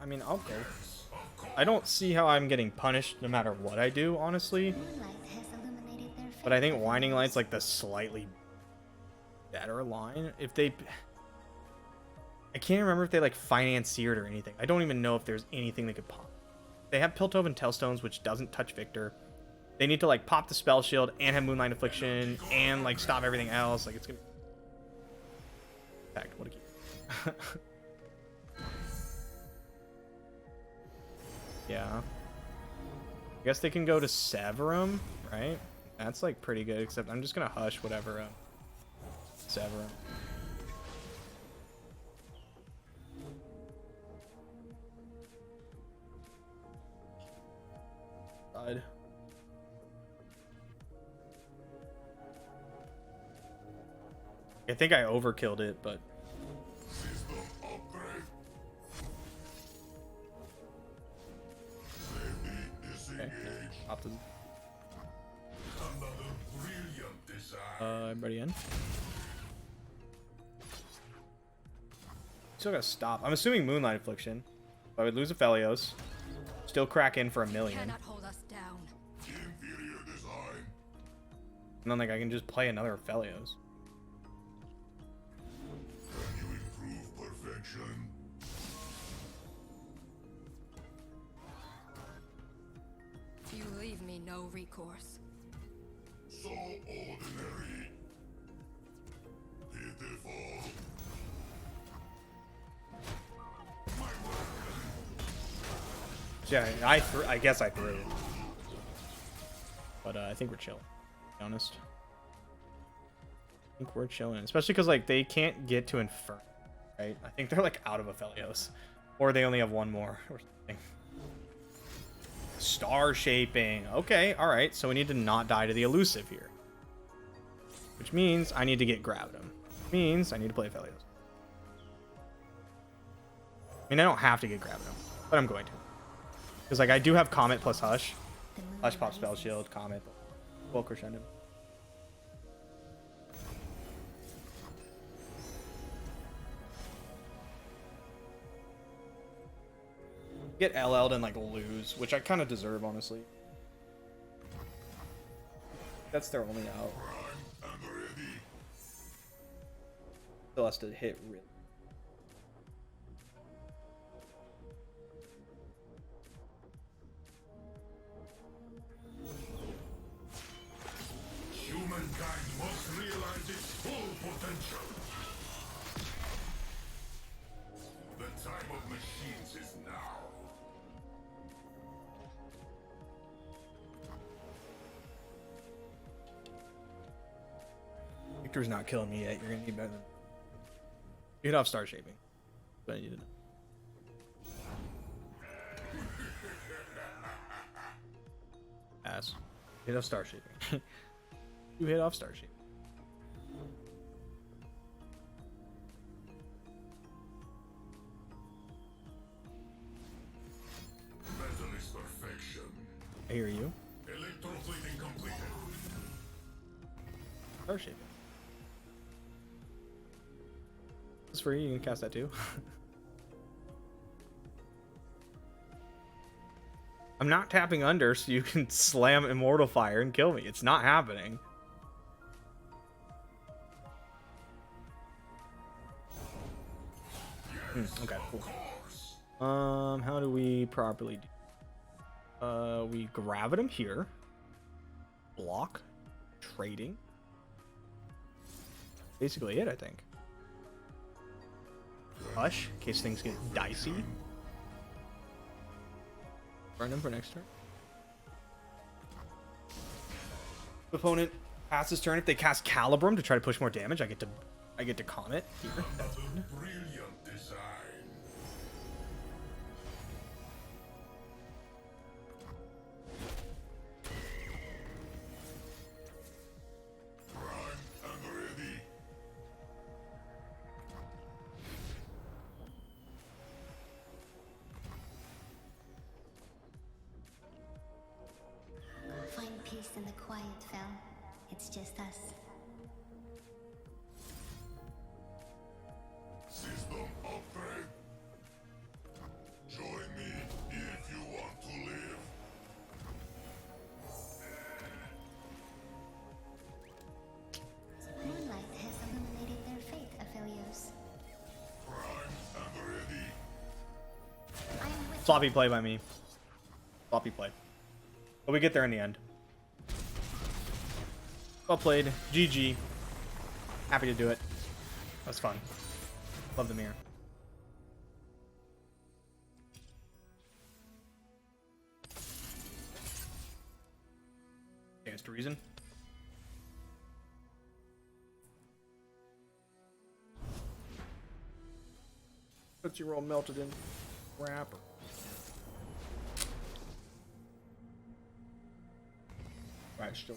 I mean, I'll go. I don't see how I'm getting punished no matter what I do, honestly. But I think Winding Light's like the slightly better line. If they... I can't remember if they like financiered or anything. I don't even know if there's anything they could pop. They have Piltover and Tailstones, which doesn't touch Victor. They need to like pop the spell shield and have Moonlight Affliction and like stop everything else. Like it's gonna. Fact, what a keep. Yeah. I guess they can go to Severum, right? That's like pretty good. Except I'm just gonna hush whatever. Severum. Side. I think I overkilled it, but System upgrade. Safety okay. disengaged. Opted. Another brilliant design. Everybody in. Still gotta stop. I'm assuming Moonlight Affliction. I would lose a Felios. Still crack in for 1 million. Cannot hold us down. Inferior design. And then like I can just play another Felios. Can you improve perfection? You leave me no recourse. So ordinary. Pitiful. Yeah, I guess I threw. But I think we're chilling, to be honest. I think we're chilling. Especially because like they can't get to Inferno, right? I think they're like out of Aphelios. Or they only have one more or something. Star shaping. Okay, alright. So we need to not die to the elusive here. Which means I need to get Gravitum. Which means I need to play Aphelios. I mean, I don't have to get Gravitum, but I'm going to. Because like I do have Comet plus Hush. The moon Hush pop spell rises. shield, Comet, full crescendo. Get LL'd and like lose, which I kind of deserve, honestly. That's their only out. I'm ready. Still has to hit really. Humankind must realize its full potential. The time of machines is now. Victor's not killing me yet. You're gonna need better than. You hit off star shaping. But I need to know. Ass. Hit off star shaping. You hit off star shaping. Metal is perfection. I hear you. Electroplating completed. Star shaping. It's free. You can cast that too. I'm not tapping under, so you can slam Immortal Fire and kill me. It's not happening. Okay, cool. How do we properly do? We Gravitum here. Block. Trading. Basically it, I think. Hush, in case things get dicey. Burn him for next turn. Opponent passes turn. If they cast Calibrum to try to push more damage, I get to Comet here. That's good. Brilliant design. Prime and ready. Find peace in the quiet, Fel. It's just us. System upgrade. Join me if you want to live. Moonlight has illuminated their fate, Aphelios. Prime and ready. I am with Sloppy play by me. Sloppy play. But we get there in the end. Well played. GG. Happy to do it. That was fun. Love the mirror. Chance to reason. Tootsie Roll melted in wrapper. Right, still.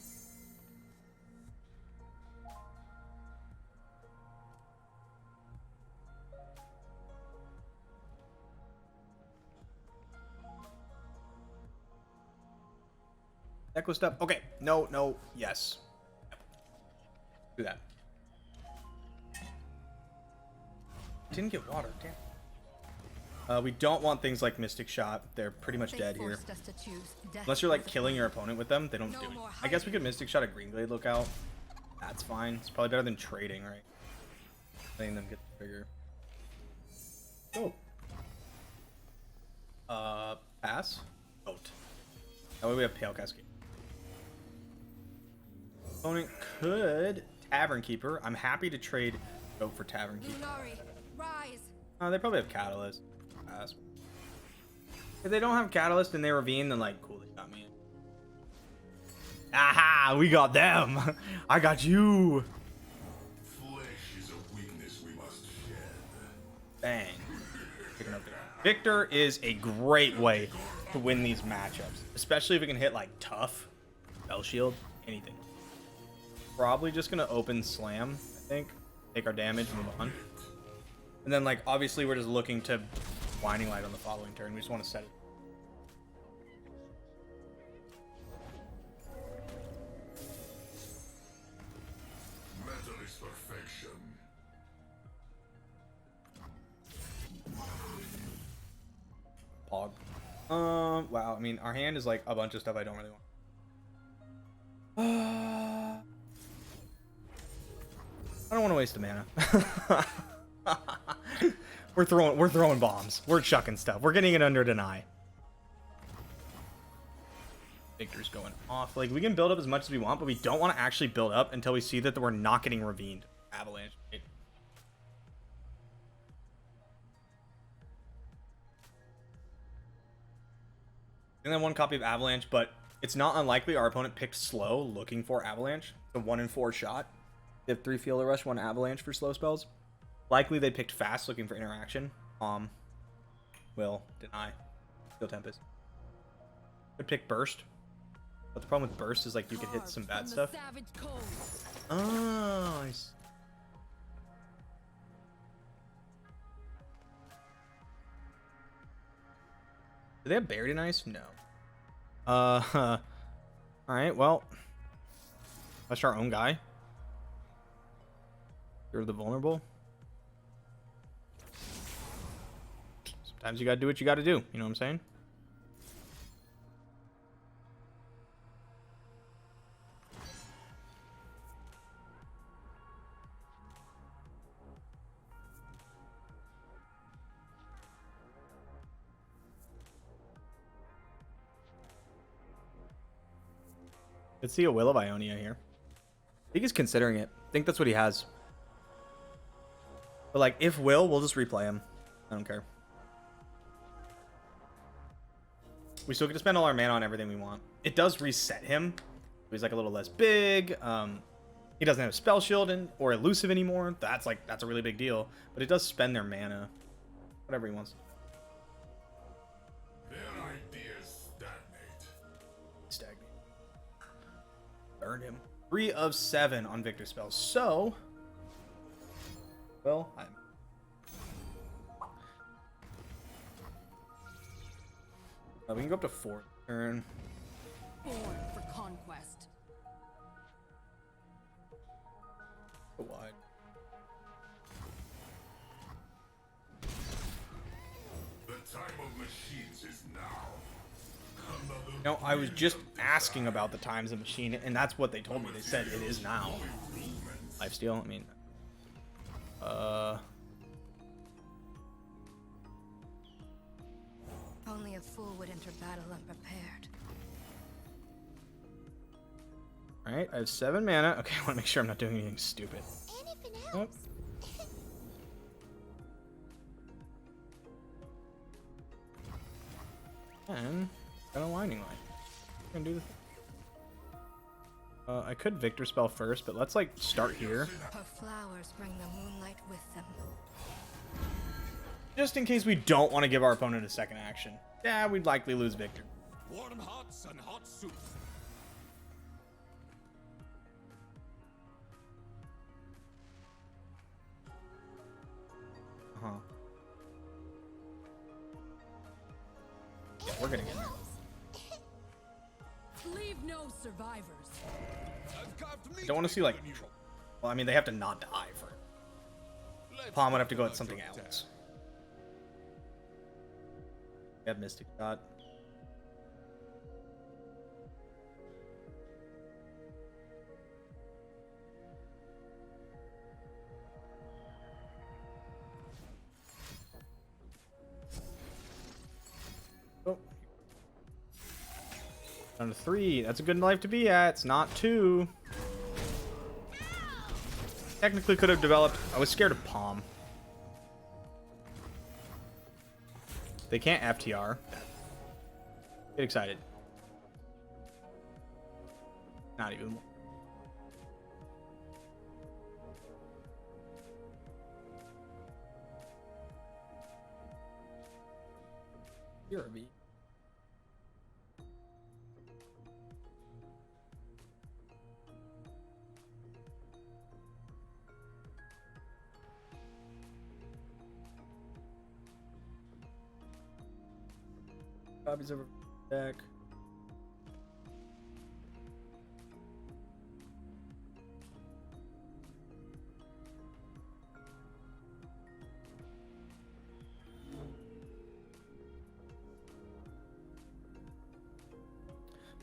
Echo step. Okay. No, no, yes. Do that. Didn't get water, damn. We don't want things like Mystic Shot. They're pretty much dead here. Unless you're like killing your opponent with them, they don't do it. I guess we could Mystic Shot a Green Glade lookout. That's fine. It's probably better than trading, right? Letting them get the trigger. Oh. Pass? Vote. That way we have Pale Cascade. Opponent could Tavern Keeper. I'm happy to trade Goat for Tavern Keeper. Rise. They probably have Catalyst. Pass. If they don't have Catalyst and they Ravine, then like, cool, they got me. Aha! We got them! I got you! Flesh is a weakness we must shed. Bang. Picking up there. Victor is a great way to win these matchups. Especially if we can hit like Tough, Spell Shield, anything. Probably just gonna open Slam, I think. Take our damage, move on. And then like, obviously we're just looking to Blinding Light on the following turn. We just want to set it. Metal is perfection. Pog. Wow. I mean, our hand is like a bunch of stuff I don't really want. I don't want to waste the mana. We're throwing bombs. We're chucking stuff. We're getting it under deny. Victor's going off. Like, we can build up as much as we want, but we don't want to actually build up until we see that we're not getting Ravined. Avalanche. Right? And then one copy of Avalanche, but it's not unlikely our opponent picked slow looking for Avalanche. The 1 in 4 shot. They have 3 Field Rush, 1 Avalanche for slow spells. Likely they picked fast looking for interaction. Will, deny. Steel Tempest. Could pick Burst. But the problem with Burst is like you could hit some bad stuff. Oh, nice. Do they have Buried in Ice? No. Alright, well. Let's our own guy. You're the vulnerable. Sometimes you gotta do what you gotta do. You know what I'm saying? Let's see a Will of Ionia here. I think he's considering it. I think that's what he has. But like, if Will, we'll just replay him. I don't care. We still get to spend all our mana on everything we want. It does reset him. He's like a little less big. He doesn't have Spell Shield or Elusive anymore. That's a really big deal. But it does spend their mana. Whatever he wants. Their ideas stagnate. Burn him. 3 of 7 on Victor spells. So, well, we can go up to 4 turn. Born for conquest. Go wide. The time of machines is now. No, I was just asking about the times of machine, and that's what they told me. They said it is now. Lifesteal, I mean, Only a fool would enter battle unprepared. Alright, I have 7 mana. Okay, I want to make sure I'm not doing anything stupid. And if it Oh. helps. And got a winding line. We're gonna do the I could Victor spell first, but let's like start here. Her flowers bring the moonlight with them. Just in case we don't want to give our opponent a second action. Yeah, we'd likely lose Victor. Warm hearts and hot soup. Uh-huh. Yeah, we're gonna get there. Leave no survivors. I don't want to see like well, I mean they have to not die for it. Palm would have to go at something else. We have Mystic Shot. Oh. Down to 3. That's a good life to be at. It's not 2. Technically could have developed. I was scared of Palm. They can't FTR. Get excited. Not even. You're a B. Copies over deck.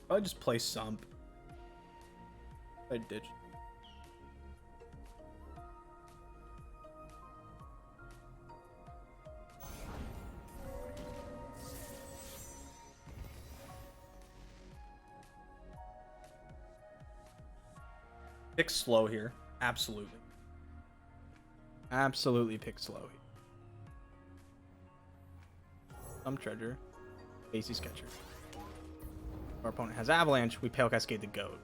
Probably just play Sump. I ditch. Pick slow here. Absolutely. Absolutely pick slow here. Some treasure. Casey's catcher. Our opponent has Avalanche. We Pale Cascade the Goat.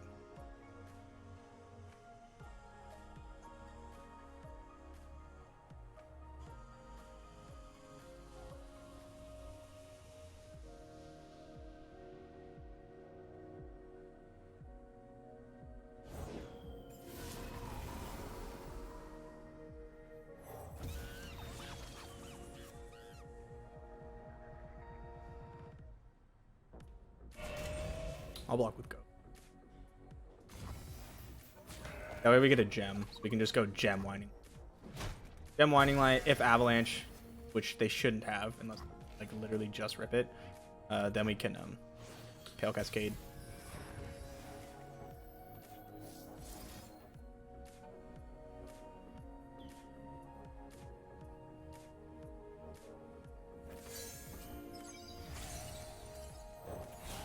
I'll block with Goat. That way we get a gem, so we can just go Gem Winding. Gem Winding Light, if Avalanche, which they shouldn't have, unless like literally just rip it, then we can Pale Cascade.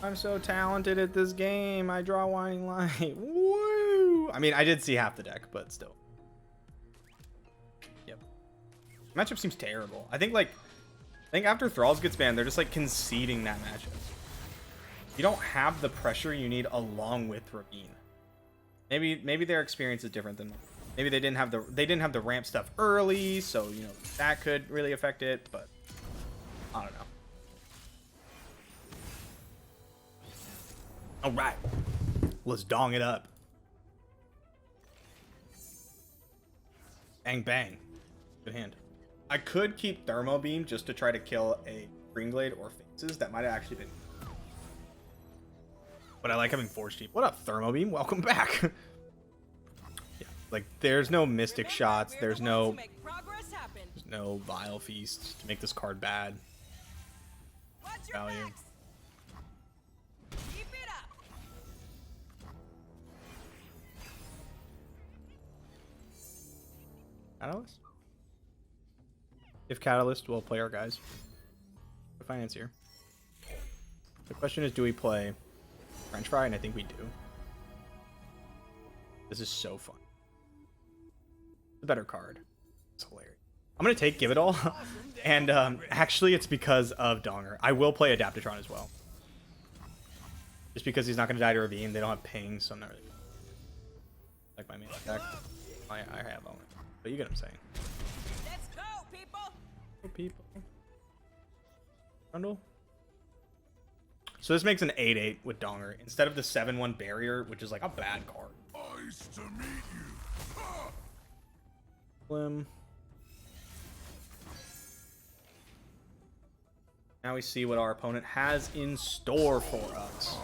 I'm so talented at this game. I draw Winding Light. Woo! I mean, I did see half the deck, but still. Yep. Matchup seems terrible. I think after Thralls gets banned, they're just like conceding that matchup. You don't have the pressure you need along with Ravine. Maybe their experience is different than maybe they didn't have the ramp stuff early, so you know that could really affect it, but I don't know. All right, let's dong it up. Bang bang, good hand. I could keep Thermo Beam just to try to kill a Green Glade or Faces. That might have actually been. But I like having Force Chief. What up, Thermo Beam? Welcome back. Yeah, like there's no Mystic Shots. There's no Vile Feast to make this card bad. Value. Catalyst? If Catalyst, we'll play our guys. The Financier. The question is, do we play French Fry? And I think we do. This is so fun. The better card. It's hilarious. I'm gonna take Give It All, and actually it's because of Donger. I will play Adaptatron as well. Just because he's not gonna die to Ravine, they don't have ping, so I'm not really like my main attack. I have on it, but you get what I'm saying. Let's go, people. Oh, people. Trundle. So this makes an 8/8 with Donger instead of the 7/1 barrier, which is like a bad card. Nice to meet you. Ha! Slim. Now we see what our opponent has in store for us.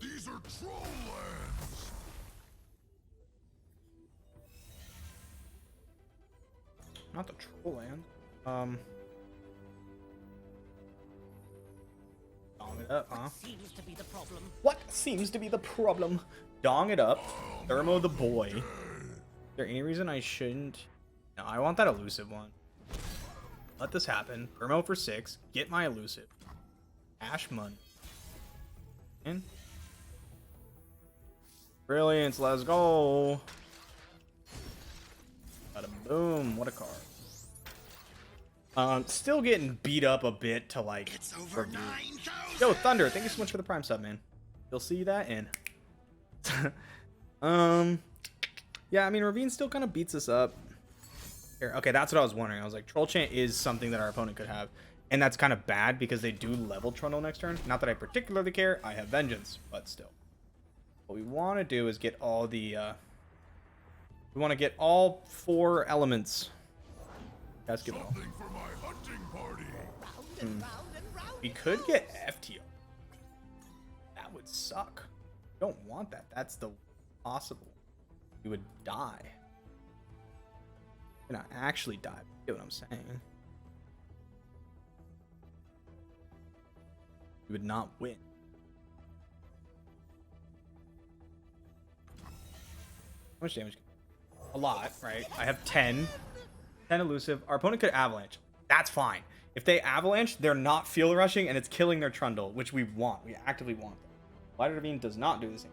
These are troll lands. Not the troll land. Dong it up, huh? Seems to be the problem. What seems to be the problem? Dong it up. Thermo the boy. Is there any reason I shouldn't? No, I want that elusive one. Let this happen. Thermo for 6. Get my elusive. Ash money. In. Brilliance, let's go. Bada boom, what a card. Still getting beat up a bit to like. It's over review. 9,000. Yo, Thunder, thank you so much for the Prime sub, man. You'll see that in. Yeah, I mean, Ravine still kind of beats us up. Here, okay, that's what I was wondering. I was like, Troll Chant is something that our opponent could have. And that's kind of bad because they do level Trundle next turn. Not that I particularly care. I have Vengeance, but still. What we want to do is get all the... we want to get all 4 elements. Guys, give it all. Something for my hunting party. Round and round and round. We could get FTO. That would suck. Don't want that. That's the possible. You would die. You're not actually die. You get what I'm saying? You would not win. How much damage? A lot, right? I have 10. 10 elusive. Our opponent could avalanche. That's fine. If they avalanche, they're not field rushing and it's killing their Trundle, which we want. We actively want them. Light Ravine does not do the same.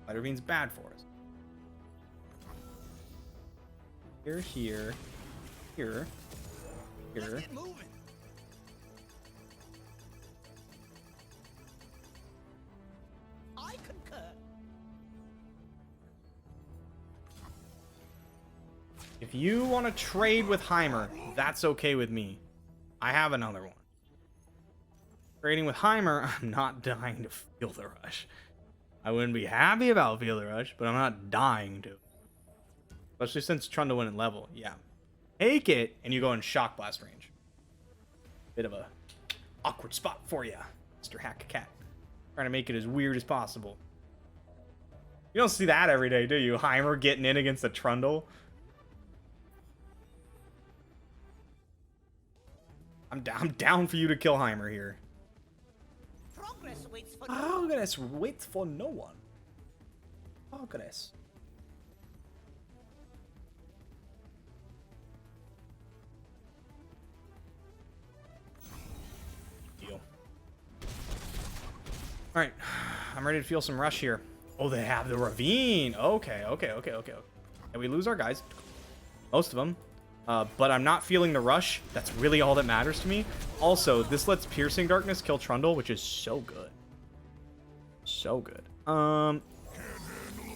Light Ravine's bad for us. Here, here, here, Let's here. get moving. I concur. If you want to trade with Heimer, that's okay with me. I have another one. Trading with Heimer, I'm not dying to feel the rush. I wouldn't be happy about feel the rush, but I'm not dying to. Especially since Trundle went in level. Yeah. Take it, and you go in Shock Blast range. Bit of a awkward spot for you, Mr. Hack Cat. Trying to make it as weird as possible. You don't see that every day, do you? Heimer getting in against a Trundle. I'm down for you to kill Heimer here. Progress waits for Progress waits for no one. Progress. Deal. Alright. I'm ready to feel some rush here. Oh, they have the Ravine. Okay. And we lose our guys. Most of them. But I'm not feeling the rush. That's really all that matters to me. Also, this lets Piercing Darkness kill Trundle, which is so good. So good.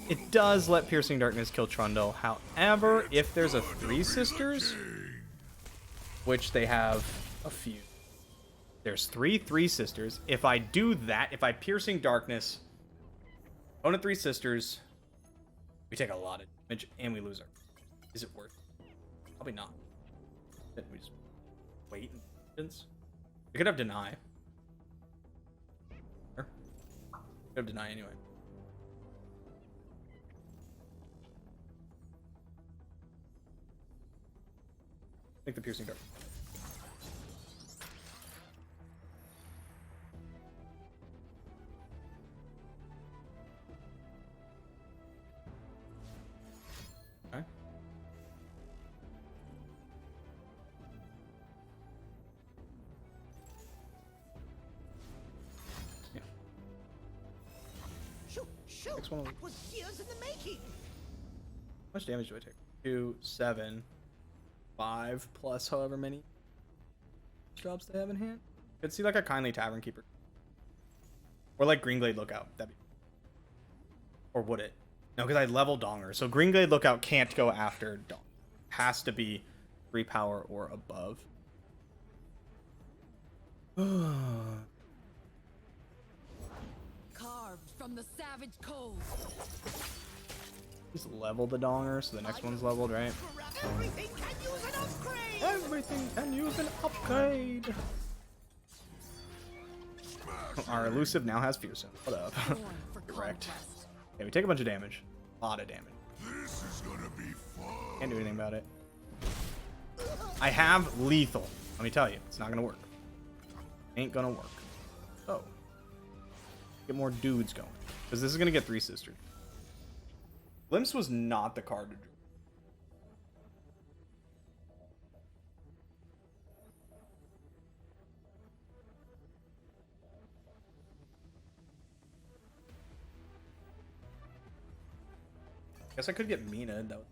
It does let Piercing Darkness kill Trundle. However, if there's a 3 Sisters, which they have a few. There's 3 Sisters. If I do that, if I Piercing Darkness, opponent 3 Sisters, We take a lot of damage and we lose our. Is it worth it? Probably not. Then we just wait and distance. We could have deny. Sure. We could have deny anyway. Take the piercing dart. Okay. Yeah. Shoot, shoot! Next one. That was years in the making. How much damage do I take? 2, 7, 5 plus however many drops they have in hand. Could see like a kindly tavern keeper. Or like Greenglade Lookout. That'd be. Or would it? No, because I level Donger. So Greenglade Lookout can't go after Donger. Has to be 3 power or above. Carved from the savage cold. Just level the Donger, so the next one's leveled, right? Everything can use an upgrade. Everything can use an upgrade. Our elusive now has fearsome. What up? Born for Correct. conquest. Okay, we take a bunch of damage. A lot of damage. This is gonna be fun. Can't do anything about it. I have lethal. Let me tell you, it's not gonna work. Ain't gonna work. Oh. Get more dudes going. Because this is gonna get 3 sisters. Glimpse was not the card to draw. Guess I could get Mina. That would...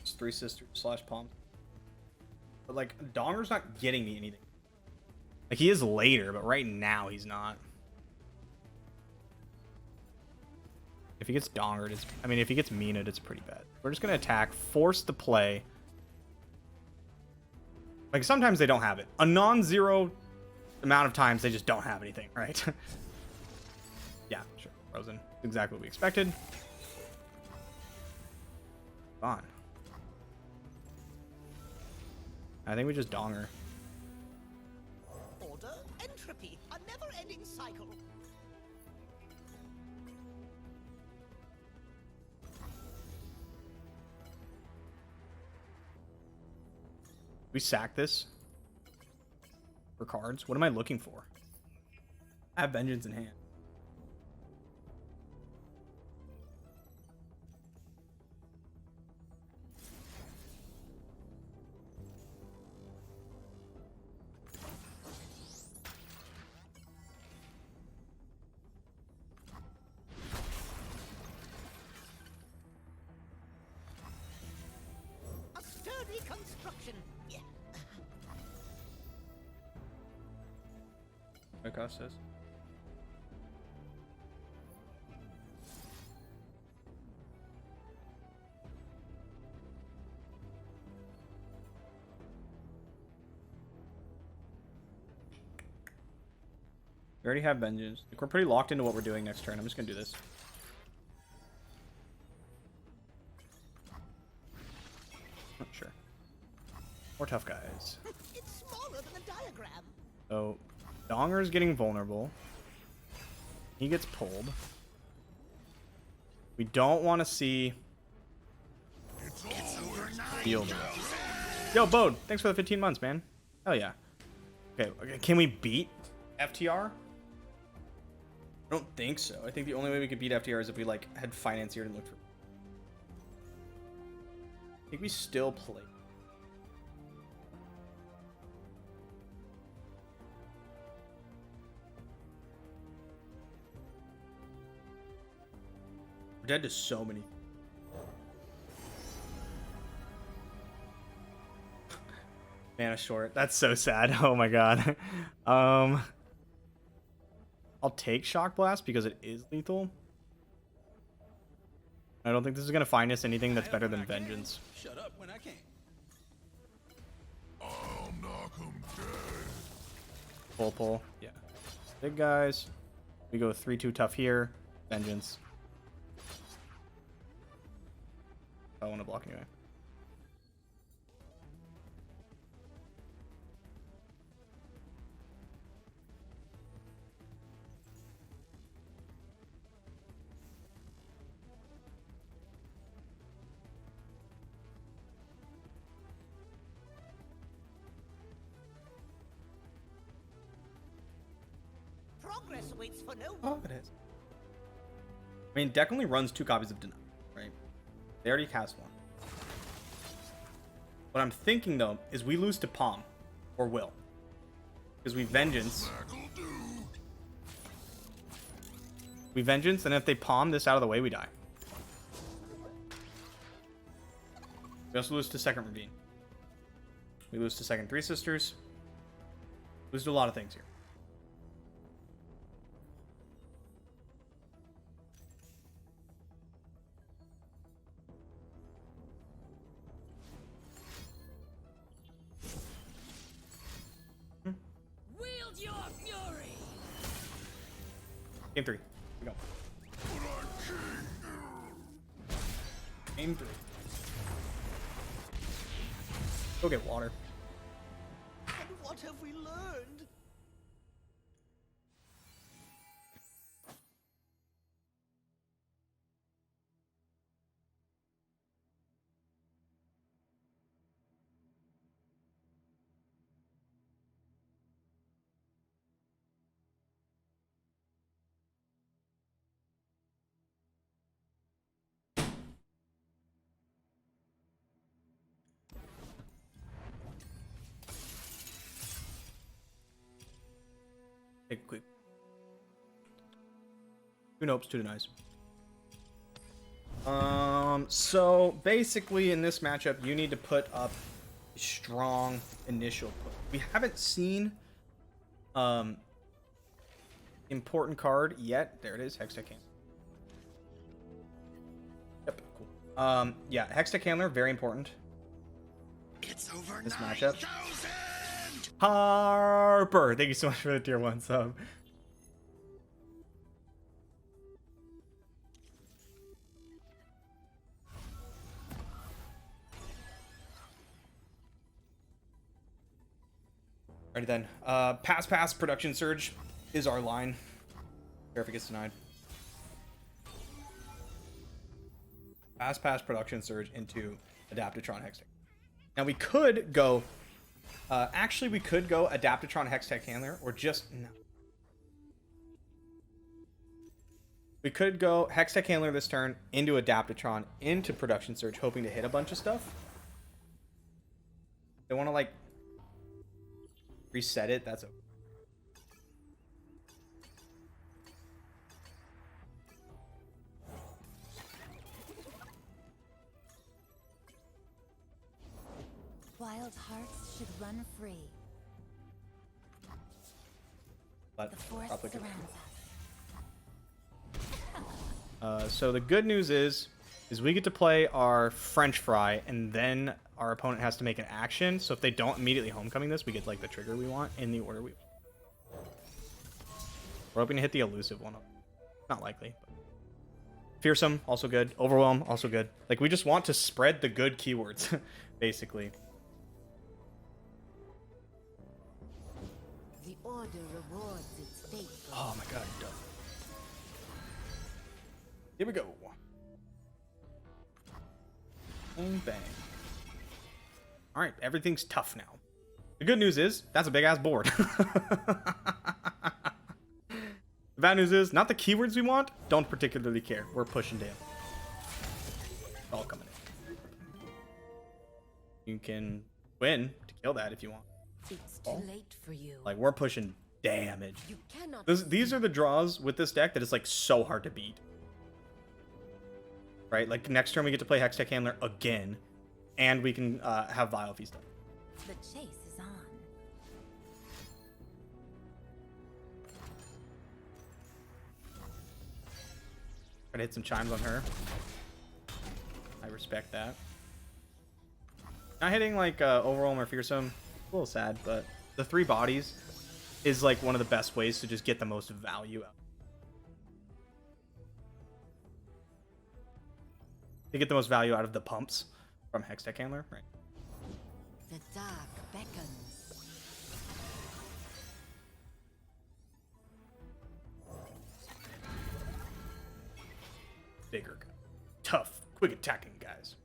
It's 3 sisters / palms. But like Donger's not getting me anything. Like he is later, but right now he's not. If he gets Dongered, it's, I mean, if he gets Mina'd, it's pretty bad. We're just gonna attack, force the play. Like sometimes they don't have it. A non-zero amount of times they just don't have anything, right? Yeah, sure. Frozen. Exactly what we expected. On. I think we just Donger. Order, entropy, a never-ending cycle. We sack this for cards. What am I looking for? I have Vengeance in hand. A sturdy construction. Yeah. What cost this? We already have Vengeance. Like, we're pretty locked into what we're doing next turn. I'm just gonna do this. Not sure. More tough guys. It's smaller than a diagram. So, Donger's getting vulnerable. He gets pulled. We don't want to see Field. Yo, Bode, thanks for the 15 months, man. Hell yeah. Okay, can we beat FTR? I don't think so. I think the only way we could beat FTR is if we like had financier and looked for. I think we still play. We're dead to so many. Mana short. That's so sad. Oh my god. I'll take Shock Blast because it is lethal. I don't think this is gonna find us anything that's better than Vengeance. Shut up when when I can. I'll knock 'em dead. Pull. Yeah. Big guys. We go 3-2 tough here. Vengeance. I want to block anyway. Progress waits for no one. Oh, it is. I mean, deck only runs 2 copies of Deny, right? They already cast one. What I'm thinking, though, is we lose to Palm. Or Will. Because we Vengeance. That'll do. We Vengeance, and if they Palm this out of the way, we die. We also lose to second Ravine. We lose to second Three Sisters. Lose to a lot of things here. Wield your fury! Game 3. Here we go. Game 3. Go get water. And what have we learned? Take a quick. 2 nopes, 2 denies. So basically in this matchup, you need to put up a strong initial push. We haven't seen important card yet. There it is, Hextech Handler. Yep, cool. Yeah, Hextech Handler, very important. It's over This matchup. 9,000! Harper, thank you so much for the tier 1 sub. Alrighty then. Pass, production surge is our line. Care if it gets denied. Pass, production surge into Adaptatron Hextech. Now we could go. Actually, we could go Adaptatron Hextech Handler, or just no. We could go Hextech Handler this turn into Adaptatron into Production Surge, hoping to hit a bunch of stuff. They want to like reset it. That's okay. Wild hearts should run free. But The forest probably could. surrounds us. So the good news is we get to play our French fry, and then our opponent has to make an action. So if they don't immediately homecoming this, we get like the trigger we want in the order we want. We're hoping to hit the elusive one. Not likely. But. Fearsome, also good. Overwhelm, also good. Like, we just want to spread the good keywords, basically. The order rewards its fate. Oh my god, you're done. Here we go. Bang, bang. Alright, everything's tough now. The good news is, that's a big-ass board. The bad news is, not the keywords we want, don't particularly care. We're pushing down. All coming in. You can win to kill that if you want. It's too late for you. Like, we're pushing damage. You cannot. These are the draws with this deck that is like so hard to beat. Right? Like next turn we get to play Hextech Handler again, and we can have Vile Feast up. The chase is on. Try to hit some chimes on her. I respect that. Not hitting like Overwhelm or Fearsome, a little sad, but the 3 bodies is like one of the best ways to just get the most value out. To get the most value out of the pumps from Hextech Handler, right? The dark beckons. Bigger, tough, quick attacking guys.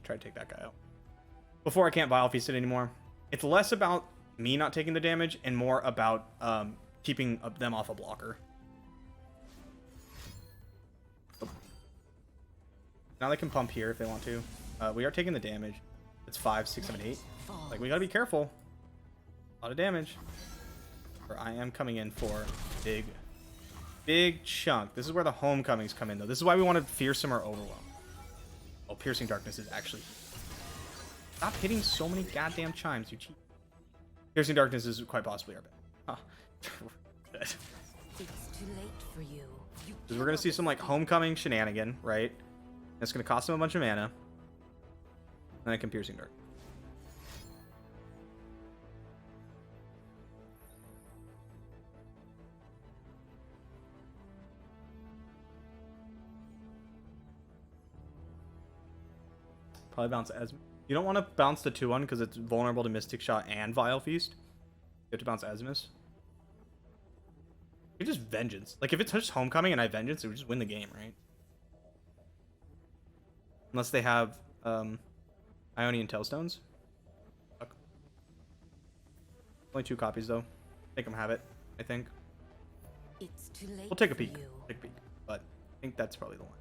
Try to take that guy out before I can't Vile Feast it anymore. It's less about me not taking the damage and more about keeping them off a blocker. Now they can pump here if they want to. We are taking the damage. It's 5, 6, 7, 8. Like, we gotta be careful. A lot of damage. Or I am coming in for big chunk. This is where the homecomings come in, though. This is why we wanted Fearsome or Overwhelm. Oh, Piercing Darkness is actually... Stop hitting so many goddamn chimes, you cheat. Piercing Darkness is quite possibly our bet. Huh. It's too late for you. Because we're gonna see some, like, homecoming shenanigan, right? It's gonna cost him a bunch of mana. Then I can Piercing Dark. Probably bounce Esme. You don't want to bounce the 2-1 because it's vulnerable to Mystic Shot and Vile Feast. You have to bounce Esmus. You just Vengeance. Like, if it touches Homecoming and I Vengeance, it would just win the game, right? Unless they have Ionian Tailstones. Fuck. Only 2 copies, though. Make them have it, I think. It's too late. We'll take a peek. You. Take a peek. But I think that's probably the one.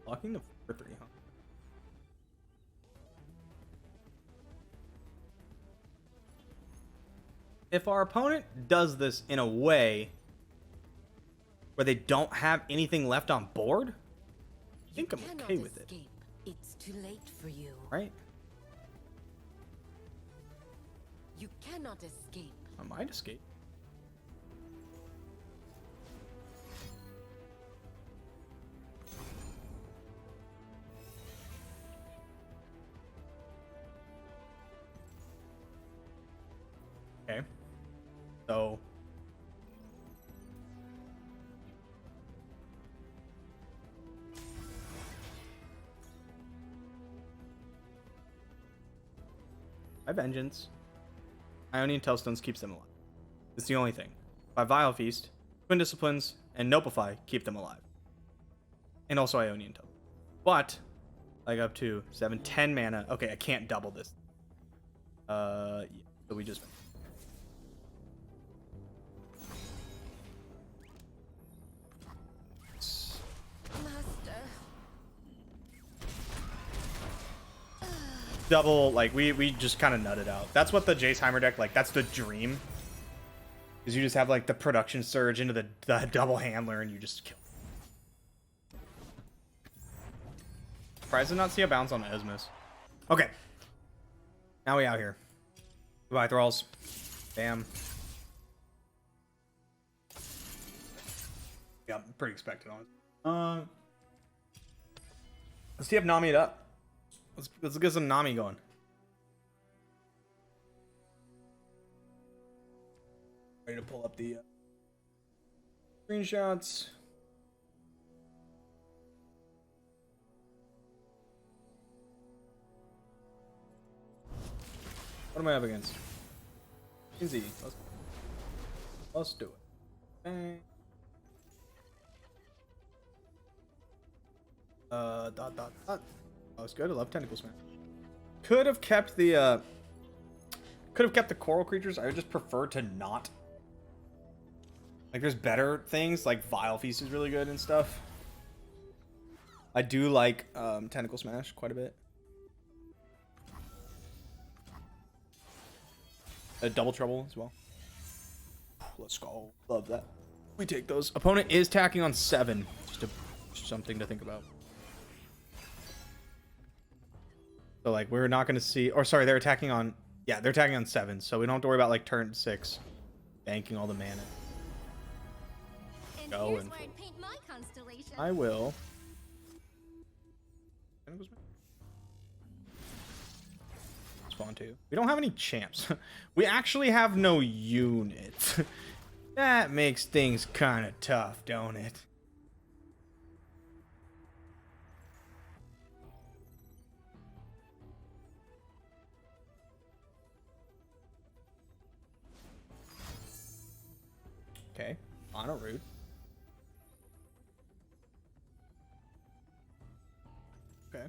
Blocking the 4-3, huh? If our opponent does this in a way where they don't have anything left on board, I think I'm okay with it. It's too late for you. Right? You cannot escape. I might escape. Okay. So by Vengeance, Ionian Tailstones keeps them alive. It's the only thing. By Vile Feast, Twin Disciplines, and Nopify keep them alive. And also Ionian Tailstones. But like up to 7, 10 mana. Okay, I can't double this. Yeah, so we just double, like, we just kind of nutted out. That's what the Jayce Heimer deck, like, that's the dream. Is you just have, like, the production surge into the double handler and you just kill. Surprised to not see a bounce on Esmus. Okay. Now we out here. Goodbye, Thralls. Bam. Yeah, I'm pretty expected on it. Let's see if Nami it up. Let's get some Nami going. Ready to pull up the screenshots. What am I up against? Easy. Let's do it. Bang. Dot. Oh, it's good. I love Tentacle Smash. Could have kept the coral creatures. I would just prefer to not. Like, there's better things. Like Vile Feast is really good and stuff. I do like Tentacle Smash quite a bit. Double Trouble as well. Let's go. Love that. We take those. Opponent is tacking on 7. Just something to think about. So, like, we're not going to see... Or, sorry, they're attacking on... Yeah, they're attacking on 7, so we don't have to worry about like turn 6 banking all the mana. And Go here's and where I'd paint my constellation. I will. Spawn 2. We don't have any champs. We actually have no units. That makes things kind of tough, don't it? Okay, on a route. Okay.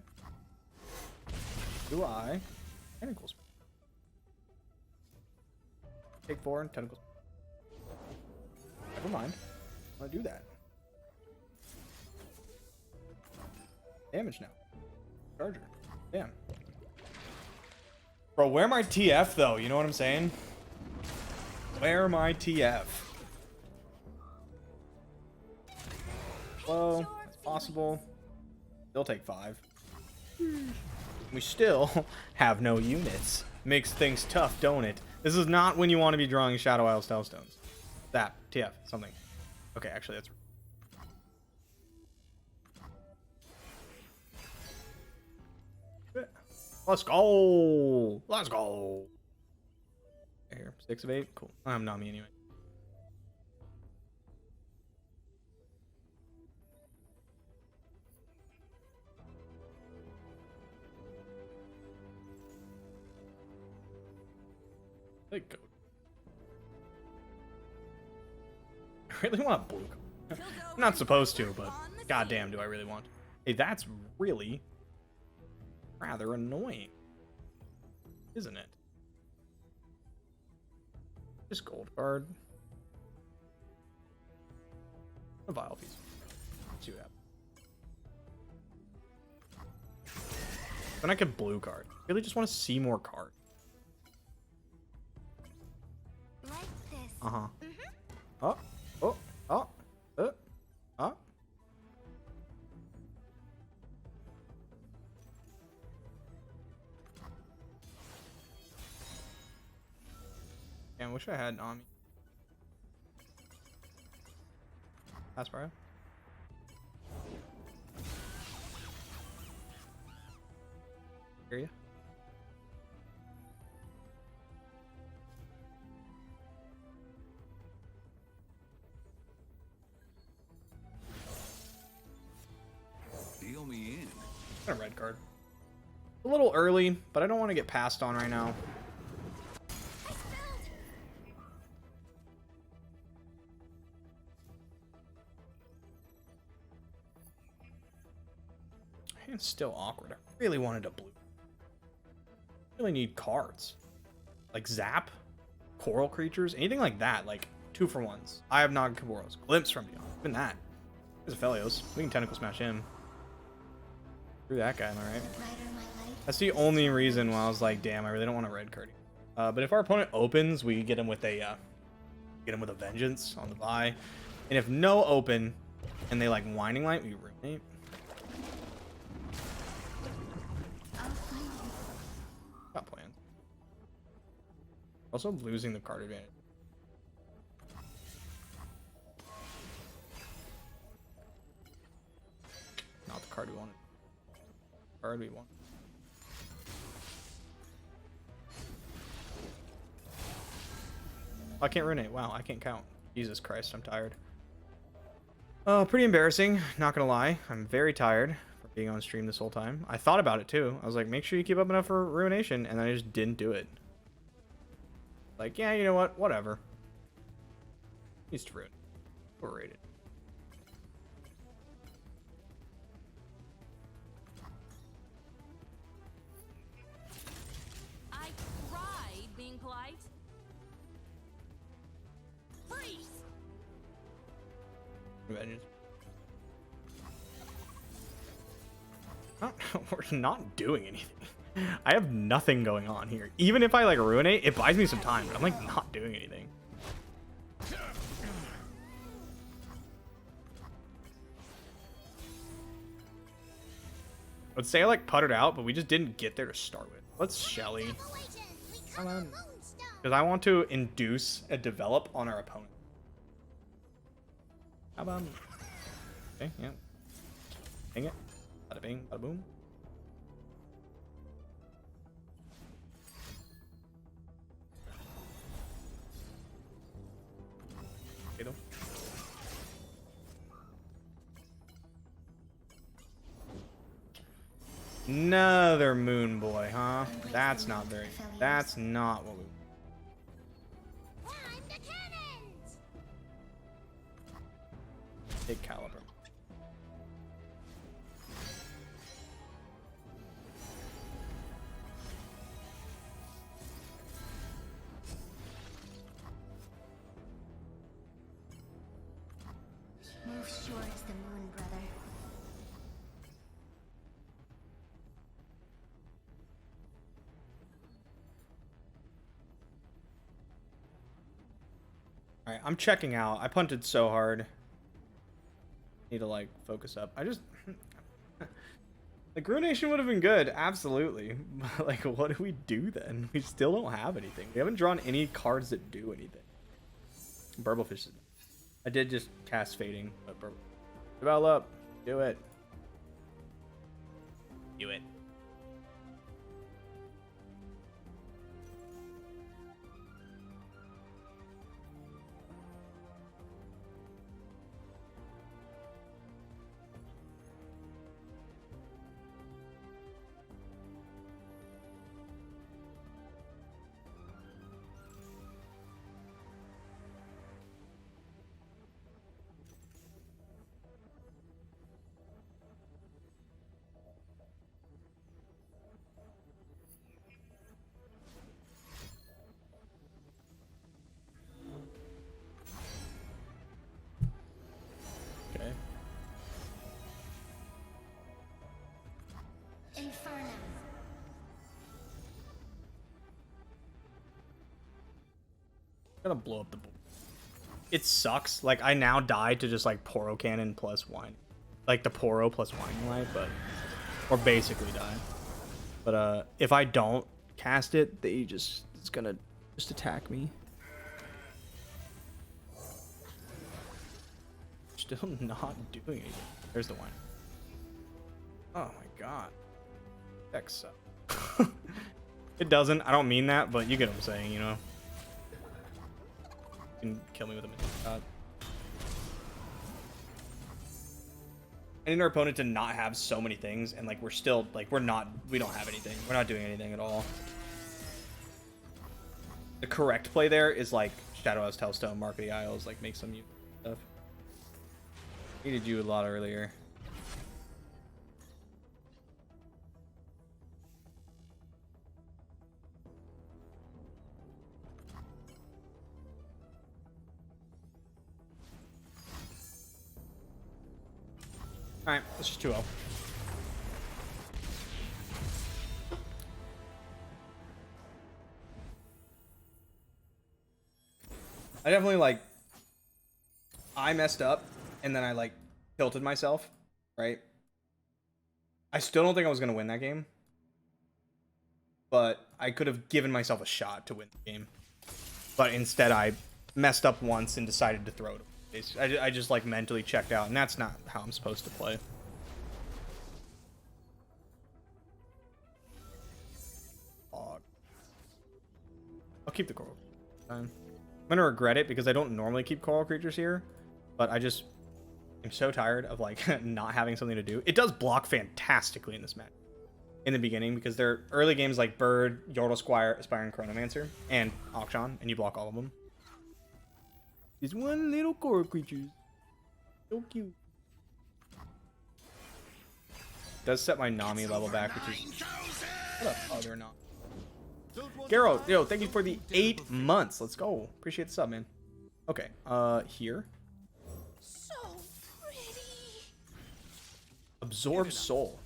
Do I? Tentacles. Take 4 and tentacles. Never mind. I'm gonna do that. Damage now. Charger. Damn. Bro, where my TF though? You know what I'm saying? Where my TF? Well, it's possible. They'll take 5. We still have no units. Makes things tough, don't it? This is not when you want to be drawing Shadow Isle Stellstones. That, TF, something. Okay, actually, that's... Let's go! Let's go! Here, 6 of 8. Cool. I'm Nami anyway. There you go. I really want a blue card. I'm not supposed to, but goddamn, do I really want? Hey, that's really rather annoying, isn't it? Just gold card. A vile piece. Let's see what happens. Then I could blue card. Really just want to see more cards. Like this. Uh-huh. Oh, oh, oh, oh. Damn, I wish I had Nami. Aspire. Hear you. Deal me in. A red card. A little early, but I don't want to get passed on right now. It's still awkward. I really wanted a blue. Really need cards. Like Zap, Coral Creatures, anything like that. Like 2-for-1s. I have Nagaboros. Glimpse from Beyond. Even that. There's a Felios. We can Tentacle Smash him. Screw that guy, am I right? That's the only reason why I was like, damn, I really don't want a red card. But if our opponent opens, we get him with a vengeance on the buy. And if no open and they like Winding Light, we ruinate. Got plans. Also losing the card advantage. Not the card we wanted. Card we want. I can't ruinate. Wow, I can't count. Jesus Christ, I'm tired. Pretty embarrassing, not gonna lie. I'm very tired from being on stream this whole time. I thought about it too. I was like, make sure you keep up enough for Ruination, and then I just didn't do it. Like, yeah, you know what? Whatever. Needs to ruin. Overrated. I tried being polite. Freeze! Vengeance. We're not doing anything. I have nothing going on here. Even if I like ruinate, it buys me some time, but I'm like not doing anything. I would say I like puttered out, but we just didn't get there to start with. Let's Shelly. Come on. Moonstone. Because I want to induce a develop on our opponent. How about... Okay, yeah. Dang it. Bada bing, bada boom. Okay, though. Another moon boy, huh? That's not very... That's not what we... Climb the cannons. Big caliber. Move sure as the moon, brother. Alright, I'm checking out. I punted so hard. Need to, like, focus up. I just... Like, Ruination would have been good. Absolutely. Like, what do we do then? We still don't have anything. We haven't drawn any cards that do anything. Burblefish. I did just cast Fading, but develop. Do it. Do it. Okay. Inferno. Gonna blow up the board. It sucks. Like, I now die to just, like, Poro Cannon plus Wine. Like, the Poro plus Wine Light, but... Or basically die. But, if I don't cast it, they just... It's gonna just attack me. Still not doing anything. There's the Wine. Oh my god. Deck sucks. It doesn't. I don't mean that, but you get what I'm saying, you know? You can kill me with a minion shot. I need our opponent to not have so many things, and like we're still like we don't have anything. We're not doing anything at all. The correct play there is like Shadow House Telstone, Mark of the Isles, like make some stuff. Needed you a lot earlier. Alright, let's just 2-0. I definitely, like... I messed up, and then I, like, tilted myself, right? I still don't think I was going to win that game. But I could have given myself a shot to win the game. But instead, I messed up once and decided to throw it. I just like mentally checked out, and that's not how I'm supposed to play. I'll keep the coral. I'm gonna regret it because I don't normally keep coral creatures here, but I'm so tired of like not having something to do. It does block fantastically in this match in the beginning because they're early games like Bird, Yordle Squire, Aspiring Chronomancer, and Auction, and you block all of them. These one little coral creatures. So cute. Does set my Nami level back, which is... What up? Oh, they're not. Garo, yo, thank you for the 8 months. Let's go. Appreciate the sub, man. Okay, here. So pretty. Absorb Soul.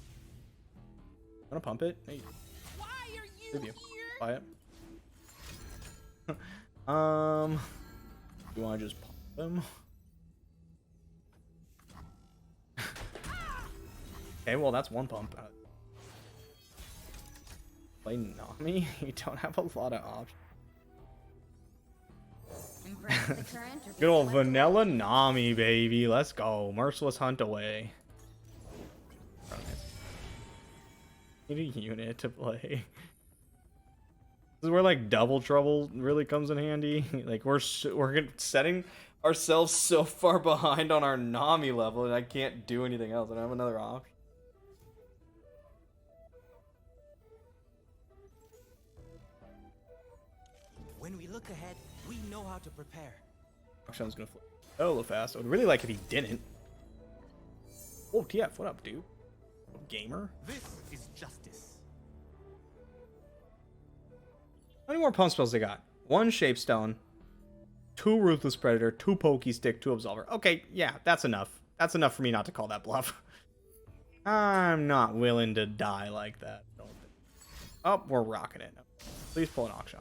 Wanna pump it? Hey, Why are you review. here? Buy it. You wanna just pump them? Okay, well that's one pump. Play Nami? You don't have a lot of options. Embrace the current or be Good old swept away. vanilla Nami, baby. Let's go. Merciless hunt away. Need a unit to play. This is where like double trouble really comes in handy. Like we're setting ourselves so far behind on our Nami level, and I can't do anything else. I don't have another option. When we look ahead, we know how to prepare. Sean's gonna flip a little fast. I would really like if he didn't. Oh, TF, what up, dude? Gamer. This is justice. How many more pump spells they got? 1 Shapestone, 2 Ruthless Predator, 2 Pokey Stick, 2 Absolver. Okay, yeah, that's enough. That's enough for me not to call that bluff. I'm not willing to die like that. Oh, we're rocking it. Please pull an auction.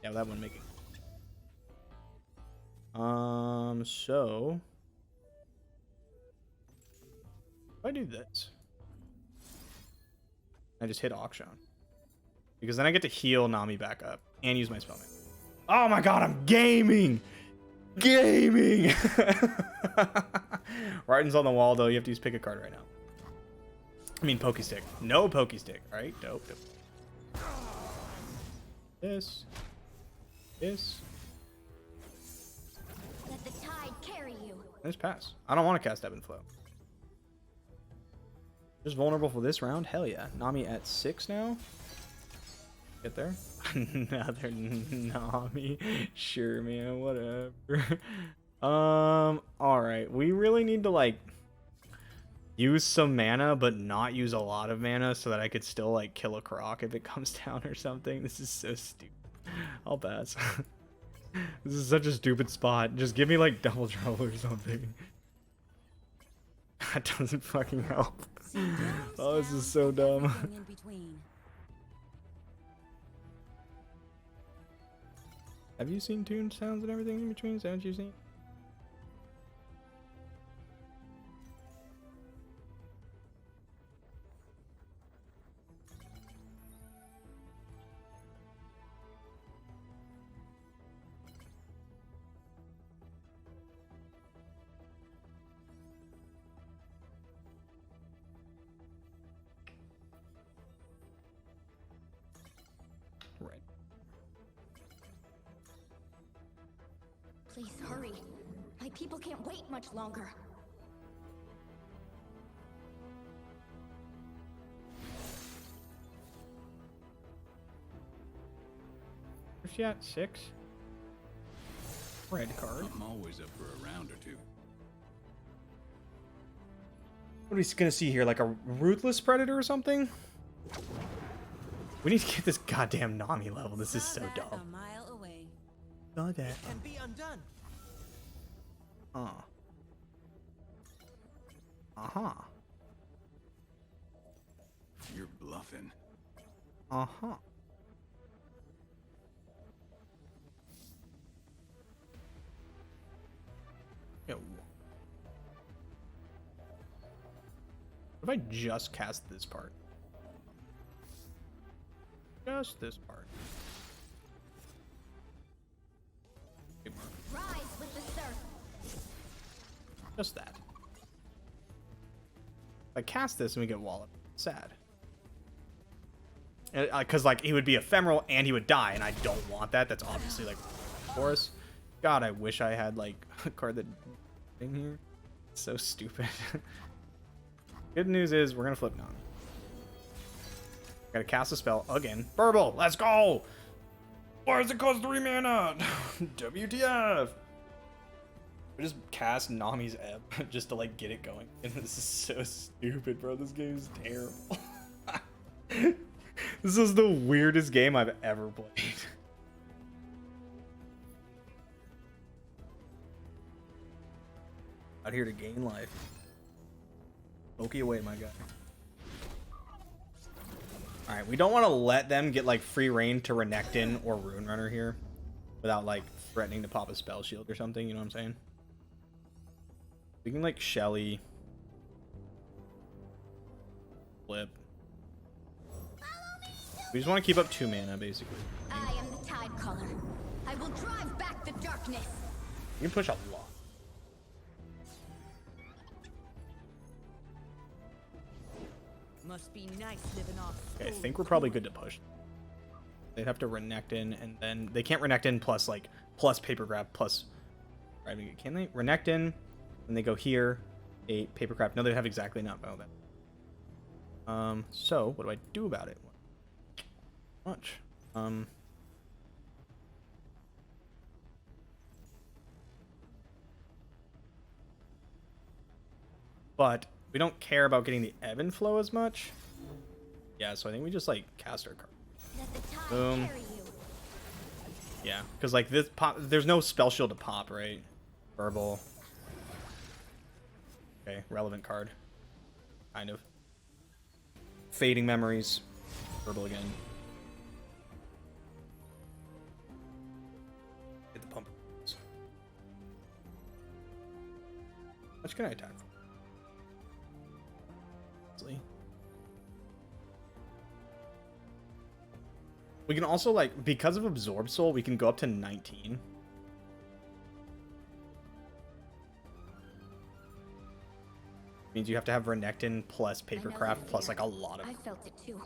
Yeah, that wouldn't make it. So if I do this, I just hit auction because then I get to heal Nami back up and use my spell. Oh my god, I'm gaming! Writing's on the wall though. You have to pick a card right now. I mean, Pokey Stick. No Pokey Stick. All right, dope. This. Let the tide carry you. Just pass. I don't want to cast Ebb and Flow. Just vulnerable for this round? Hell yeah. Nami at 6 now. Get there. Another Nami. Sure, man. Whatever. Alright. We really need to, like, use some mana, but not use a lot of mana so that I could still, like, kill a Croc if it comes down or something. This is so stupid. I'll pass. This is such a stupid spot. Just give me like double trouble or something. That doesn't fucking help. Oh, this is so dumb. Have you seen Toon sounds and everything in between? Haven't you seen? Right. Please hurry. My people can't wait much longer. Where's she at? 6? Red card. I'm always up for a round or two. What are we gonna see here? Like a Ruthless Predator or something? We need to get this goddamn Nami level. This is so dumb. A mile away. Saw that. Can be undone. Uh-huh. You're bluffing. Uh-huh. Yo. What if I just cast this part? Just this part. Rise with the surf. Just that. If I cast this and we get Wallop, sad. Because, like, he would be ephemeral and he would die, and I don't want that. That's obviously, like, for us. God, I wish I had, like, a card that thing here. It's so stupid. Good news is we're going to flip Nami. Gotta cast a spell again. Burble, let's go! Why does it cost 3 mana? WTF! I just cast Nami's Ebb just to like get it going. And this is so stupid, bro. This game is terrible. This is the weirdest game I've ever played. Out here to gain life. Pokey away, my guy. Alright, we don't want to let them get like free reign to Renekton or Rune Runner here without like threatening to pop a spell shield or something, you know what I'm saying? We can like Shelly. Flip. Follow me, We just want to keep up 2 mana, basically. I am the Tide Caller. I will drive back the darkness. You can push a lot. Must be nice living off. Okay, I think we're probably good to push. They'd have to Renekton in, and then they can't Renekton in plus like plus paper grab plus. Can they Renekton? In, and they go here, 8 paper craft. No, they have exactly not about that. So what do I do about it? Much. But we don't care about getting the ebb and flow as much. Yeah, so I think we just like cast our card. Let the tide Boom. carry you. Yeah, because like this pop, there's no spell shield to pop, right? Verbal. Okay, relevant card. Kind of. Fading memories. Verbal again. Hit the pump. How much can I attack for? We can also, like, because of Absorb Soul, we can go up to 19. Means you have to have Renekton plus Papercraft plus, like, a lot of... I felt it too. And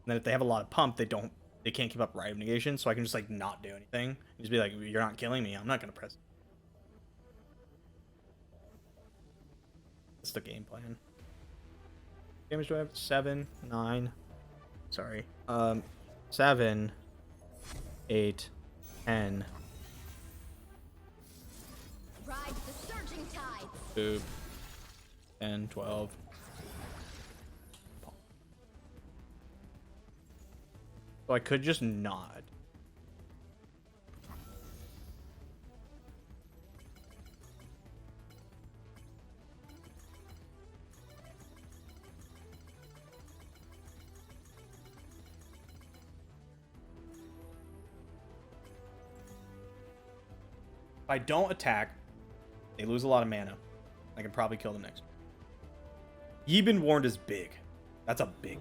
then if they have a lot of pump, they can't keep up Riot of Negation, so I can just, like, not do anything. Just be like, you're not killing me, I'm not gonna press. That's the game plan. Damage do I have? 7, 9. Sorry. 7, 8, 10. Ride the surging tide. Boop. 10, 12. So I could just nod. If I don't attack, they lose a lot of mana. I can probably kill them next. Ye Been Warned is big. That's a big.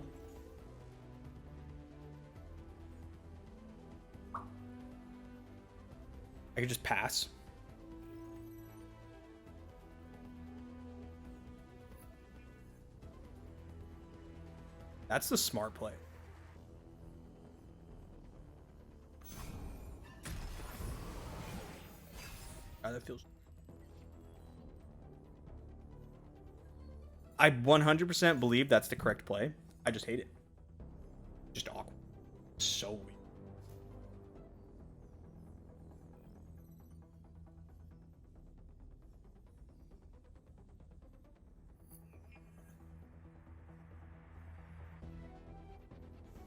I could just pass. That's the smart play. That feels. I 100% believe that's the correct play. I just hate it. Just awkward. So weird.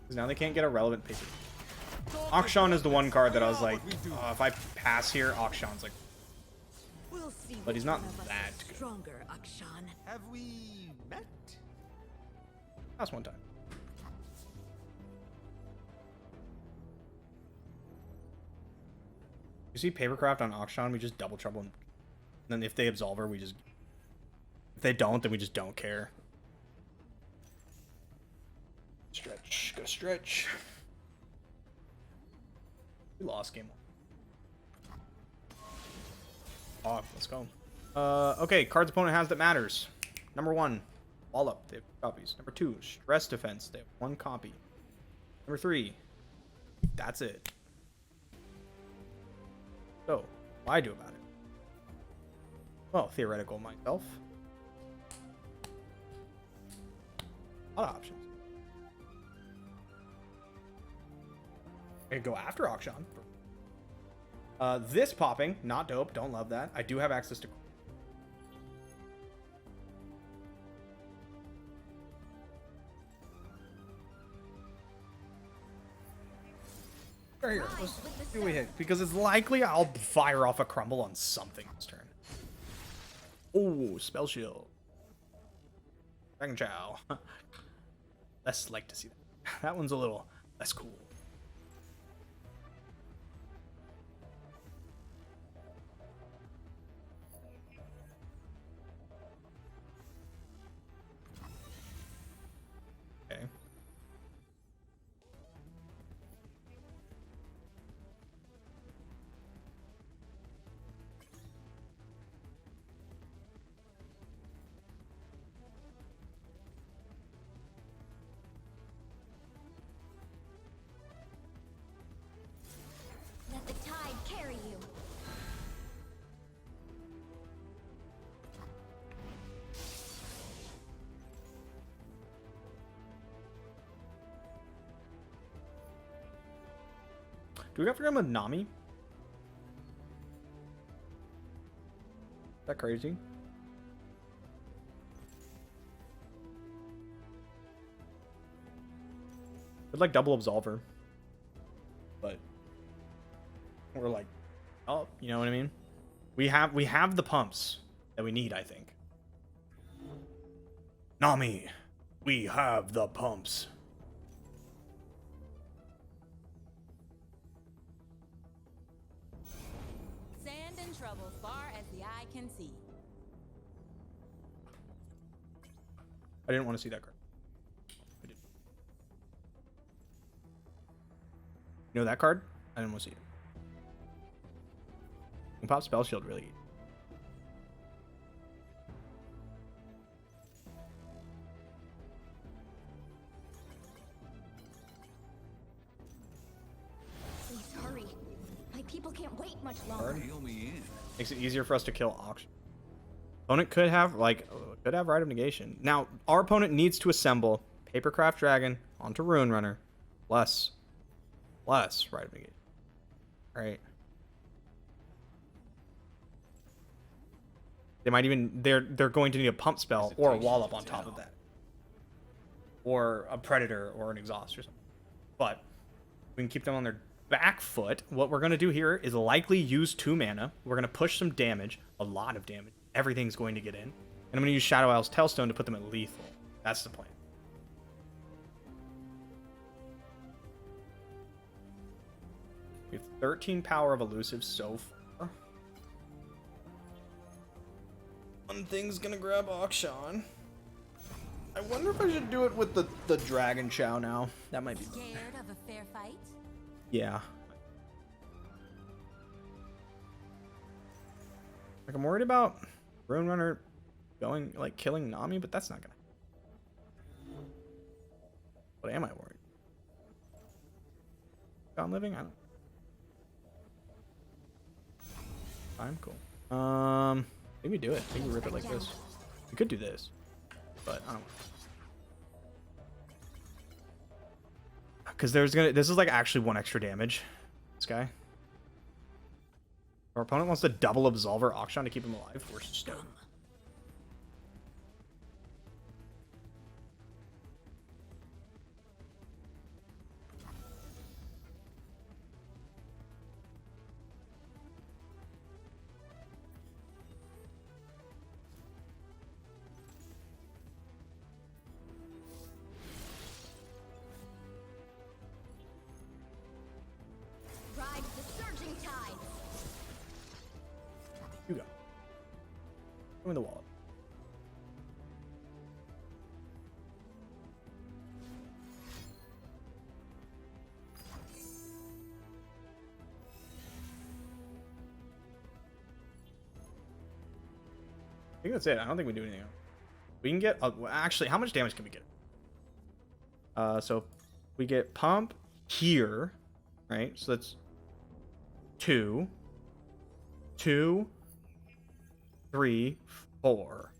Because now they can't get a relevant paper. Akshan is the one card that I was like, if I pass here, Akshan's like. We'll see. But he's not which one of us that is good. Stronger, Akshan. Have we met? That's one time. You see Papercraft on Akshan, we just double trouble. And then if they absolve her, we just... If they don't, then we just don't care. Stretch. Go stretch. We lost game 1. Off. Let's go. Okay, cards opponent has that matters. Number 1, wall up. They have 2 copies. Number 2, stress defense. They have 1 copy. Number 3, that's it. So, what do I do about it? Well, theoretical myself. A lot of options. I could go after Akshan. This popping, not dope. Don't love that. I do have access to. Right here. Let's see what we hit. Because it's likely I'll fire off a crumble on something this turn. Oh, spell shield. Dragon Chow. Less like to see that. That one's a little less cool. Okay. carry you. Do we got to forget about Nami? Is that crazy? I'd like double absolver. But we're like, oh, you know what I mean? We have the pumps that we need, I think. Nami, we have the pumps. Sand and trouble far as the eye can see. I didn't want to see that card. I did. You know that card? I didn't want to see it. You can pop Spell Shield really. Please hurry. My people can't wait much longer. Reel me in. Makes it easier for us to kill auction. Opponent could have Rite of Negation. Now, our opponent needs to assemble Papercraft Dragon onto Rune Runner, less Rite of Negation. Right? They might even they're going to need a pump spell or a wall up on top of that, or a Predator or an Exhaust or something. But we can keep them on their back foot. What we're going to do here is likely use 2 mana. We're going to push some damage, a lot of damage. Everything's going to get in. And I'm going to use Shadow Isle's Tailstone to put them at lethal. That's the plan. We have 13 power of elusive so far. One thing's going to grab Akshan. I wonder if I should do it with the Dragon Chow now. That might be better. Scared of a fair fight? Yeah. Like, I'm worried about Rune Runner going, like, killing Nami, but that's not gonna. What am I worried? I'm living? I don't. Fine, cool. Maybe do it. Maybe rip it like this. We could do this, but I don't. Because this is like actually 1 extra damage. This guy. Our opponent wants to double Absolver Akshan to keep him alive. We're stoked. Ride the surging tide. You go. Give me the wallet. I think that's it. I don't think we do anything else. We can get... actually, how much damage can we get? So we get pump here, right? So that's 2, 2, 3, 4.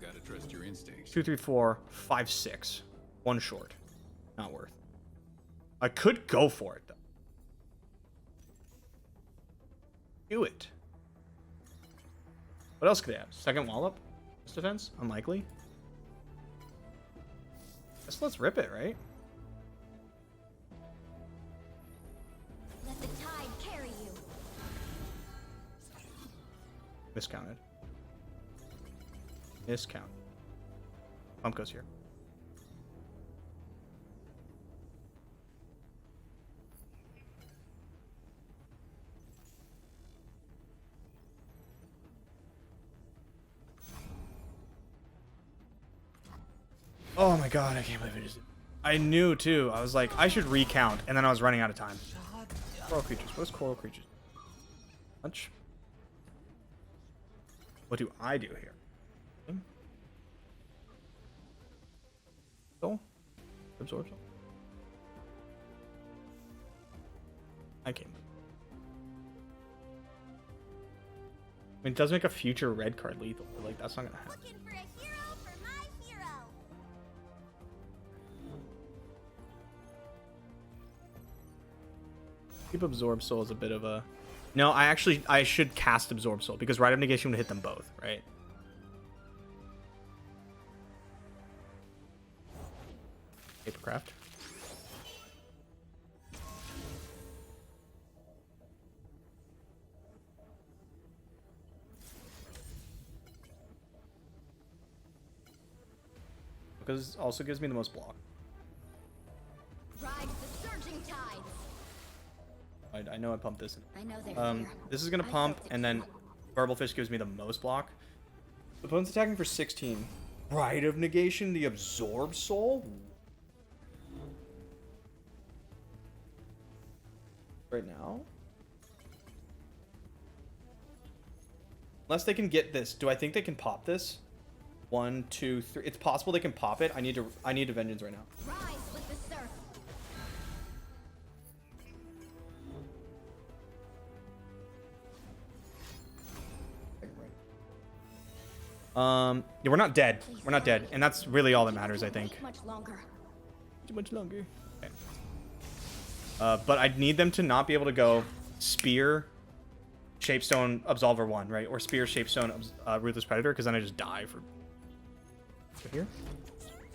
Gotta trust your instincts. 2, 3, 4, 5, 6. 1 short. Not worth. I could go for it though. Do it. What else could they have? Second wallop? This defense? Unlikely. Guess let's rip it, right? Let the tide carry you. Miscounted. Miscount. Pump goes here. Oh my god, I can't believe it just... I knew too. I was like, I should recount, and then I was running out of time. Coral creatures. What's coral creatures? Much? What do I do here? Soul? Absorb soul? I can't. mean, it does make a future red card lethal, but like that's not gonna happen. Looking for a hero for my hero. Keep Absorb Soul is a bit of a... No, I should cast Absorb Soul because Rite of Negation would hit them both, right? Papercraft. Because it also gives me the most block. Ride the surging tides. I know I pumped this. I know they're here. This is gonna pump, and then Verbal Fish gives me the most block. The opponent's attacking for 16. Rite of Negation, the Absorb Soul? Right now? Unless they can get this. Do I think they can pop this? 1, 2, 3. It's possible they can pop it. I need a Vengeance right now. Rise with the surf. Yeah, we're not dead. We're not dead, and that's really all that matters, I think. Much longer. Too much longer. Okay. But I'd need them to not be able to go Spear, Shapestone, Absolver 1, right? Or Spear, Shapestone, Ruthless Predator, because then I just die for... Go here.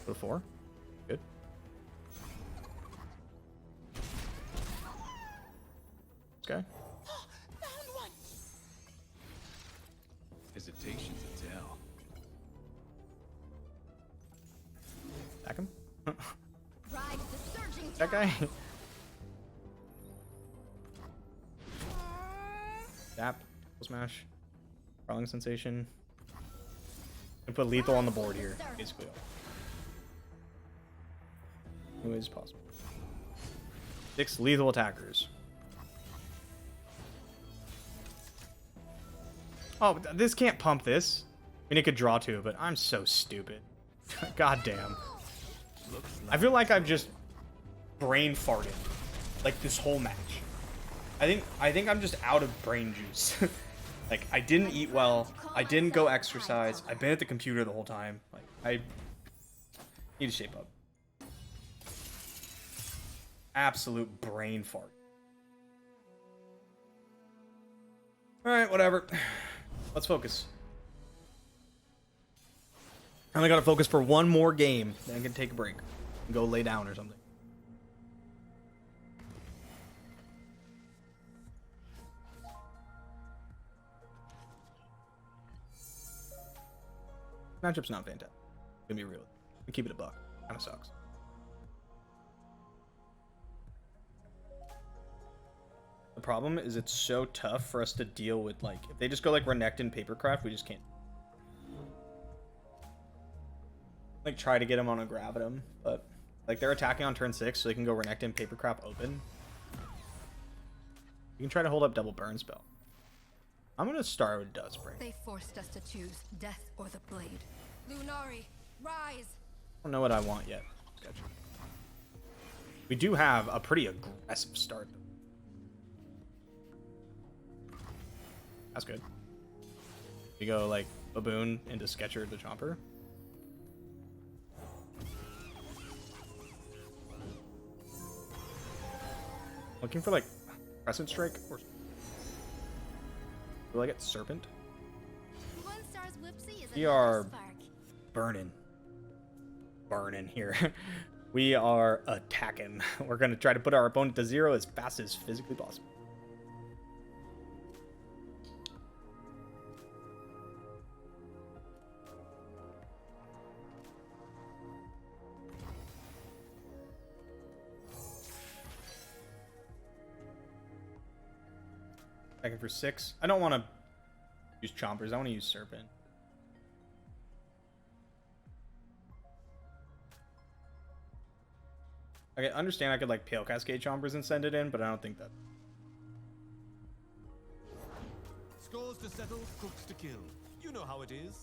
Go to 4. Good. Okay. Found one. Hesitation's a tell. Attack him. Ride the surging That guy. Zap. Smash. Crawling Sensation. And put lethal on the board here, basically. Who is possible? 6 lethal attackers. Oh, this can't pump this. I mean, it could draw 2, but I'm so stupid. God damn. I feel like I've just brain farted, like this whole match. I think I'm just out of brain juice. Like, I didn't eat well. I didn't go exercise. I've been at the computer the whole time. Like, I need to shape up. Absolute brain fart. Alright, whatever. Let's focus. I only gotta focus for one more game. Then I can take a break. And go lay down or something. Matchup's not fantastic. Gonna be real. We keep it a buck. Kinda sucks. The problem is it's so tough for us to deal with, like, if they just go like Renekton Papercraft, we just can't. Like, try to get them on a Gravitum, but like they're attacking on turn 6, so they can go Renekton Papercraft open. You can try to hold up double burn spell. I'm gonna start with Duskbreak. They forced us to choose death or the blade. Lunari, rise! I don't know what I want yet. Gotcha. We do have a pretty aggressive start. That's good. We go like Baboon into Sketcher the Chomper. Looking for like Crescent Strike or will I get Serpent? One star's whoopsie is We another are spark. burning here. We are attacking. We're gonna try to put our opponent to 0 as fast as physically possible. Attacking for 6. I don't want to use Chompers. I want to use Serpent. Okay, understand I could like Pale Cascade Chompers and send it in, but I don't think that. Scores to settle, cooks to kill. You know how it is.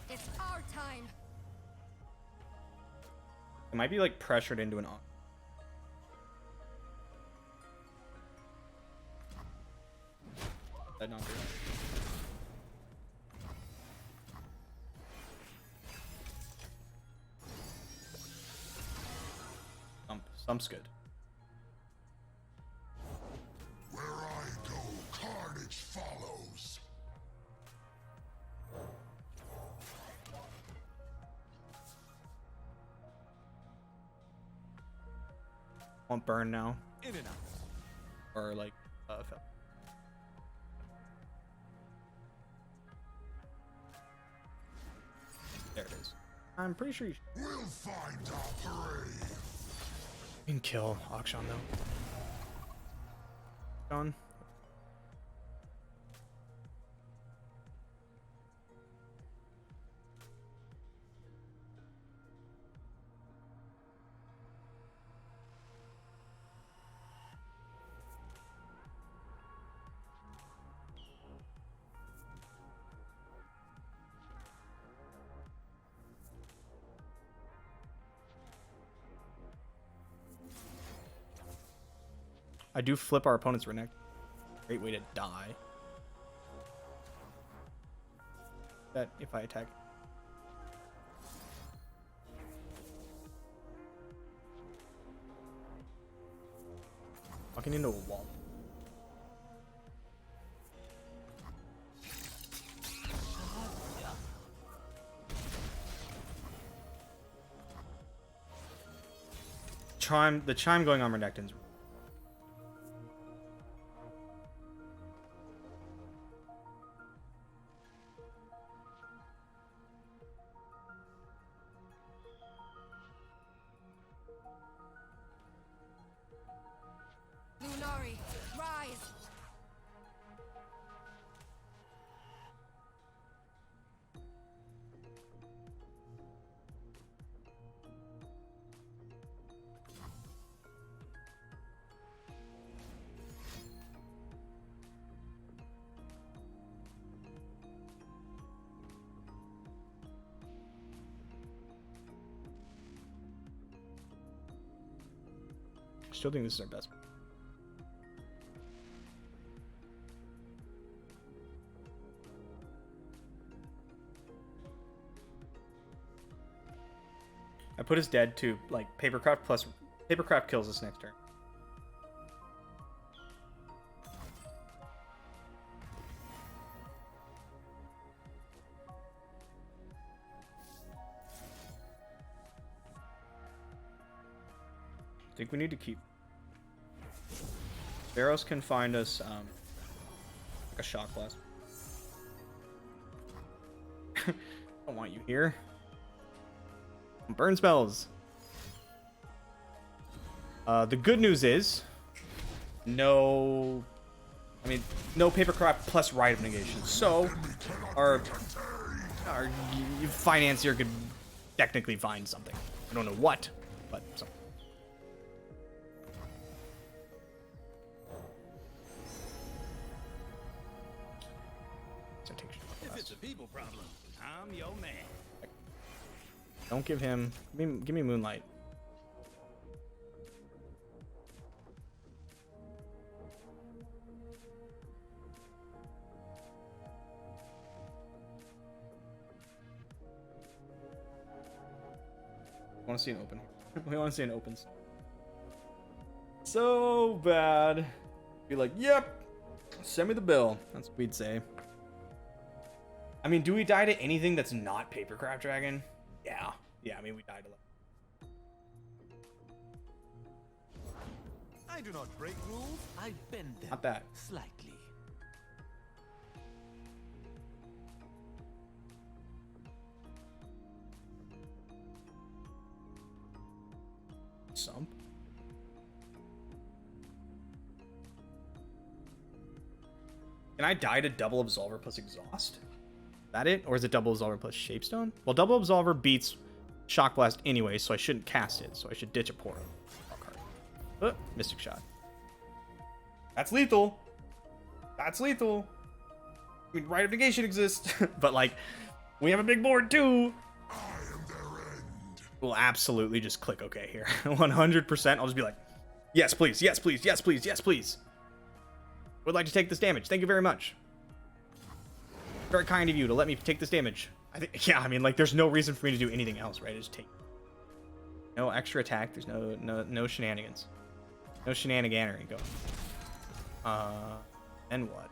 It's our time! It might be like pressured into an on. That not Stump's good. Where I go, carnage follows. Want burn now, In and out. or like there it is. I'm pretty sure you We'll find our prey. can kill Akshan though. John. I do flip our opponent's Renekton. Great way to die. That if I attack. Walking into a wall. The chime going on Renekton's. Lunari, rise! Still think this is our best. I put his dead to like Papercraft plus Papercraft kills us next turn. I think we need to keep. Barrows can find us like a shock blast. Don't want you here. Burn spells. The good news is no Papercraft plus Rite of Negation. So our financier could technically find something. I don't know what, but something. If it's a people problem, I'm your man. Don't give him. Give me Moonlight. I want to see an open. We want to see an open. So bad. Be like, yep. Send me the bill. That's what we'd say. I mean, do we die to anything that's not Papercraft Dragon? Yeah. Yeah, I mean, we died a lot. I do not break rules, I bend them. Not that. Slightly. Sump. Can I die to double Absolver plus Exhaust? Is that it? Or is it double Absolver plus Shapestone? Well, double Absolver beats Shock Blast anyway, so I shouldn't cast it. So I should ditch a Portal. Mystic Shot. That's lethal. That's lethal. I mean, Rite of Negation exists. But, like, we have a big board, too. I am their end. We'll absolutely just click OK here. 100%. I'll just be like, yes, please. Yes, please. Yes, please. Yes, please. Would like to take this damage. Thank you very much. Very kind of you to let me take this damage. I think, yeah, I mean, like, there's no reason for me to do anything else, right? Just take. No extra attack. There's no shenanigans. No shenaniganery going. And what?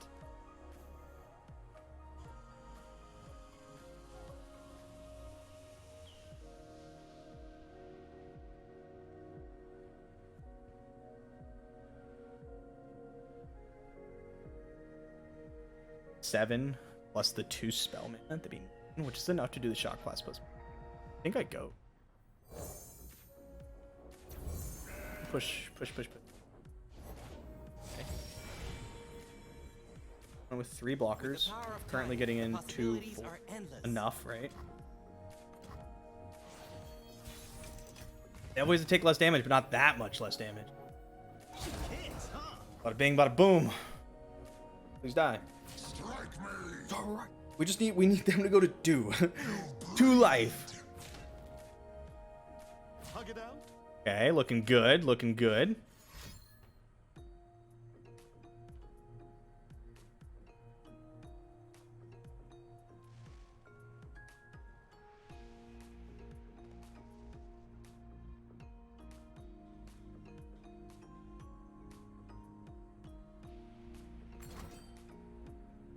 Seven plus the 2 spell mana, that'd be 9, which is enough to do the shock blast plus. I think I go. Push. Okay. And with 3 blockers, currently getting in 2 enough, right? They always take less damage, but not that much less damage. Bada bing, bada boom. Please die. We need them to go to 2. 2 life. Hug it out. Okay, looking good, looking good.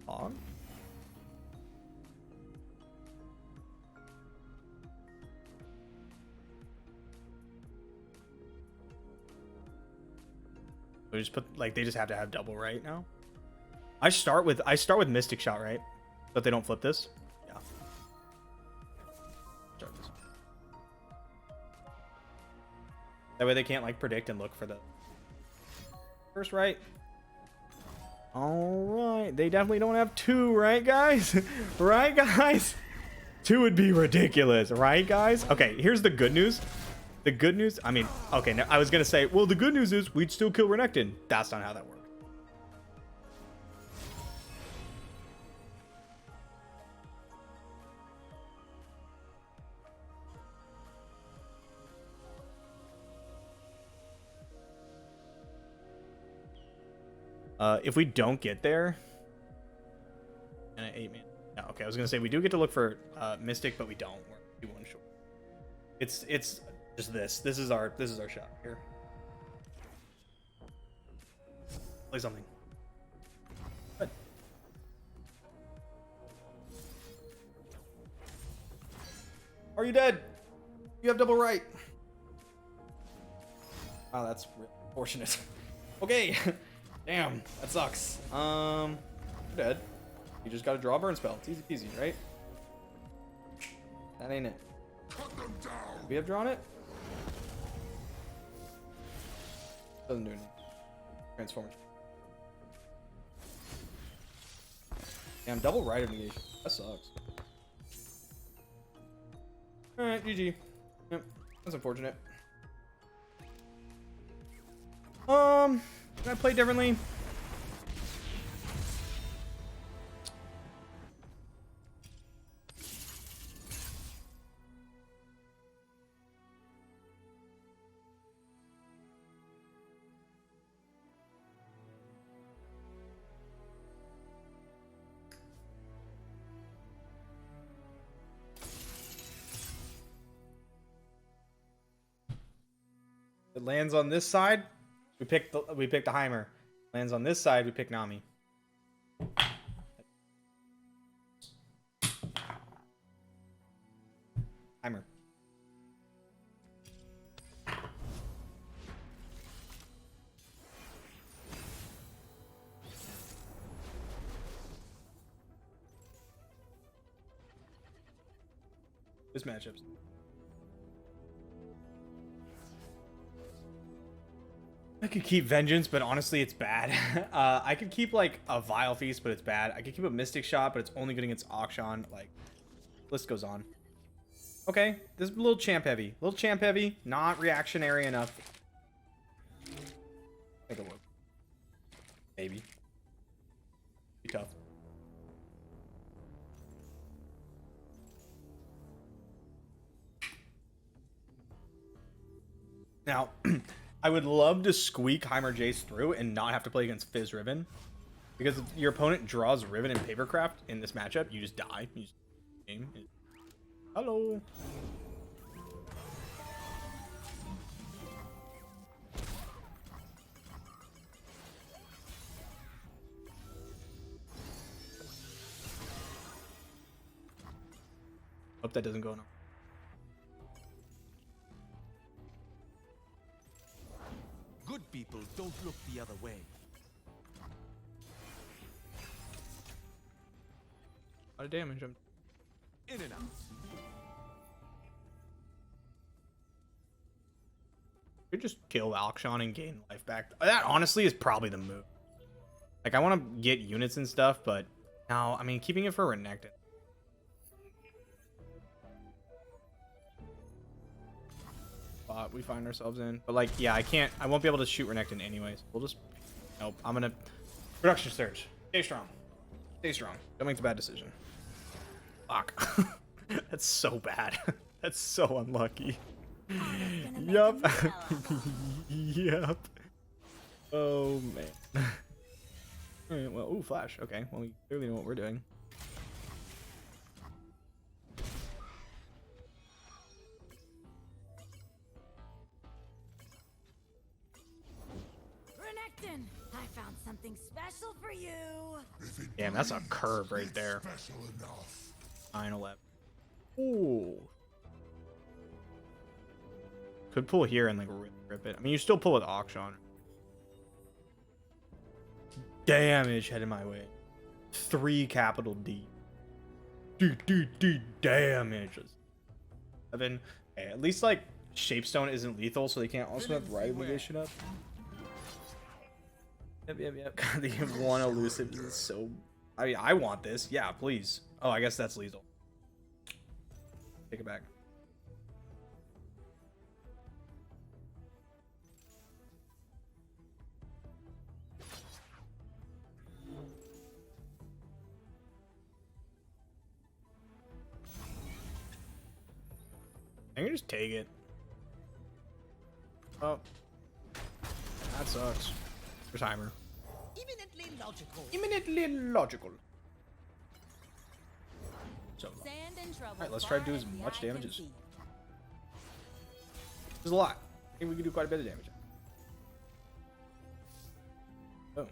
On. We just put, like, they just have to have double right now. I start with Mystic Shot, right? But they don't flip this. Yeah. Start this. That way they can't, like, predict and look for the first right. All right, they definitely don't have 2, right, guys? Right, guys? 2 would be ridiculous, right, guys? Okay, here's the good news. The good news, I mean, okay, now I was gonna say, well, the good news is we'd still kill Renekton. That's not how that works. If we don't get there, and an 8 man. No, okay, I was gonna say we do get to look for Mystic, but we don't. We're 2-1 short. It's just this. This is our shot here. Play something. Good. Are you dead? You have double right. Wow, that's fortunate. Okay. Damn, that sucks. You're dead. You just gotta draw a burn spell. It's easy peasy, right? That ain't it. We have drawn it? Doesn't do anything. Transformation. Damn, double right of negation. That sucks. Alright, GG. Yep, that's unfortunate. Can I play differently? It lands on this side. We pick the Heimer. Lands on this side. We pick Nami. Heimer. This matchup's. I could keep Vengeance, but honestly, it's bad. I could keep, like, a Vile Feast, but it's bad. I could keep a Mystic Shot, but it's only good against Auction. Like, list goes on. Okay, this is a little champ heavy. A little champ heavy, not reactionary enough. Make it work. Maybe. Be tough. Now, I would love to squeak Heimer Jayce through and not have to play against Fizz Ribbon. Because if your opponent draws Riven and Papercraft in this matchup, you just die. You just game. Hello. Hope that doesn't go on. Good people don't look the other way. A lot of damage. I'm... In and out. You could just kill Alkshon and gain life back. That honestly is probably the move. Like, I want to get units and stuff, but no, I mean, keeping it for Renekton. Spot we find ourselves in. But, like, yeah, I won't be able to shoot Renekton anyways. We'll just, nope, I'm going to, production surge. Stay strong. Stay strong. Don't make the bad decision. Fuck. That's so bad. That's so unlucky. Yup. Yup. Oh, man. Alright, well, ooh, flash. Okay, well, we clearly know what we're doing. Renekton, I found something special for you. Damn, that's a curve right there. 9-11. Ooh. Could pull here and like rip it. I mean, you still pull with Auction. Damage headed my way. 3 capital D. D damage. 7. Hey, at least like Shapestone isn't lethal, so they can't also have right negation up. Yep. God, they have 1 elusive. This is so. I mean, I want this. Yeah, please. Oh, I guess that's lethal. Take it back. I can just take it. Oh. That sucks. There's Heimer. Eminently logical. Eminently logical. So, Sand and trouble. alright, let's try to do as far the much eye damage can as... see. There's a lot. I think we can do quite a bit of damage. Boom.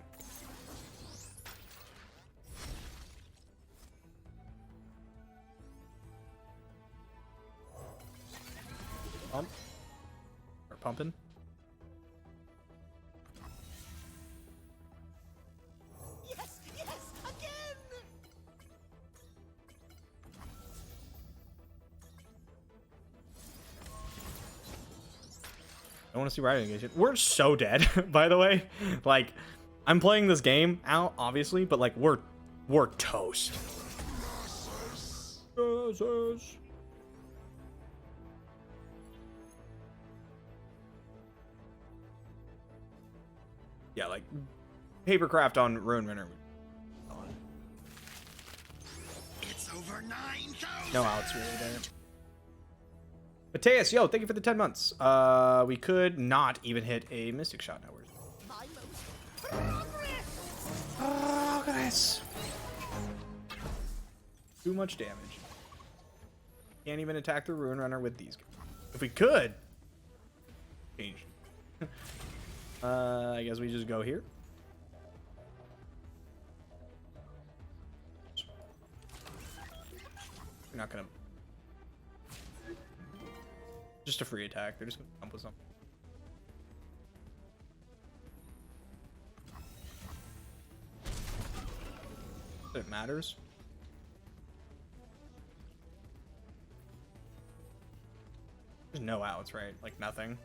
Pump. Or pumping. Yes, again. I want to see right engagement. We're so dead, by the way. Like, I'm playing this game out, obviously, but like we're toast. Yeah, like Papercraft on Rune Runner. It's over 9,000. No outs really there. Mateus, yo, thank you for the 10 months. We could not even hit a Mystic Shot now. My most progress. Oh, guys. Too much damage. Can't even attack the Rune Runner with these guys. If we could. Change. I guess we just go here. We're not gonna. Just a free attack. They're just gonna jump with something. It matters. There's no outs, right? Like nothing.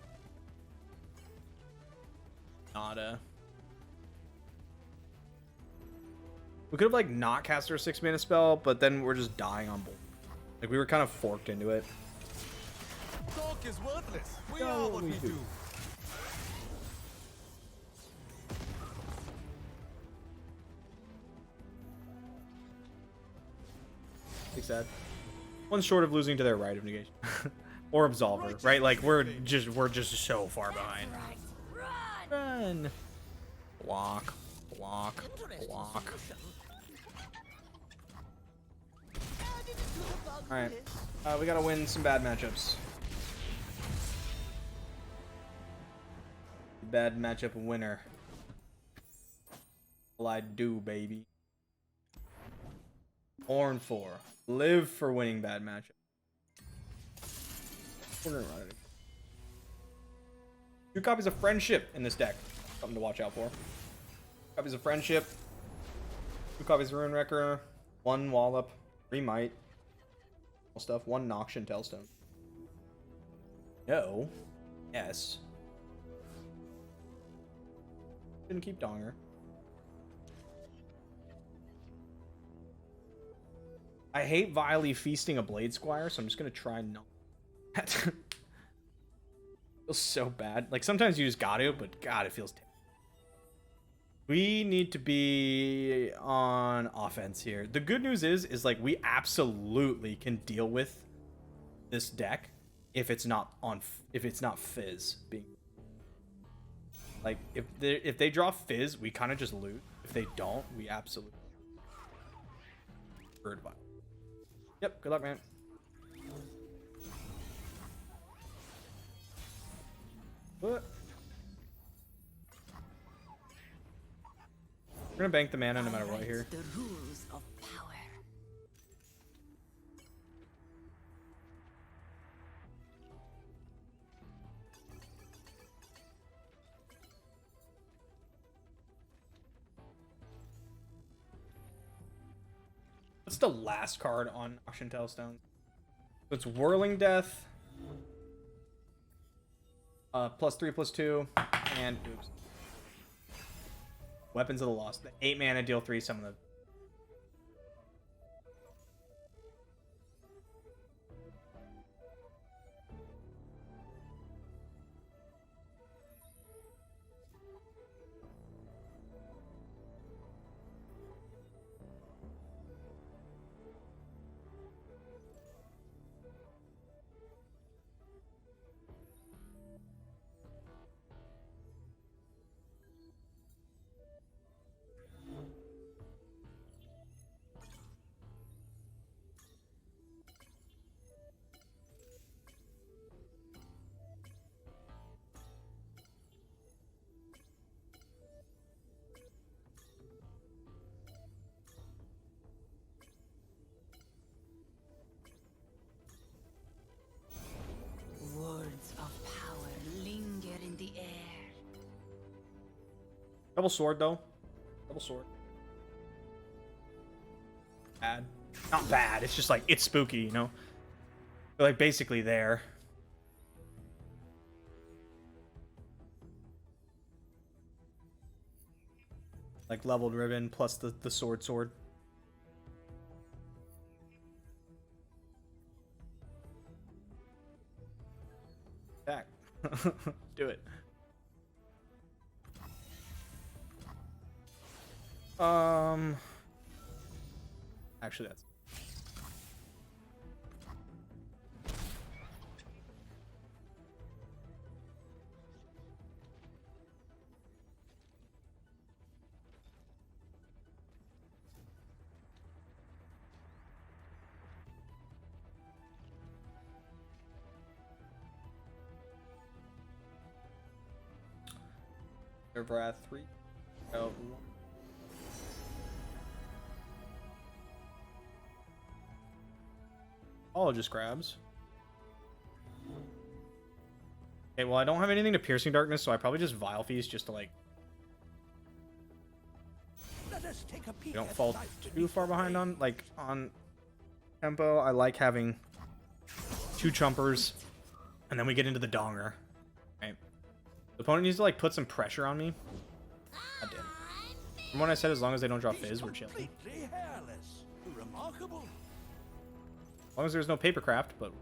Nada. We could have like not cast our 6-mana spell, but then we're just dying on board. Like we were kind of forked into it. Talk is worthless. We No, are what we we do. do. Like that. One short of losing to their right of negation. Or absolver, right? Like we're just so far behind. Right. Run. Run. Block. Block. Interesting Block. solution. Added to the bug Alright. list. We gotta win some bad matchups. Bad matchup winner. Well, I do, baby. Horn 4. Live for winning bad matchup. We're gonna run it. 2 copies of Friendship in this deck. Something to watch out for. Copies of Friendship. 2 copies of Runewrecker. 1 Wallop. 3 Might. All stuff. 1 Noxian Tailstone. No. Yes. Gonna keep Donger. I hate vilely feasting a Blade Squire, so I'm just gonna try not. Feels so bad. Like sometimes you just got to, but God, it feels terrible. We need to be on offense here. The good news is like we absolutely can deal with this deck if it's not Fizz being. Like if they draw Fizz, we kind of just lose. If they don't, we absolutely. Bird vibe. Yep. Good luck, man. What? We're gonna bank the mana no matter what here. The rules of power. What's the last card on Auction Tailstones? So it's Whirling Death. +3/+2, and oops. Weapons of the Lost. The 8 mana, deal 3, summon the. Words of power linger in the air. Double sword, though. Double sword. Bad. Not bad. It's just like, it's spooky, you know? They're like basically there. Like leveled ribbon plus the sword. Attack. Do it. Actually, that's. Wrath 3. Oh. Oh, just grabs. Okay, well, I don't have anything to Piercing Darkness, so I probably just Vile Feast just to, like... Let us take a peek We don't at fall life too beneath far the behind waves. on tempo. I like having 2 Trumpers, and then we get into the Donger. Right. The opponent needs to, like, put some pressure on me. God damn. From what I said, as long as they don't draw He's Fizz, we're chilling. completely hairless. Remarkable. As long as there's no Papercraft, but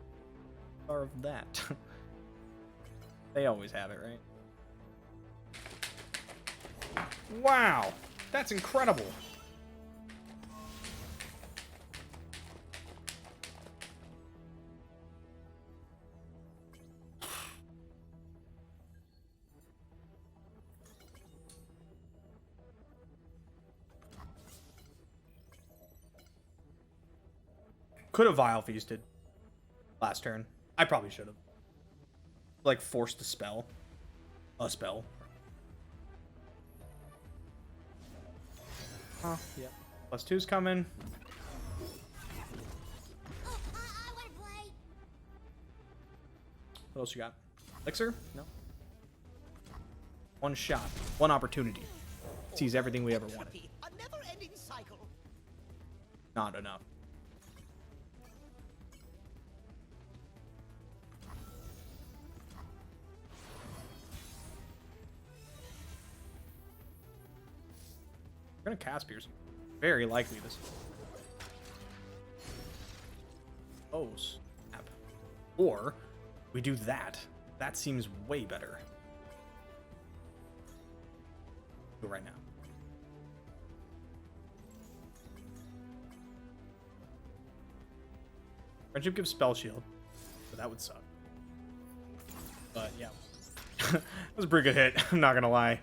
are of that. They always have it, right? Wow! That's incredible! Could have Vile Feasted last turn. I probably should have. Like, forced a spell. A spell. Oh, yeah. +2's coming. Oh, I wanna play. What else you got? Elixir? No. One shot. One opportunity. Sees everything we ever wanted. A never-ending cycle. Not enough. We're gonna cast Piercing. Very likely this. Oh, snap. Or we do that. That seems way better. Do it right now. Friendship gives Spell Shield, so that would suck. But yeah, that was a pretty good hit. I'm not gonna lie.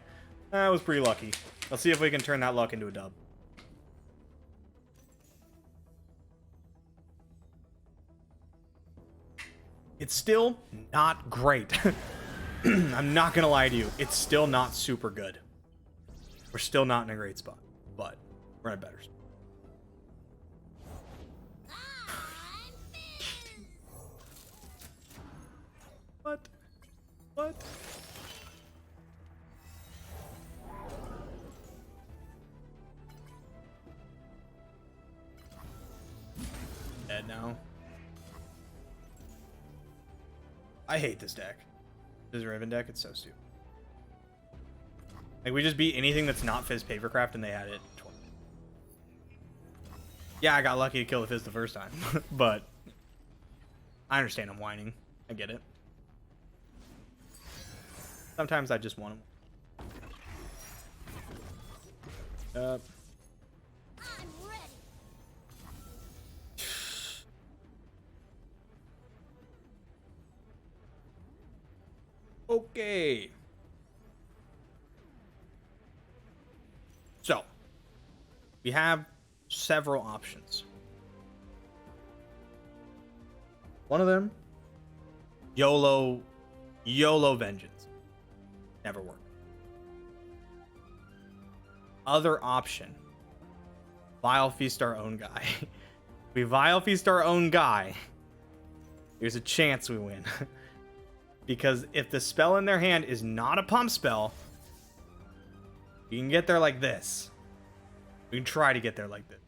That was pretty lucky. Let's see if we can turn that luck into a dub. It's still not great. I'm not gonna lie to you. It's still not super good. We're still not in a great spot, but we're in a better spot. What? What? Dead now. I hate this deck. This Raven deck, it's so stupid. Like, we just beat anything that's not Fizz Papercraft and they had it 20. Yeah, I got lucky to kill the Fizz the first time, but I understand I'm whining. I get it. Sometimes I just want them. I'm ready. Okay. So, we have several options. One of them, YOLO Vengeance. Never worked. Other option, Vile Feast our own guy. We Vile Feast our own guy. There's a chance we win. Because if the spell in their hand is not a pump spell, you can get there like this. We can try to get there like this.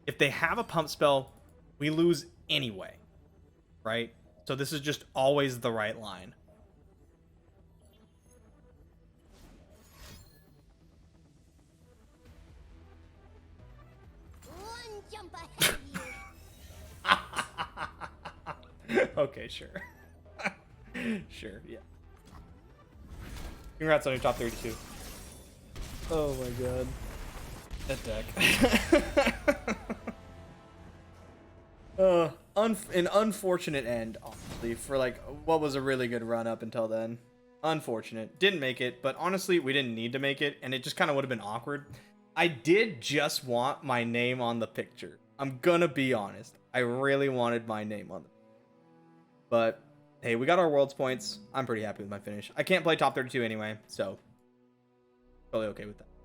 If they have a pump spell, we lose anyway. Right? So this is just always the right line. One jump ahead of you. Okay, sure. Sure, yeah. Congrats on your top 32. Oh my god. That deck. An unfortunate end, honestly, for like what was a really good run up until then. Unfortunate. Didn't make it, but honestly, we didn't need to make it, and it just kind of would have been awkward. I did just want my name on the picture. I'm gonna be honest. I really wanted my name on the picture. But hey, we got our world's points. I'm pretty happy with my finish. I can't play top 32 anyway, so totally okay with that.